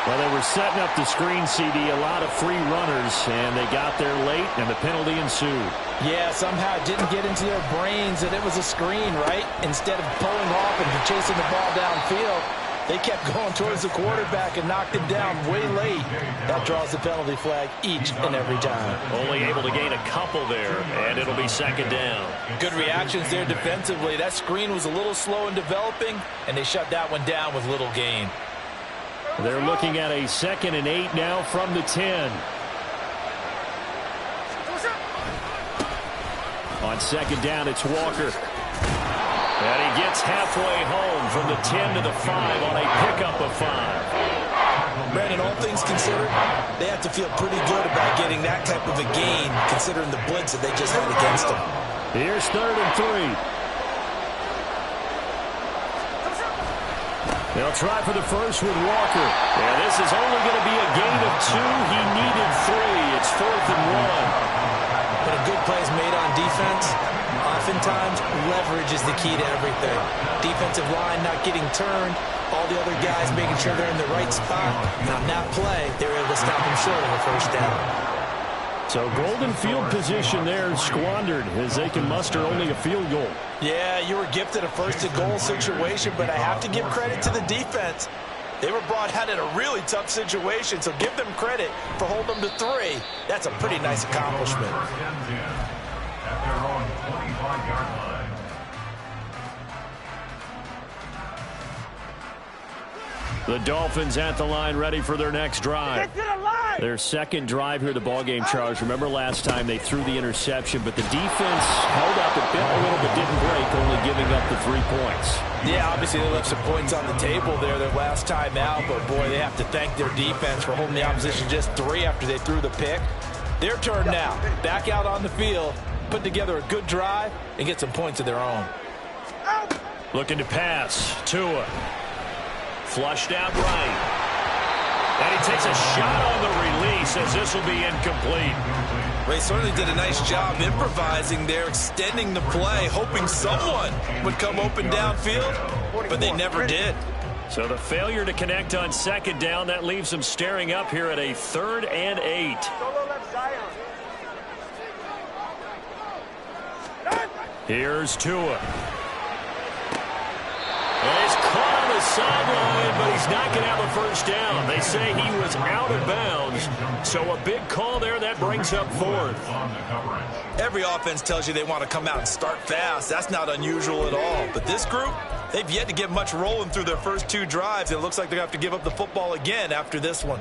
Speaker 5: Well, they were setting up the screen, CD, a lot of free runners, and they got there late, and the penalty ensued.
Speaker 2: Yeah, somehow it didn't get into their brains that it was a screen, right? Instead of pulling off and chasing the ball downfield, they kept going towards the quarterback and knocked him down way late. That draws the penalty flag each and every time.
Speaker 5: Only able to gain a couple there, and it'll be 2nd down.
Speaker 2: Good reactions there defensively. That screen was a little slow in developing, and they shut that one down with little gain.
Speaker 5: They're looking at a 2nd and 8 now from the 10. On 2nd down, it's Walker. And he gets halfway home from the 10 to the 5 on a pickup of 5.
Speaker 2: Brandon, all things considered, they have to feel pretty good about getting that type of a gain, considering the blitz that they just had against them.
Speaker 5: Here's 3rd and 3. They'll try for the first with Walker. And this is only going to be a gain of 2. He needed 3. It's 4th and 1.
Speaker 2: But a good play is made on defense. Oftentimes, leverage is the key to everything. Defensive line not getting turned. All the other guys making sure they're in the right spot. And on that play, they were able to stop him short of a first down.
Speaker 5: So golden field position there squandered as they can muster only a field goal.
Speaker 2: Yeah, you were gifted a first-and-goal situation, but I have to give credit to the defense. They were brought out in a really tough situation, so give them credit for holding them to 3. That's a pretty nice accomplishment.
Speaker 3: At their own 25-yard line.
Speaker 5: The Dolphins at the line ready for their next drive. Their 2nd drive here, the ballgame, Charles. Remember last time they threw the interception, but the defense held up a little bit, didn't break, only giving up the 3 points.
Speaker 2: Yeah, obviously they left some points on the table there their last time out, but boy, they have to thank their defense for holding the opposition just 3 after they threw the pick. Their turn now. Back out on the field, put together a good drive, and get some points of their own.
Speaker 5: Looking to pass. Tua. Flushed out right. And he takes a shot on the release as this will be incomplete.
Speaker 2: They certainly did a nice job improvising there, extending the play, hoping someone would come open downfield, but they never did.
Speaker 5: So the failure to connect on 2nd down, that leaves them staring up here at a 3rd and 8. Here's Tua. And he's caught on the sideline, but he's not going to have a first down. They say he was out of bounds. So a big call there, that brings up 4th.
Speaker 2: Every offense tells you they want to come out and start fast. That's not unusual at all. But this group, they've yet to get much rolling through their first 2 drives. It looks like they're going to have to give up the football again after this one.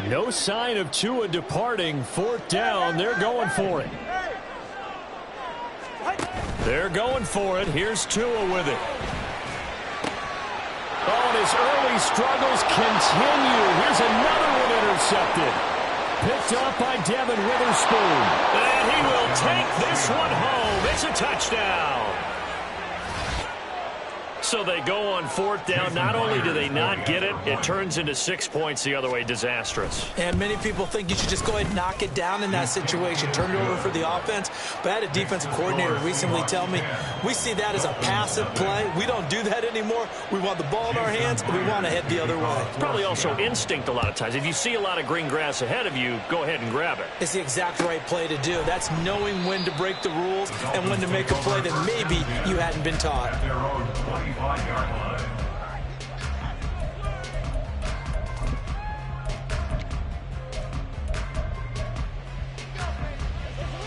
Speaker 5: No sign of Tua departing. 4th down. They're going for it. They're going for it. Here's Tua with it. Oh, and his early struggles continue. Here's another one intercepted. Picked up by Devin Witherspoon. And he will take this one home. It's a touchdown. So they go on 4th down. Not only do they not get it, it turns into 6 points the other way. Disastrous.
Speaker 2: And many people think you should just go ahead and knock it down in that situation. Turn it over for the offense. But I had a defensive coordinator recently tell me, we see that as a passive play. We don't do that anymore. We want the ball in our hands, and we want to head the other way.
Speaker 5: Probably also instinct a lot of times. If you see a lot of green grass ahead of you, go ahead and grab it.
Speaker 2: It's the exact right play to do. That's knowing when to break the rules and when to make a play that maybe you hadn't been taught.
Speaker 3: At their own 25-yard line.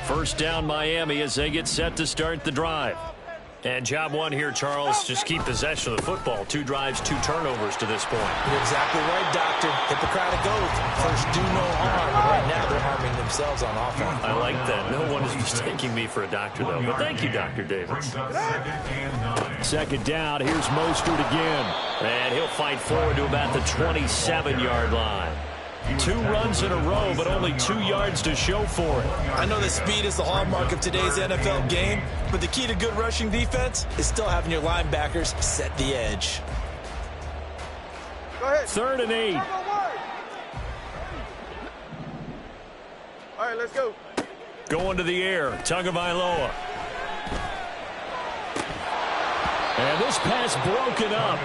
Speaker 5: First down, Miami, as they get set to start the drive. And job 1 here, Charles, just keep possession of the football. 2 drives, 2 turnovers to this point.
Speaker 2: You're exactly right, Doctor. Hippocratic oath. First, do no harm. But right now, they're harming themselves on offense.
Speaker 5: I like that. No one is mistaking me for a doctor, though. But thank you, Dr. Davis. 2nd down. Here's Mostert again. And he'll fight forward to about the 27-yard line. 2 runs in a row, but only 2 yards to show for it.
Speaker 2: I know that speed is the hallmark of today's NFL game, but the key to good rushing defense is still having your linebackers set the edge.
Speaker 9: Go ahead.
Speaker 5: 3rd and 8.
Speaker 9: All right, let's go.
Speaker 5: Going to the air. Tagovailoa. And this pass broken up.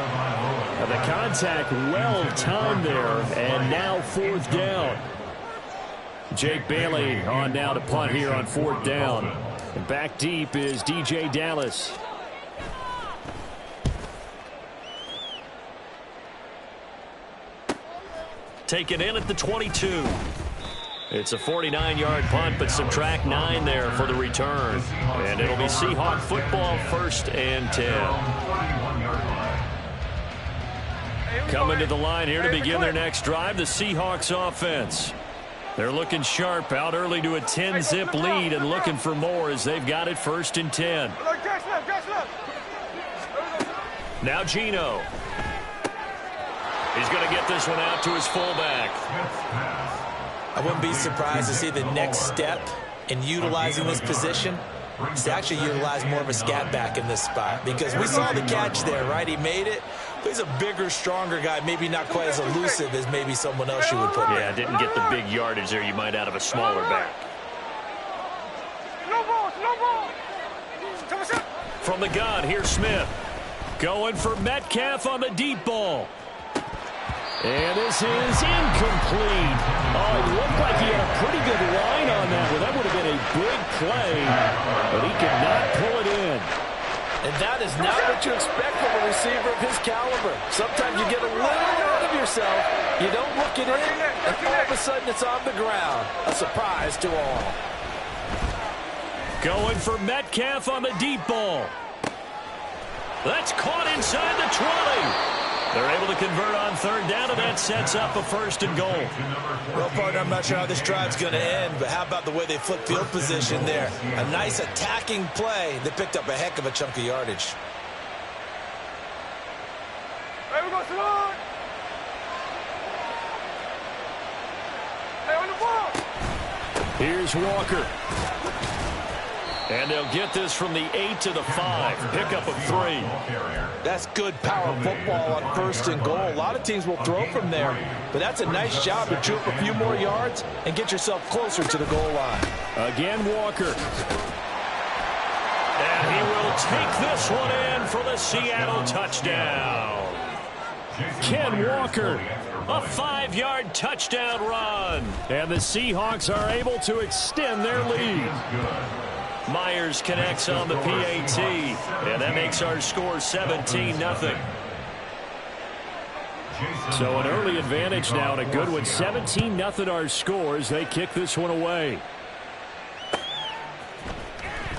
Speaker 5: And the contact well timed there. And now 4th down. Jake Bailey on now to punt here on 4th down. And back deep is DJ Dallas.
Speaker 1: Taken in at the 22. It's a 49-yard punt, but subtract 9 there for the return. And it'll be Seahawk football, 1st and 10. Coming to the line here to begin their next drive, the Seahawks offense. They're looking sharp, out early to a 10-zip lead and looking for more as they've got it 1st and 10. Now Geno. He's going to get this one out to his fullback.
Speaker 2: I wouldn't be surprised to see the next step in utilizing this position is to actually utilize more of a scat back in this spot, because we saw the catch there, right? He made it. He's a bigger, stronger guy, maybe not quite as elusive as maybe someone else you would put there.
Speaker 1: Yeah, didn't get the big yardage there you might out of a smaller back. From the gun, here's Smith. Going for Metcalf on the deep ball.
Speaker 5: And this is incomplete. Oh, it looked like he had a pretty good line on that one. That would have been a big play, but he could not pull it in.
Speaker 9: And that is not what you expect from a receiver of his caliber. Sometimes you get a little ahead of yourself, you don't look it in, and all of a sudden it's on the ground. A surprise to all.
Speaker 1: Going for Metcalf on the deep ball. That's caught inside the 20. They're able to convert on 3rd down, and that sets up a 1st and goal.
Speaker 2: Well, partner, I'm not sure how this drive's going to end, but how about the way they flip field position there? A nice attacking play. They picked up a heck of a chunk of yardage.
Speaker 10: Hey, we go slow. Hey, on the ball.
Speaker 5: Here's Walker.
Speaker 1: And they'll get this from the 8 to the 5. Pickup of 3.
Speaker 9: That's good power football on 1st and goal. A lot of teams will throw from there, but that's a nice job to chew up a few more yards and get yourself closer to the goal line.
Speaker 5: Again, Walker.
Speaker 1: And he will take this one in for the Seattle touchdown.
Speaker 5: Ken Walker.
Speaker 1: A 5-yard touchdown run.
Speaker 5: And the Seahawks are able to extend their lead.
Speaker 1: Myers connects on the PAT, and that makes our score 17-0.
Speaker 5: So an early advantage now, and a good one. 17-0 our score as they kick this one away.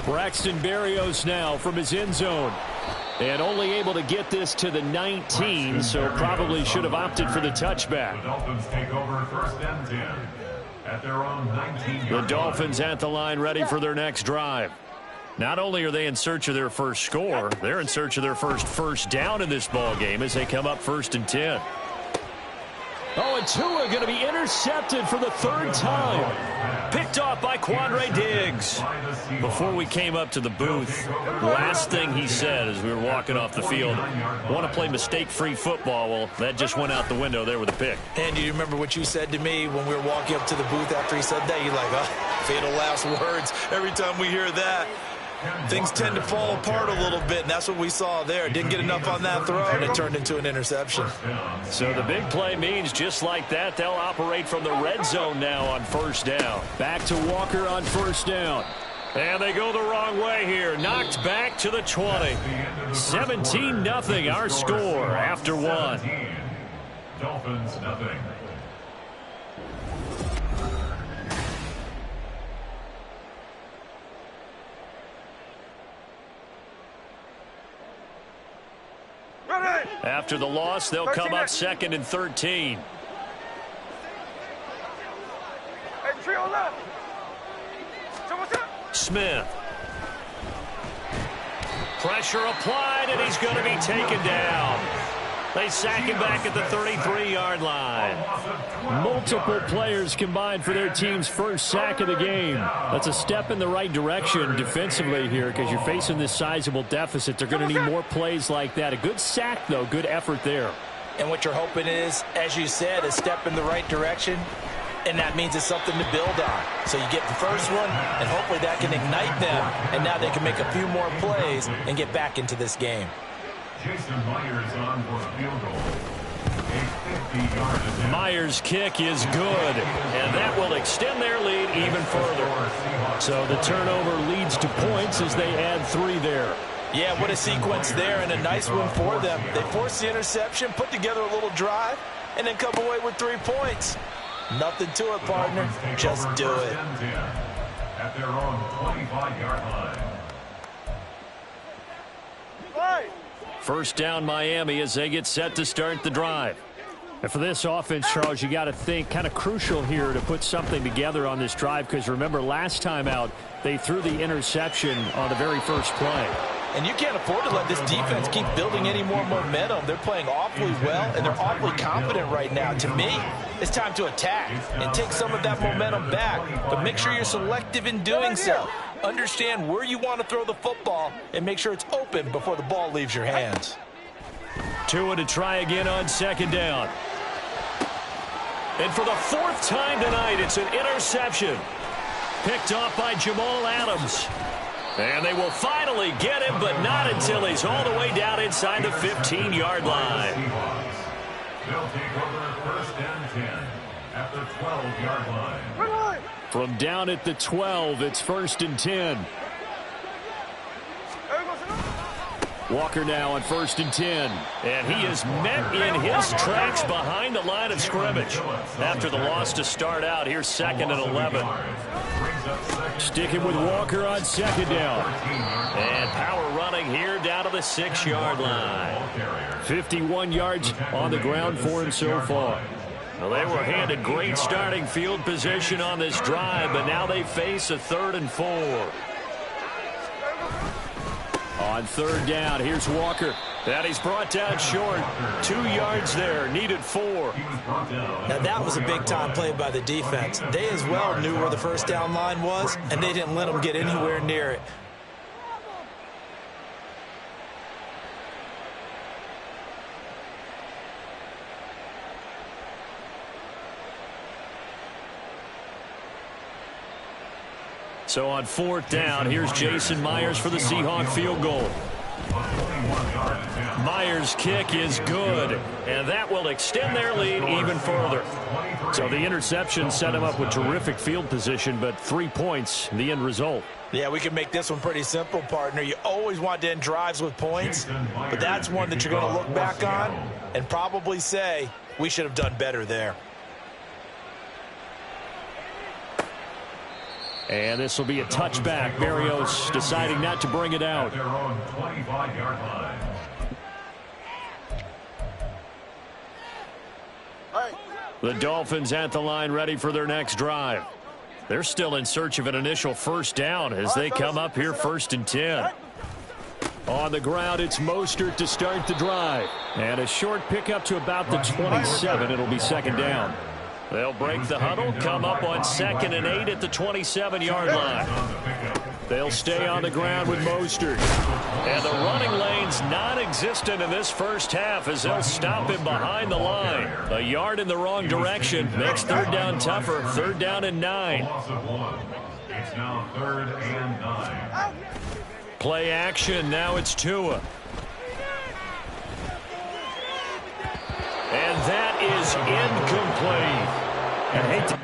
Speaker 5: Braxton Berrios now from his end zone. And only able to get this to the 19, so probably should have opted for the touchback.
Speaker 3: The Dolphins take over 1st and 10. At their own 19-yard
Speaker 1: The Dolphins at the line ready for their next drive. Not only are they in search of their first score, they're in search of their first down in this ball game as they come up 1st and 10.
Speaker 5: Oh, and Tua going to be intercepted for the 3rd time.
Speaker 1: Picked off by Quandre Diggs. Before we came up to the booth, last thing he said as we were walking off the field, want to play mistake-free football. Well, that just went out the window there with a pick.
Speaker 2: And do you remember what you said to me when we were walking up to the booth after he said that? You're like, oh, fatal last words. Every time we hear that, things tend to fall apart a little bit, and that's what we saw there. Didn't get enough on that throw, and it turned into an interception.
Speaker 1: So the big play means just like that, they'll operate from the red zone now on 1st down.
Speaker 5: Back to Walker on 1st down.
Speaker 1: And they go the wrong way here. Knocked back to the 20. 17-0 our score after 1.
Speaker 3: Dolphins nothing.
Speaker 1: After the loss, they'll come up 2nd and 13. Smith. Pressure applied, and he's going to be taken down. They sack him back at the 33-yard line.
Speaker 5: Multiple players combined for their team's first sack of the game. That's a step in the right direction defensively here because you're facing this sizable deficit. They're going to need more plays like that. A good sack, though. Good effort there.
Speaker 2: And what you're hoping is, as you said, a step in the right direction, and that means it's something to build on. So you get the first one, and hopefully that can ignite them, and now they can make a few more plays and get back into this game.
Speaker 3: Jason Myers on for a field goal.
Speaker 5: Myers' kick is good, and that will extend their lead even further. So the turnover leads to points as they add 3 there.
Speaker 2: Yeah, what a sequence there, and a nice win for them. They forced the interception, put together a little drive, and then come away with 3 points. Nothing to it, partner. Just do it.
Speaker 3: At their own 25-yard line.
Speaker 5: First down, Miami, as they get set to start the drive. And for this offense, Charles, you got to think kind of crucial here to put something together on this drive, because remember last time out they threw the interception on the very first play.
Speaker 2: And you can't afford to let this defense keep building any more momentum. They're playing awfully well, and they're awfully confident right now. To me, it's time to attack and take some of that momentum back. But make sure you're selective in doing so. Understand where you want to throw the football and make sure it's open before the ball leaves your hands.
Speaker 5: Tua to try again on second down. And for the 4th time tonight, it's an interception. Picked off by Jamal Adams. And they will finally get him, but not until he's all the way down inside the 15-yard line.
Speaker 3: They'll take over first and 10 at the 12-yard line.
Speaker 5: From down at the 12, it's first and 10. Walker now on first and 10. And he is met in his tracks behind the line of scrimmage. After the loss to start out, here's second and 11. Sticking with Walker on second down. And power running here down to the 6-yard line. 51 yards on the ground for him so far. Well, they were handed great starting field position on this drive, but now they face a 3rd and 4. On third down, here's Walker. That he's brought down short. 2 yards there, needed 4.
Speaker 2: Now that was a big-time play by the defense. They as well knew where the first down line was, and they didn't let them get anywhere near it.
Speaker 5: So on 4th down, here's Jason Myers for the Seahawk field goal. Myers' kick is good, and that will extend their lead even further. So the interception set him up with terrific field position, but 3 points, the end result.
Speaker 2: Yeah, we can make this one pretty simple, partner. You always want to end drives with points, but that's one that you're going to look back on and probably say, we should have done better there.
Speaker 5: And this will be a touchback. Berrios deciding not to bring it out.
Speaker 3: Their own 25-yard line.
Speaker 5: The Dolphins at the line ready for their next drive. They're still in search of an initial first down as they come up here first and 10. On the ground, it's Mostert to start the drive. And a short pickup to about the 27. It'll be second down. They'll break the huddle, come up on 2nd and 8 at the 27-yard line. They'll stay on the ground with Mostert. And the running lane's non-existent in this first half as they'll stop him behind the line. A yard in the wrong direction makes third down tougher. 3rd down and 9.
Speaker 3: It's now 3rd and 9.
Speaker 5: Play action. Now it's Tua. And that is incomplete. And hate to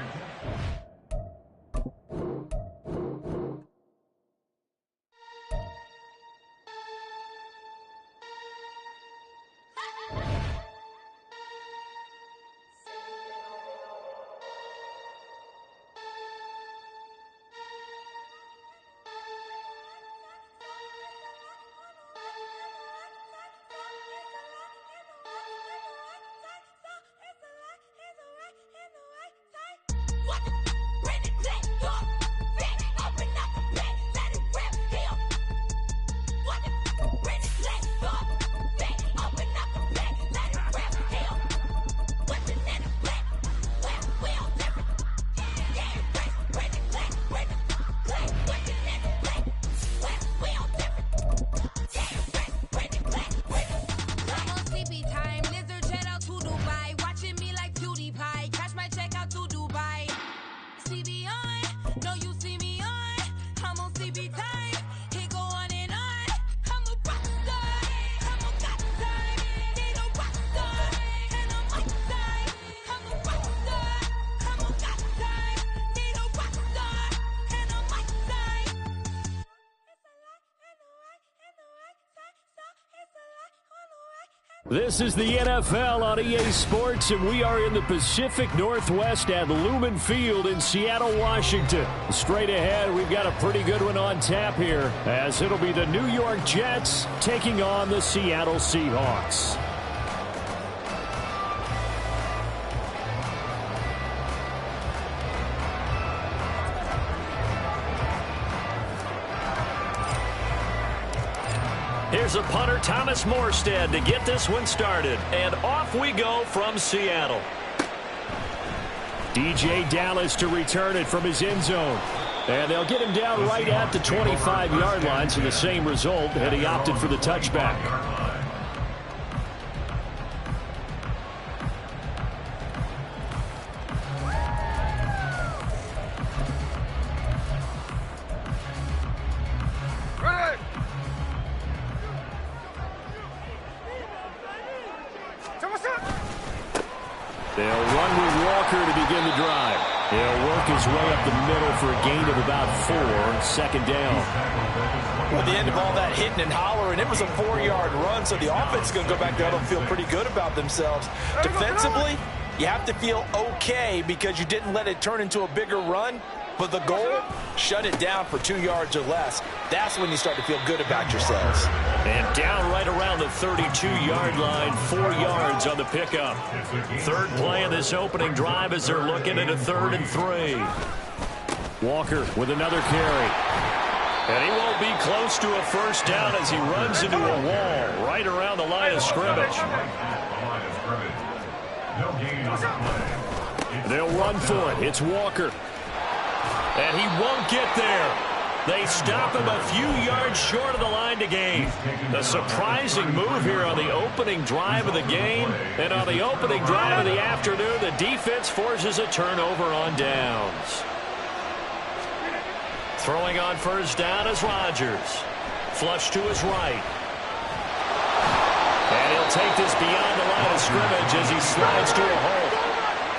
Speaker 5: This is the NFL on EA Sports, and we are in the Pacific Northwest at Lumen Field in Seattle, Washington. Straight ahead, we've got a pretty good one on tap here, as it'll be the New York Jets taking on the Seattle Seahawks. Here's a punter, Thomas Morstead, to get this one started. And off we go from Seattle. DJ Dallas to return it from his end zone. And they'll get him down right at the 25-yard line, so the same result, and he opted for the touchback. They'll run with Walker to begin the drive. He'll work his way up the middle for a gain of about 4, second down.
Speaker 2: Well, the end of all that hitting and hollering, it was a 4-yard run, so the offense is going to go back there and feel pretty good about themselves. Defensively, you have to feel okay because you didn't let it turn into a bigger run. But the goal, shut it down for 2 yards or less. That's when you start to feel good about yourselves.
Speaker 5: And down right around the 32-yard line, 4 yards on the pickup. Third play of this opening drive as they're looking at a 3rd and 3. Walker with another carry. And he won't be close to a first down as he runs into a wall right around the line of scrimmage. They'll run for it. It's Walker. And he won't get there. They stop him a few yards short of the line to gain. A surprising move here on the opening drive of the game. And on the opening drive of the afternoon, the defense forces a turnover on downs. Throwing on first down is Rodgers. Flush to his right. And he'll take this beyond the line of scrimmage as he slides to a hole.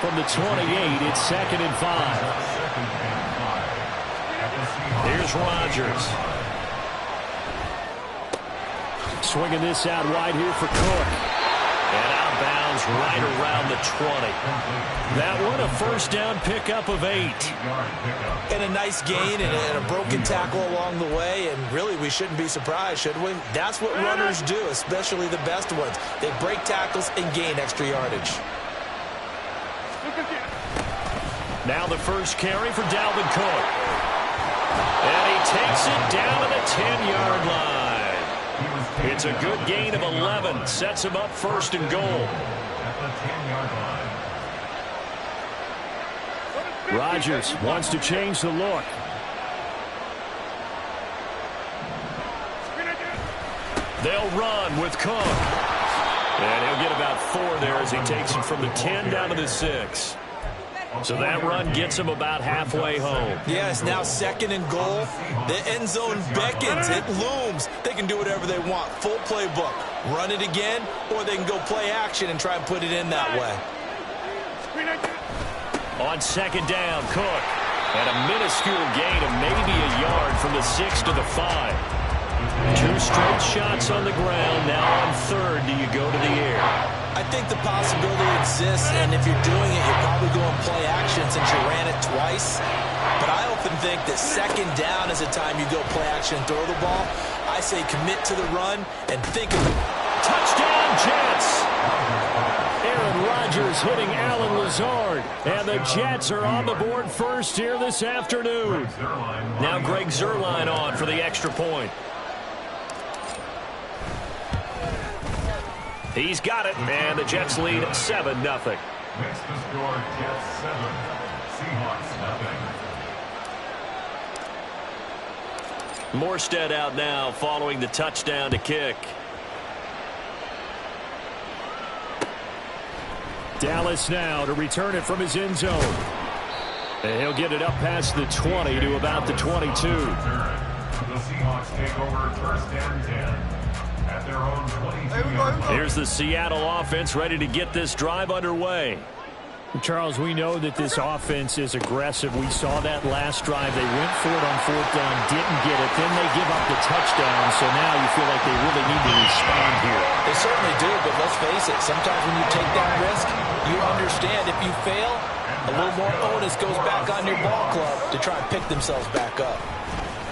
Speaker 5: From the 28, it's 2nd and 5. Here's Rodgers. Swinging this out wide here for Cook. And out of bounds right around the 20. That one a first down pickup of 8.
Speaker 2: And a nice gain and a broken tackle along the way. And really, we shouldn't be surprised, should we? That's what runners do, especially the best ones. They break tackles and gain extra yardage.
Speaker 5: Now the first carry for Dalvin Cook. And he takes it down to the 10-yard line. It's a good gain of 11. Sets him up 1st and goal. Rodgers wants to change the look. They'll run with Cook. And he'll get about 4 there as he takes it from the 10 down to the 6. So that run gets him about halfway home.
Speaker 2: Yeah, it's now 2nd and goal. The end zone beckons. It looms. They can do whatever they want. Full playbook. Run it again, or they can go play action and try and put it in that way.
Speaker 5: On 2nd down, Cook. And a minuscule gain of maybe a yard from the 6 to the 5. 2 straight shots on the ground. Now on 3rd, do you go to the air?
Speaker 2: I think the possibility exists, and if you're doing it, you're probably going play action since you ran it twice. But I often think that 2nd down is the time you go play action and throw the ball. I say commit to the run and think of it.
Speaker 5: Touchdown, Jets! Aaron Rodgers hitting Allen Lazard. And the Jets are on the board first here this afternoon. Now Greg Zuerlein on for the extra point. He's got it, and the Jets lead 7-0.
Speaker 3: Makes the score Jets 7, Seahawks 0.
Speaker 5: Morstead out now following the touchdown to kick. Dallas now to return it from his end zone. And he'll get it up past the 20 to about the 22.
Speaker 3: The Seahawks take over 1st and 10. At their own 22-yard line.
Speaker 5: Here's the Seattle offense ready to get this drive underway. Charles, we know that this offense is aggressive. We saw that last drive. They went for it on 4th down, didn't get it. Then they give up the touchdown, so now you feel like they really need to respond here.
Speaker 2: They certainly do, but let's face it, sometimes when you take that risk, you understand if you fail, a little more onus goes back on your ball club to try and pick themselves back up.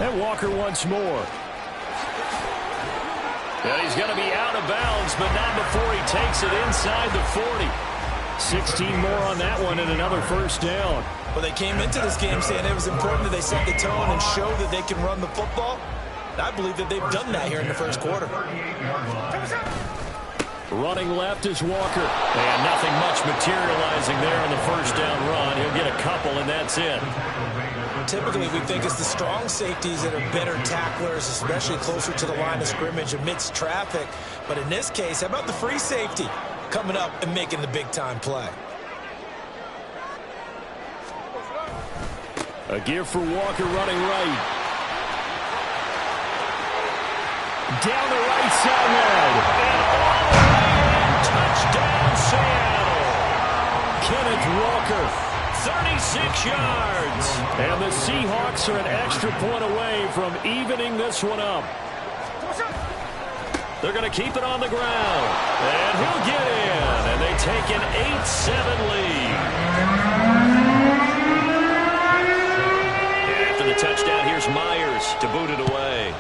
Speaker 5: And Walker once more.
Speaker 1: And he's going to be out of bounds, but not before he takes it inside the 40.
Speaker 5: 16 more on that one and another first down.
Speaker 2: Well, they came into this game saying it was important that they set the tone and show that they can run the football. I believe that they've done that here in the first quarter.
Speaker 5: Running left is Walker.
Speaker 1: And nothing much materializing there on the first down run. He'll get a couple, and that's it.
Speaker 2: Typically, we think it's the strong safeties that are better tacklers, especially closer to the line of scrimmage amidst traffic. But in this case, how about the free safety coming up and making the big-time play?
Speaker 5: A give for Walker running right. Down the right sideline.
Speaker 1: And all the way in. Touchdown, Seattle.
Speaker 5: Kenneth Walker.
Speaker 1: 36 yards.
Speaker 5: And the Seahawks are an extra point away from evening this one up.
Speaker 1: They're going to keep it on the ground. And he'll get in. And they take an 8-7 lead. And after the touchdown, here's Myers to boot it away.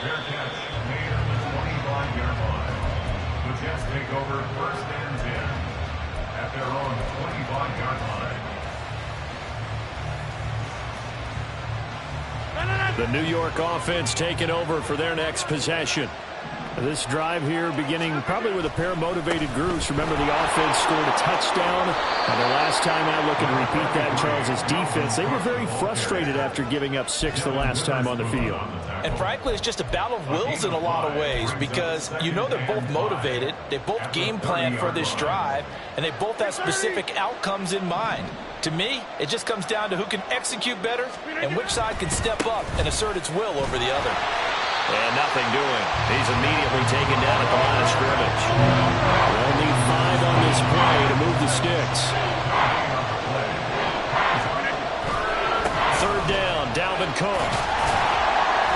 Speaker 3: Fair catch made at the 25-yard line. The Jets take over 1st and 10 at their own 25-yard line.
Speaker 5: The New York offense taking over for their next possession. This drive here beginning probably with a pair of motivated groups. Remember, the offense scored a touchdown. And the last time I look and repeat that, Charles' defense, they were very frustrated after giving up 6 the last time on the field.
Speaker 2: And frankly, it's just a battle of wills in a lot of ways because you know they're both motivated. They both game plan for this drive, and they both have specific outcomes in mind. To me, it just comes down to who can execute better and which side can step up and assert its will over the other.
Speaker 1: And nothing doing. He's immediately taken down at the line of scrimmage.
Speaker 5: They'll need 5 on this play to move the sticks.
Speaker 1: 3rd down, Dalvin Cook.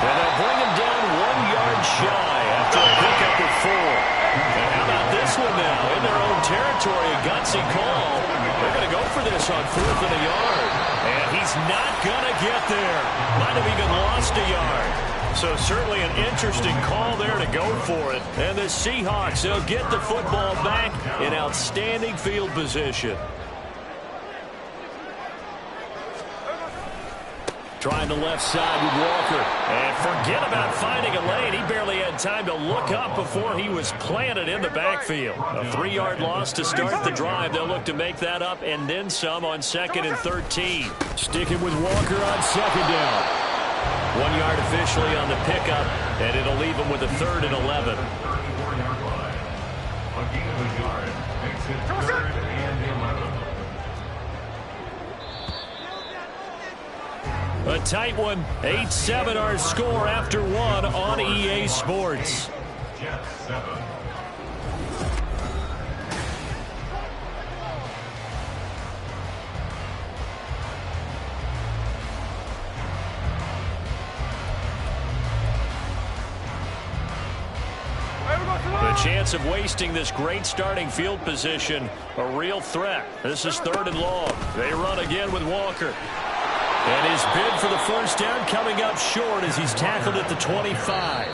Speaker 1: And they'll bring him down 1 yard shy after a pickup of 4. And how about this one now? In their own territory, a gutsy call. They're going to go for this on 4th and a yard. And he's not going to get there. Might have even lost a yard. So certainly an interesting call there to go for it. And the Seahawks, they'll get the football back in outstanding field position.
Speaker 5: Trying the left side with Walker.
Speaker 1: And forget about finding a lane. He barely had time to look up before he was planted in the backfield. A 3-yard loss to start the drive. They'll look to make that up and then some on 2nd and 13.
Speaker 5: Sticking with Walker on 2nd down.
Speaker 1: 1 yard officially on the pickup, and it'll leave him with a 3rd and 11.
Speaker 3: 34-yard line. A gain of a yard makes it 3rd and 11.
Speaker 5: A tight one. 8-7 our score after 1 on EA Sports.
Speaker 3: Jets 7.
Speaker 1: The chance of wasting this great starting field position, a real threat. This is 3rd and long. They run again with Walker.
Speaker 5: And his bid for the first down coming up short as he's tackled at the 25.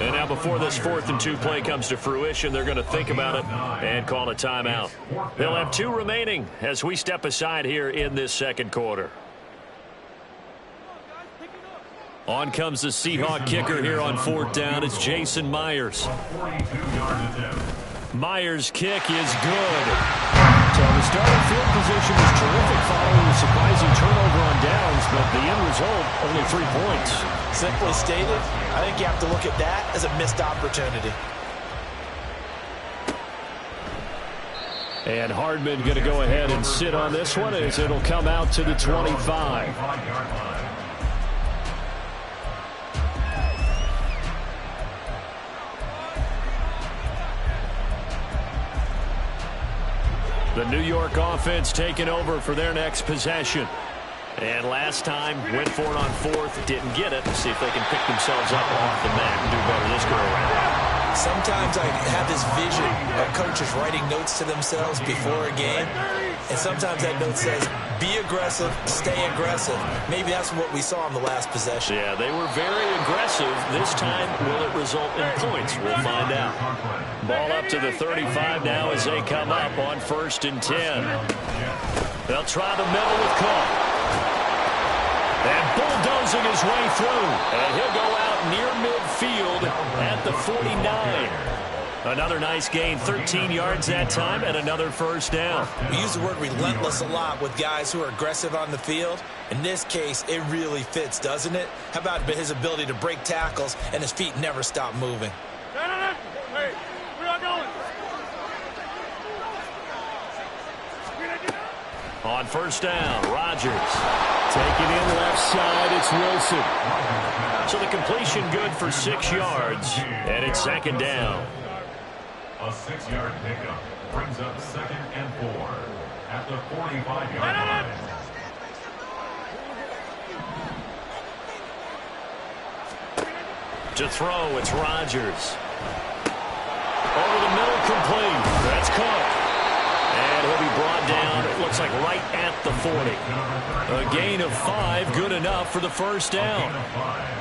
Speaker 1: And now before this 4th and 2 play comes to fruition, they're going to think about it and call a timeout. They'll have 2 remaining as we step aside here in this 2nd quarter. On comes the Seahawk kicker here on 4th down. It's Jason Myers. Myers' kick is good.
Speaker 5: So the starting field position was terrific following the surprising turnover on downs, but the end result, only 3 points.
Speaker 2: Simply stated, I think you have to look at that as a missed opportunity.
Speaker 5: And Hardman going to go ahead and sit on this one as it'll come out to the 25. The New York offense taking over for their next possession. And last time, went for it on fourth, didn't get it. Let's see if they can pick themselves up off the mat and do better this go around.
Speaker 2: Sometimes I have this vision of coaches writing notes to themselves before a game, and sometimes that note says, be aggressive, stay aggressive. Maybe that's what we saw in the last possession.
Speaker 5: Yeah, they were very aggressive. This time, will it result in points? We'll find out. Ball up to the 35 now as they come up on 1st and 10. They'll try the middle with Cook. And bulldozing his way through. And he'll go out near midfield at the 49. Another nice gain, 13 yards that time, and another first down.
Speaker 2: We use the word relentless a lot with guys who are aggressive on the field. In this case, it really fits, doesn't it? How about his ability to break tackles and his feet never stop moving?
Speaker 10: Hey, we're not going.
Speaker 5: On 1st down, Rodgers. Taking in left side, it's Wilson. So the completion good for 6 yards, and it's 2nd down.
Speaker 3: A 6-yard pickup brings up 2nd and 4 at the 45-yard line.
Speaker 5: To throw, it's Rodgers. Over the middle, complete. That's Cook. And he'll be brought down, it looks like right at the 40. A gain of 5, good enough for the first down.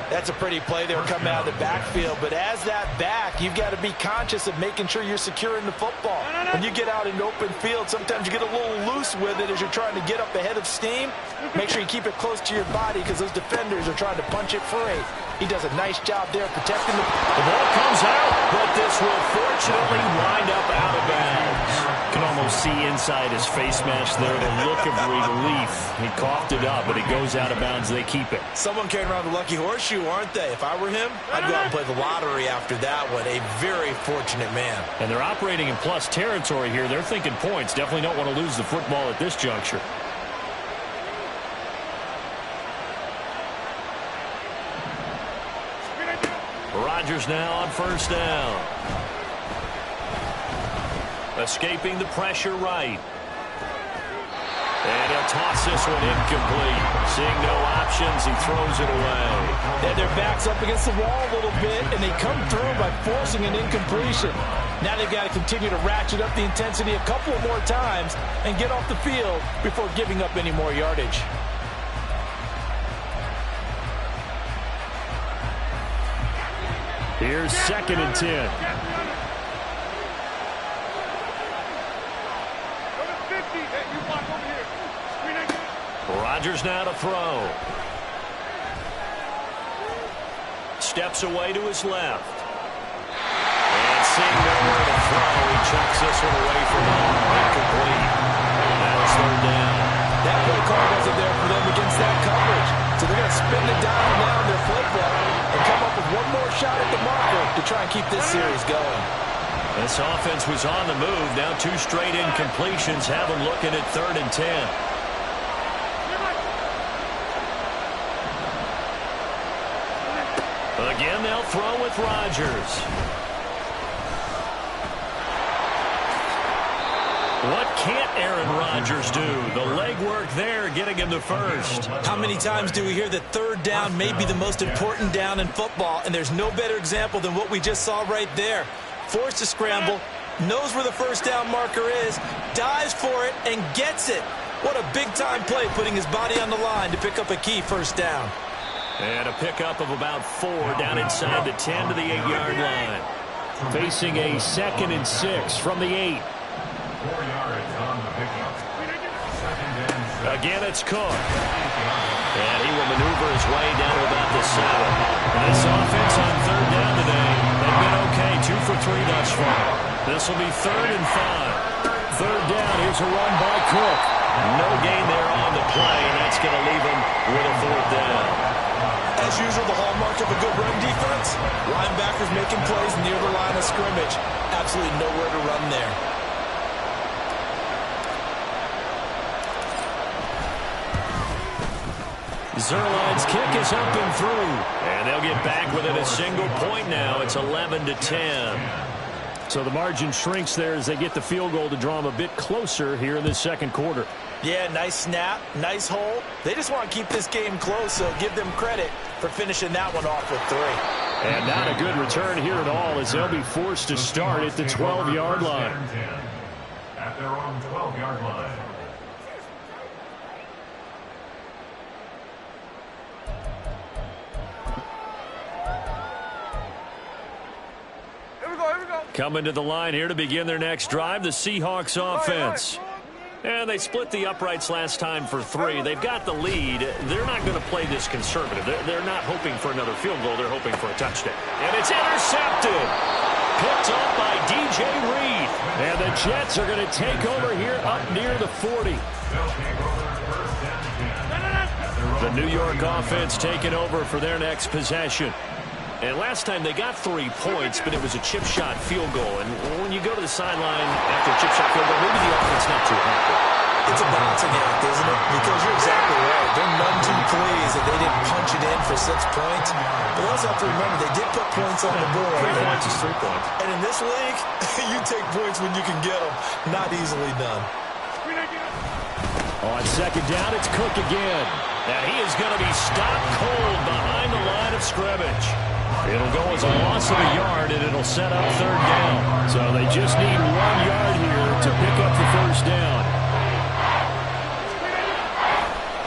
Speaker 2: That's a pretty play there coming out of the backfield, but as that back, you've got to be conscious of making sure you're securing the football. When you get out in open field, sometimes you get a little loose with it as you're trying to get up ahead of steam. Make sure you keep it close to your body because those defenders are trying to punch it free. He does a nice job there protecting the
Speaker 5: ball comes out, but this will fortunately wind up out of bounds. You can almost see inside his face mask there the look of relief. He coughed it up, but it goes out of bounds. They keep it.
Speaker 2: Someone carrying around the lucky horseshoe, aren't they? If I were him, I'd go out and play the lottery after that one. A very fortunate man.
Speaker 5: And they're operating in plus territory here. They're thinking points. Definitely don't want to lose the football at this juncture. Rodgers now on 1st down. Escaping the pressure right. And he'll toss this one incomplete. Seeing no options, he throws it away.
Speaker 2: And their back's up against the wall a little bit, and they come through by forcing an incompletion. Now they've got to continue to ratchet up the intensity a couple more times and get off the field before giving up any more yardage.
Speaker 5: Here's 2nd and 10. Rodgers now to throw. Steps away to his left. And seeing nowhere to throw, he chucks this one away from home. Incomplete. Now it's 3rd down.
Speaker 2: That play call wasn't there for them against that coverage. So they're going to spin the dial now in their playbook and come up with one more shot at the marker to try and keep this series going.
Speaker 5: This offense was on the move. Now 2 straight incompletions have them looking at 3rd and 10. Again, they'll throw with Rodgers. What can't Aaron Rodgers do? The legwork there, getting him to first.
Speaker 2: How many times do we hear that 3rd down may be the most important down in football, and there's no better example than what we just saw right there. Forced to scramble, knows where the first down marker is, dives for it, and gets it. What a big-time play, putting his body on the line to pick up a key first down.
Speaker 5: And a pickup of about 4 down inside the 10 to the 8-yard line. Facing a 2nd and 6 from the 8.
Speaker 3: 4 yards on the pickup.
Speaker 5: Again, it's Cook. And he will maneuver his way down to about the 7. And this offense on 3rd down today, they've been okay, 2 for 3 thus far. This will be 3rd and 5. 3rd down, here's a run by Cook. No gain there on the play, and that's going to leave him with a 4th down.
Speaker 2: As usual, the hallmark of a good run defense, linebackers making plays near the line of scrimmage. Absolutely nowhere to run there.
Speaker 5: Zuerlein's kick is up and through. And they'll get back with it a single point now. It's 11-10. So the margin shrinks there as they get the field goal to draw them a bit closer here in this second quarter.
Speaker 2: Yeah, nice snap, nice hold. They just want to keep this game close, so give them credit for finishing that one off with 3.
Speaker 5: And not a good return here at all as they'll be forced to start at the 12-yard line.
Speaker 3: At their own 12-yard line.
Speaker 5: Coming to the line here to begin their next drive, the Seahawks offense. And they split the uprights last time for 3. They've got the lead. They're not going to play this conservative. They're not hoping for another field goal. They're hoping for a touchdown. And it's intercepted. Picked up by DJ Reed. And the Jets are going to take over here up near the 40. The New York offense taking over for their next possession. And last time they got 3 points, but it was a chip shot field goal. And when you go to the sideline after a chip shot field goal, maybe the offense not too happy.
Speaker 2: It's a balancing act, isn't it? Because you're exactly right. They're none too pleased that they didn't punch it in for 6 points. But also have to remember, they did put points on the board.
Speaker 5: 3 points is 3 points.
Speaker 2: And in this league, you take points when you can get them. Not easily done.
Speaker 5: On second down, it's Cook again. And he is going to be stopped cold behind the line of scrimmage. It'll go as a loss of a yard, and it'll set up third down. So they just need 1 yard here to pick up the first down.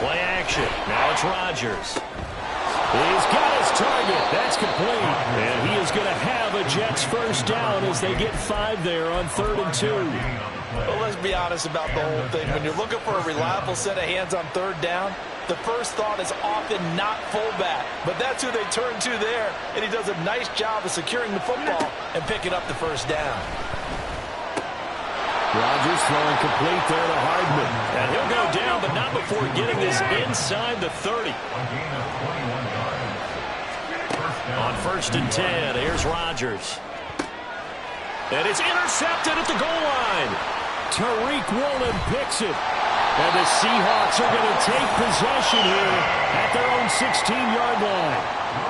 Speaker 5: Play action. Now it's Rodgers. He's got his target. That's complete. And he is going to have a Jets first down as they get 5 there on 3rd and 2.
Speaker 2: Well, let's be honest about the whole thing. When you're looking for a reliable set of hands on 3rd down, the first thought is often not fullback. But that's who they turn to there, and he does a nice job of securing the football and picking up the first down.
Speaker 5: Rodgers throwing complete there to Hardman. And he'll go down, but not before getting this inside the 30. On 1st and 10, here's Rodgers. And it's intercepted at the goal line. Tariq Woolen picks it. And the Seahawks are going to take possession here at their own 16-yard line.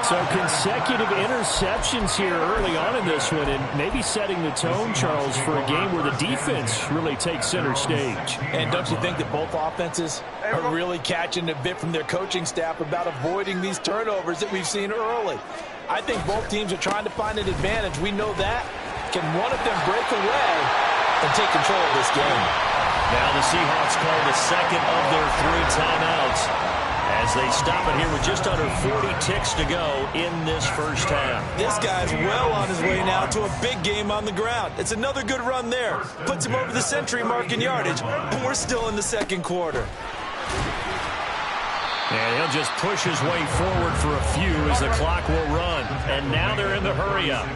Speaker 5: So consecutive interceptions here early on in this one, and maybe setting the tone, Charles, for a game where the defense really takes center stage.
Speaker 2: And don't you think that both offenses are really catching a bit from their coaching staff about avoiding these turnovers that we've seen early? I think both teams are trying to find an advantage. We know that. Can one of them break away and take control of this game?
Speaker 5: Now the Seahawks call the second of their 3 timeouts as they stop it here with just under 40 ticks to go in this first half.
Speaker 2: This guy's well on his way now to a big game on the ground. It's another good run there. Puts him over the century mark in yardage, and we're still in the second quarter.
Speaker 5: And he'll just push his way forward for a few as the clock will run. And now they're in the hurry-up.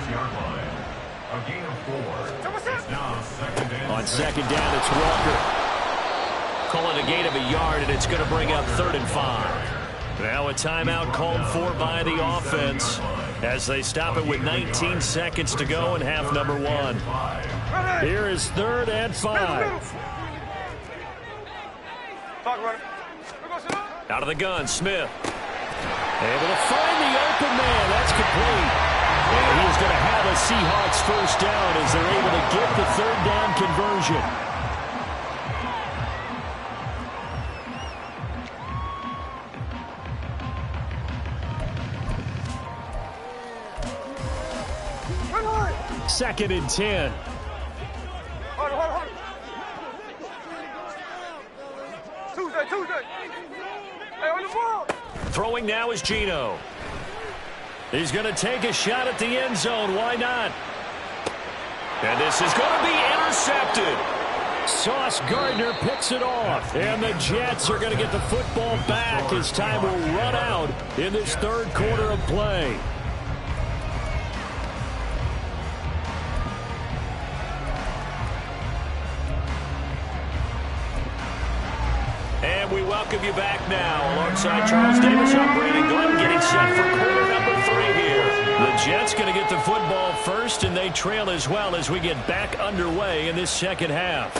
Speaker 5: On second down, it's Walker. Call it a gain of a yard, and it's going to bring up 3rd and 5. Now a timeout called for by the offense as they stop it with 19 seconds to go in half number 1. Here is 3rd and 5. Out of the gun, Smith. Able to find the open man. That's complete. And he is going to have a Seahawks first down as they're able to get the 3rd down conversion. Second and 10.
Speaker 10: Tuesday. Hey, on the ball.
Speaker 5: Throwing now is Geno. He's going to take a shot at the end zone. Why not? And this is going to be intercepted. Sauce Gardner picks it off. And the Jets are going to get the football back as time will run out in this 3rd quarter of play. And we welcome you back now alongside Charles Davis. I'm Brandon Glenn getting set for quarter number 3 here. The Jets going to get the football first, and they trail as well as we get back underway in this second half.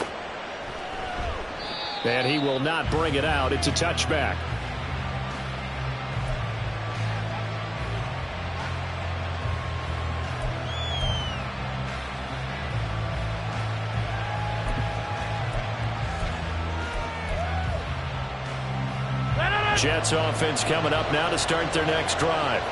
Speaker 5: And he will not bring it out. It's a touchback. Jets offense coming up now to start their next drive.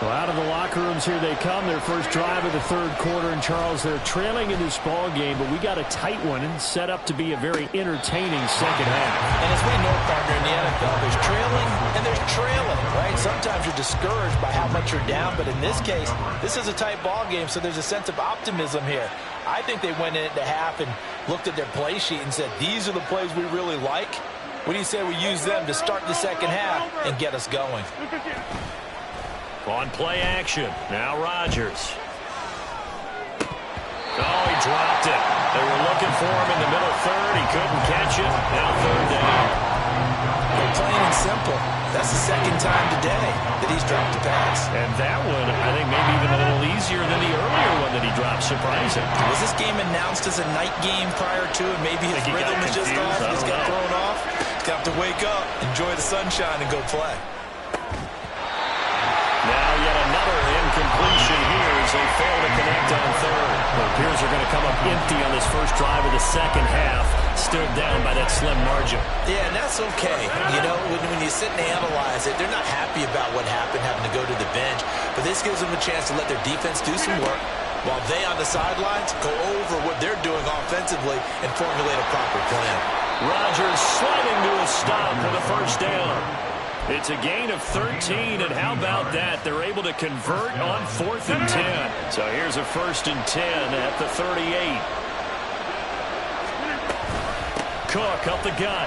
Speaker 5: Well, out of the locker rooms here they come. Their first drive of the third quarter. And, Charles, they're trailing in this ball game, but we got a tight one and set up to be a very entertaining second half.
Speaker 2: And as we know, partner, in the NFL, there's trailing and there's trailing, right? Sometimes you're discouraged by how much you're down, but in this case, this is a tight ball game, so there's a sense of optimism here. I think they went into half and looked at their play sheet and said, these are the plays we really like. What do you say we use them to start the second half and get us going?
Speaker 5: On play action, now Rodgers. Oh, he dropped it. They were looking for him in the middle third. He couldn't catch it. Now third down.
Speaker 2: Well, plain and simple. That's the second time today that he's dropped a pass.
Speaker 5: And that one, I think, maybe even a little easier than the earlier one that he dropped. Surprising.
Speaker 2: Was this game announced as a night game prior to it? Maybe his rhythm was just off. He just got thrown off. He's got to wake up, enjoy the sunshine, and go play.
Speaker 5: Now yet another incompletion here as they fail to connect on third. It appears they're going to come up empty on this first drive of the second half. Still down by that slim margin.
Speaker 2: Yeah, and that's okay. You know, when you sit and analyze it, they're not happy about what happened, having to go to the bench. But this gives them a chance to let their defense do some work while they on the sidelines go over what they're doing offensively and formulate a proper plan.
Speaker 5: Rodgers sliding to a stop for the first down. It's a gain of 13, and how about that? They're able to convert on 4th and 10. So here's a 1st and 10 at the 38. Cook up the gut.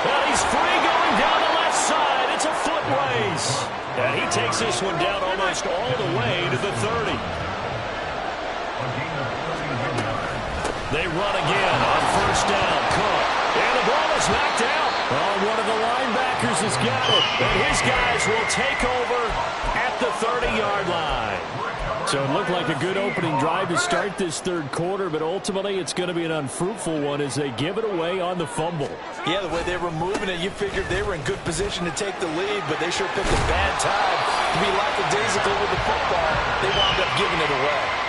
Speaker 5: Well, he's free going down the left side. It's a foot race. And he takes this one down almost all the way to the 30. They run again on first down. Cook. And the ball is knocked out. Oh, one of the linebackers has got it. And his guys will take over at the 30-yard line. So it looked like a good opening drive to start this third quarter, but ultimately it's going to be an unfruitful one as they give it away on the fumble.
Speaker 2: Yeah, the way they were moving it, you figured they were in good position to take the lead, but they sure picked a bad time to be lackadaisical with the football. They wound up giving it away.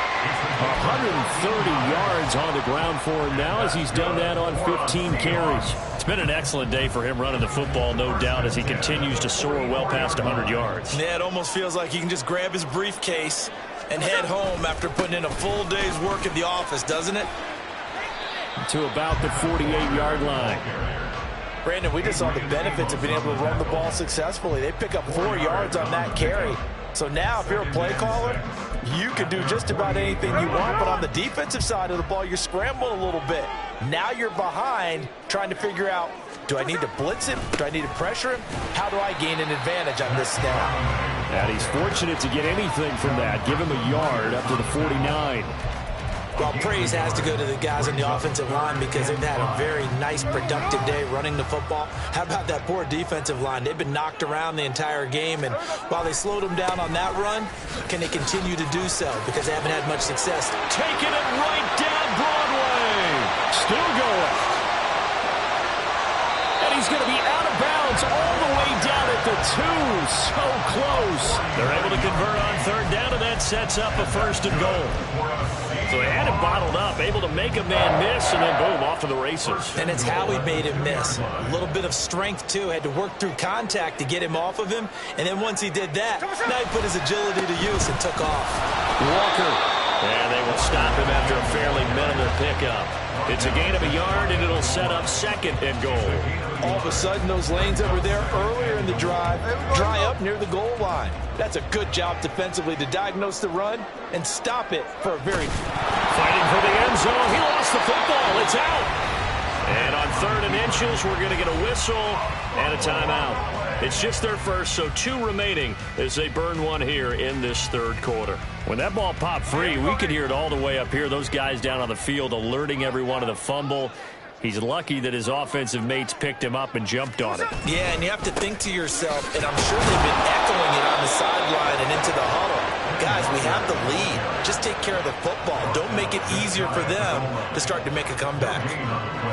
Speaker 5: 130 yards on the ground for him now as he's done that on 15 carries. It's been an excellent day for him running the football, no doubt, as he continues to soar well past 100 yards.
Speaker 2: Yeah, it almost feels like he can just grab his briefcase and head home after putting in a full day's work at the office, doesn't it?
Speaker 5: To about the 48-yard line.
Speaker 2: Brandon, we just saw the benefits of being able to run the ball successfully. They pick up 4 yards on that carry. So now if you're a play caller, you can do just about anything you want, but on the defensive side of the ball, you're scrambling a little bit. Now you're behind trying to figure out, do I need to blitz him? Do I need to pressure him? How do I gain an advantage on this snap?
Speaker 5: And he's fortunate to get anything from that. Give him a yard up to the 49.
Speaker 2: Well, praise has to go to the guys on the offensive line because they've had a very nice, productive day running the football. How about that poor defensive line? They've been knocked around the entire game, and while they slowed them down on that run, can they continue to do so because they haven't had much success?
Speaker 5: Taking it right down Broadway. Still going. And he's going to be out of bounds all the way down at the 2. So close. They're able to convert on third down, and that sets up a 1st and goal. So they had him bottled up, able to make a man miss, and then boom, off to the races.
Speaker 2: And it's how he made him miss. A little bit of strength, too. Had to work through contact to get him off of him. And then once he did that, now he put his agility to use and took off.
Speaker 5: Walker. And they will stop him after a fairly minimal pickup. It's a gain of a yard, and it'll set up 2nd and goal.
Speaker 2: All of a sudden, those lanes that were there earlier in the drive dry up near the goal line. That's a good job defensively to diagnose the run and stop it for a very...
Speaker 5: Fighting for the end zone. He lost the football. It's out. And on 3rd and inches, we're going to get a whistle and a timeout. It's just their first, so 2 remaining as they burn one here in this third quarter. When that ball popped free, we could hear it all the way up here. Those guys down on the field alerting everyone of the fumble. He's lucky that his offensive mates picked him up and jumped on it.
Speaker 2: Yeah, and you have to think to yourself, and I'm sure they've been echoing it on the sideline and into the huddle. Guys, we have the lead. Just take care of the football. Don't make it easier for them to start to make a comeback.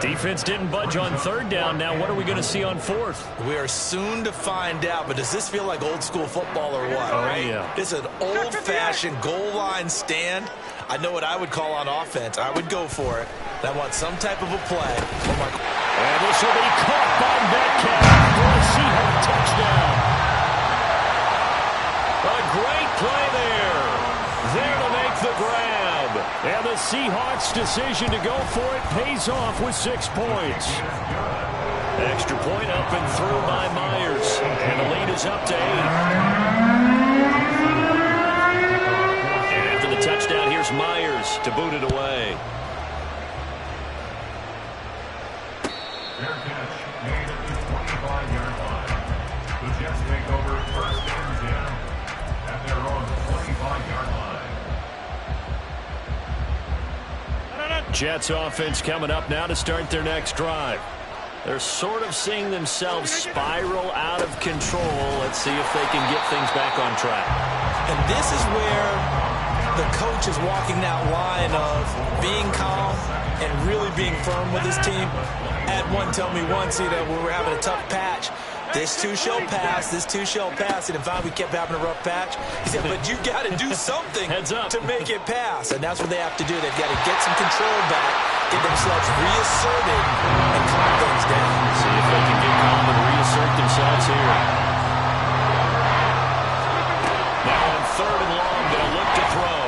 Speaker 5: Defense didn't budge on 3rd down. Now what are we going to see on 4th?
Speaker 2: We are soon to find out, but does this feel like old school football or what?
Speaker 5: Oh,
Speaker 2: right?
Speaker 5: Yeah.
Speaker 2: This is an old-fashioned goal line stand. I know what I would call on offense. I would go for it. I want some type of a play.
Speaker 5: And this will be caught by Metcalf for a Seahawk touchdown. A great play there. There to make the grab. And the Seahawks' decision to go for it pays off with 6 points. Extra point up and through by Myers. And the lead is up to 8. And after the touchdown, here's Myers to boot it away.
Speaker 3: Fair catch made at the 25-yard line. The Jets take over first and 10 at their own 25-yard line.
Speaker 5: Jets offense coming up now to start their next drive. They're sort of seeing themselves spiral out of control. Let's see if they can get things back on track.
Speaker 2: And this is where the coach is walking that line of being calm and really being firm with his team. I had one tell me once, we were having a tough patch. This too shall pass, this too shall pass. And in fact, we kept having a rough patch. He said, but you got to do something to make it pass. And that's what they have to do. They've got to get some control back, get themselves reasserted, and calm things down.
Speaker 5: See if they can get calm and reassert themselves here. Now on 3rd and long, they'll look to throw.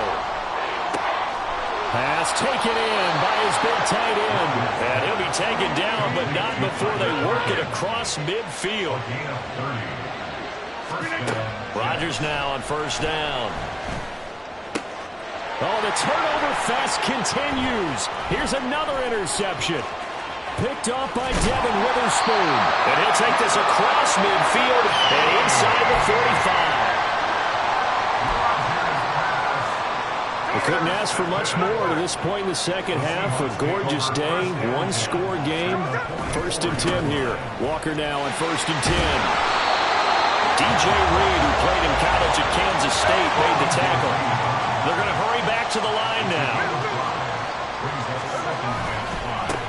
Speaker 5: Pass taken in by his big tight end. And he'll be taken down, but not before they work it across midfield. Rodgers now on 1st down. Oh, the turnover fest continues. Here's another interception. Picked off by Devin Witherspoon. And he'll take this across midfield and inside the 45. They couldn't ask for much more to this point in the second half. A gorgeous day, 1-score game. 1st and 10 here. Walker now on 1st and 10. DJ Reed, who played in college at Kansas State, made the tackle. They're going to hurry back to the line now.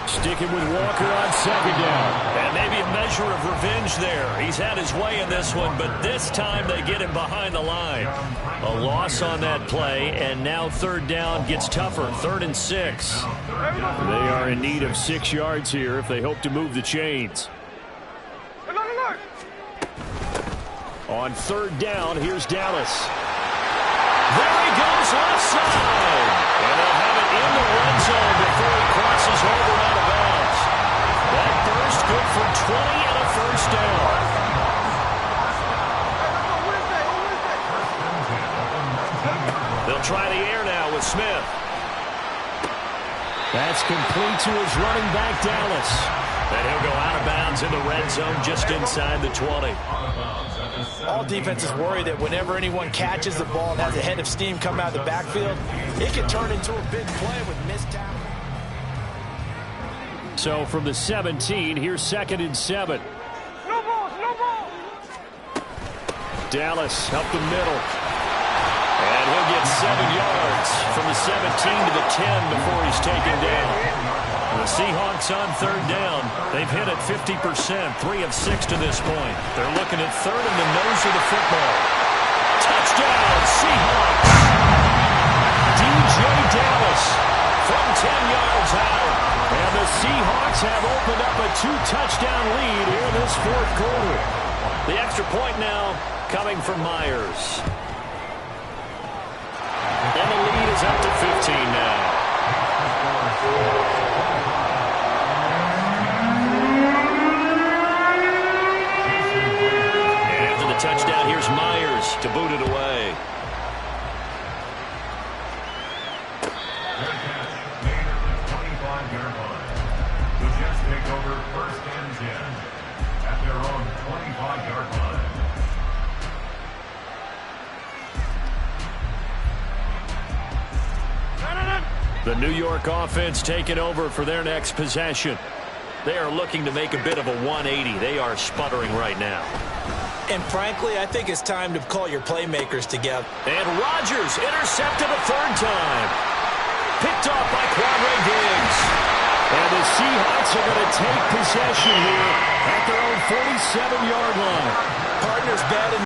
Speaker 5: Sticking with Walker on 2nd down. And maybe a measure of revenge there. He's had his way in this one, but this time they get him behind the line. A loss on that play, and now 3rd down gets tougher. 3rd and 6. They are in need of 6 yards here if they hope to move the chains. On 3rd down, here's Dallas. There he goes left side. And they'll have it in the red zone before he crosses over out of bounds. That burst good for 20 and a 1st down. They'll try the air now with Smith. That's complete to his running back, Dallas. And he'll go out of bounds in the red zone just inside the 20.
Speaker 2: All defenses worry that whenever anyone catches the ball and has a head of steam come out of the backfield, it can turn into a big play with missed tackle.
Speaker 5: So from the 17, here's 2nd and 7.
Speaker 10: No ball, no ball.
Speaker 5: Dallas up the middle. And he'll get 7 yards from the 17 to the 10 before he's taken down. The Seahawks on 3rd down. They've hit it 50%, 3 of 6 to this point. They're looking at 3rd in the nose of the football. Touchdown, Seahawks! DJ Dallas from 10 yards out. And the Seahawks have opened up a 2-touchdown lead here in this 4th quarter. The extra point now coming from Myers. And the lead is up to 15 now. And after the touchdown, here's Myers to boot it away.
Speaker 3: Fair catch made at the 25-yard line. The Jets take over 1st and 10 at their own 25-yard line.
Speaker 5: The New York offense taking over for their next possession. They are looking to make a bit of a 180. They are sputtering right now.
Speaker 2: And frankly, I think it's time to call your playmakers together.
Speaker 5: And Rodgers intercepted a 3rd time. Picked off by Quandre Diggs. And the Seahawks are going to take possession here at their own 47-yard line.
Speaker 2: Partners bad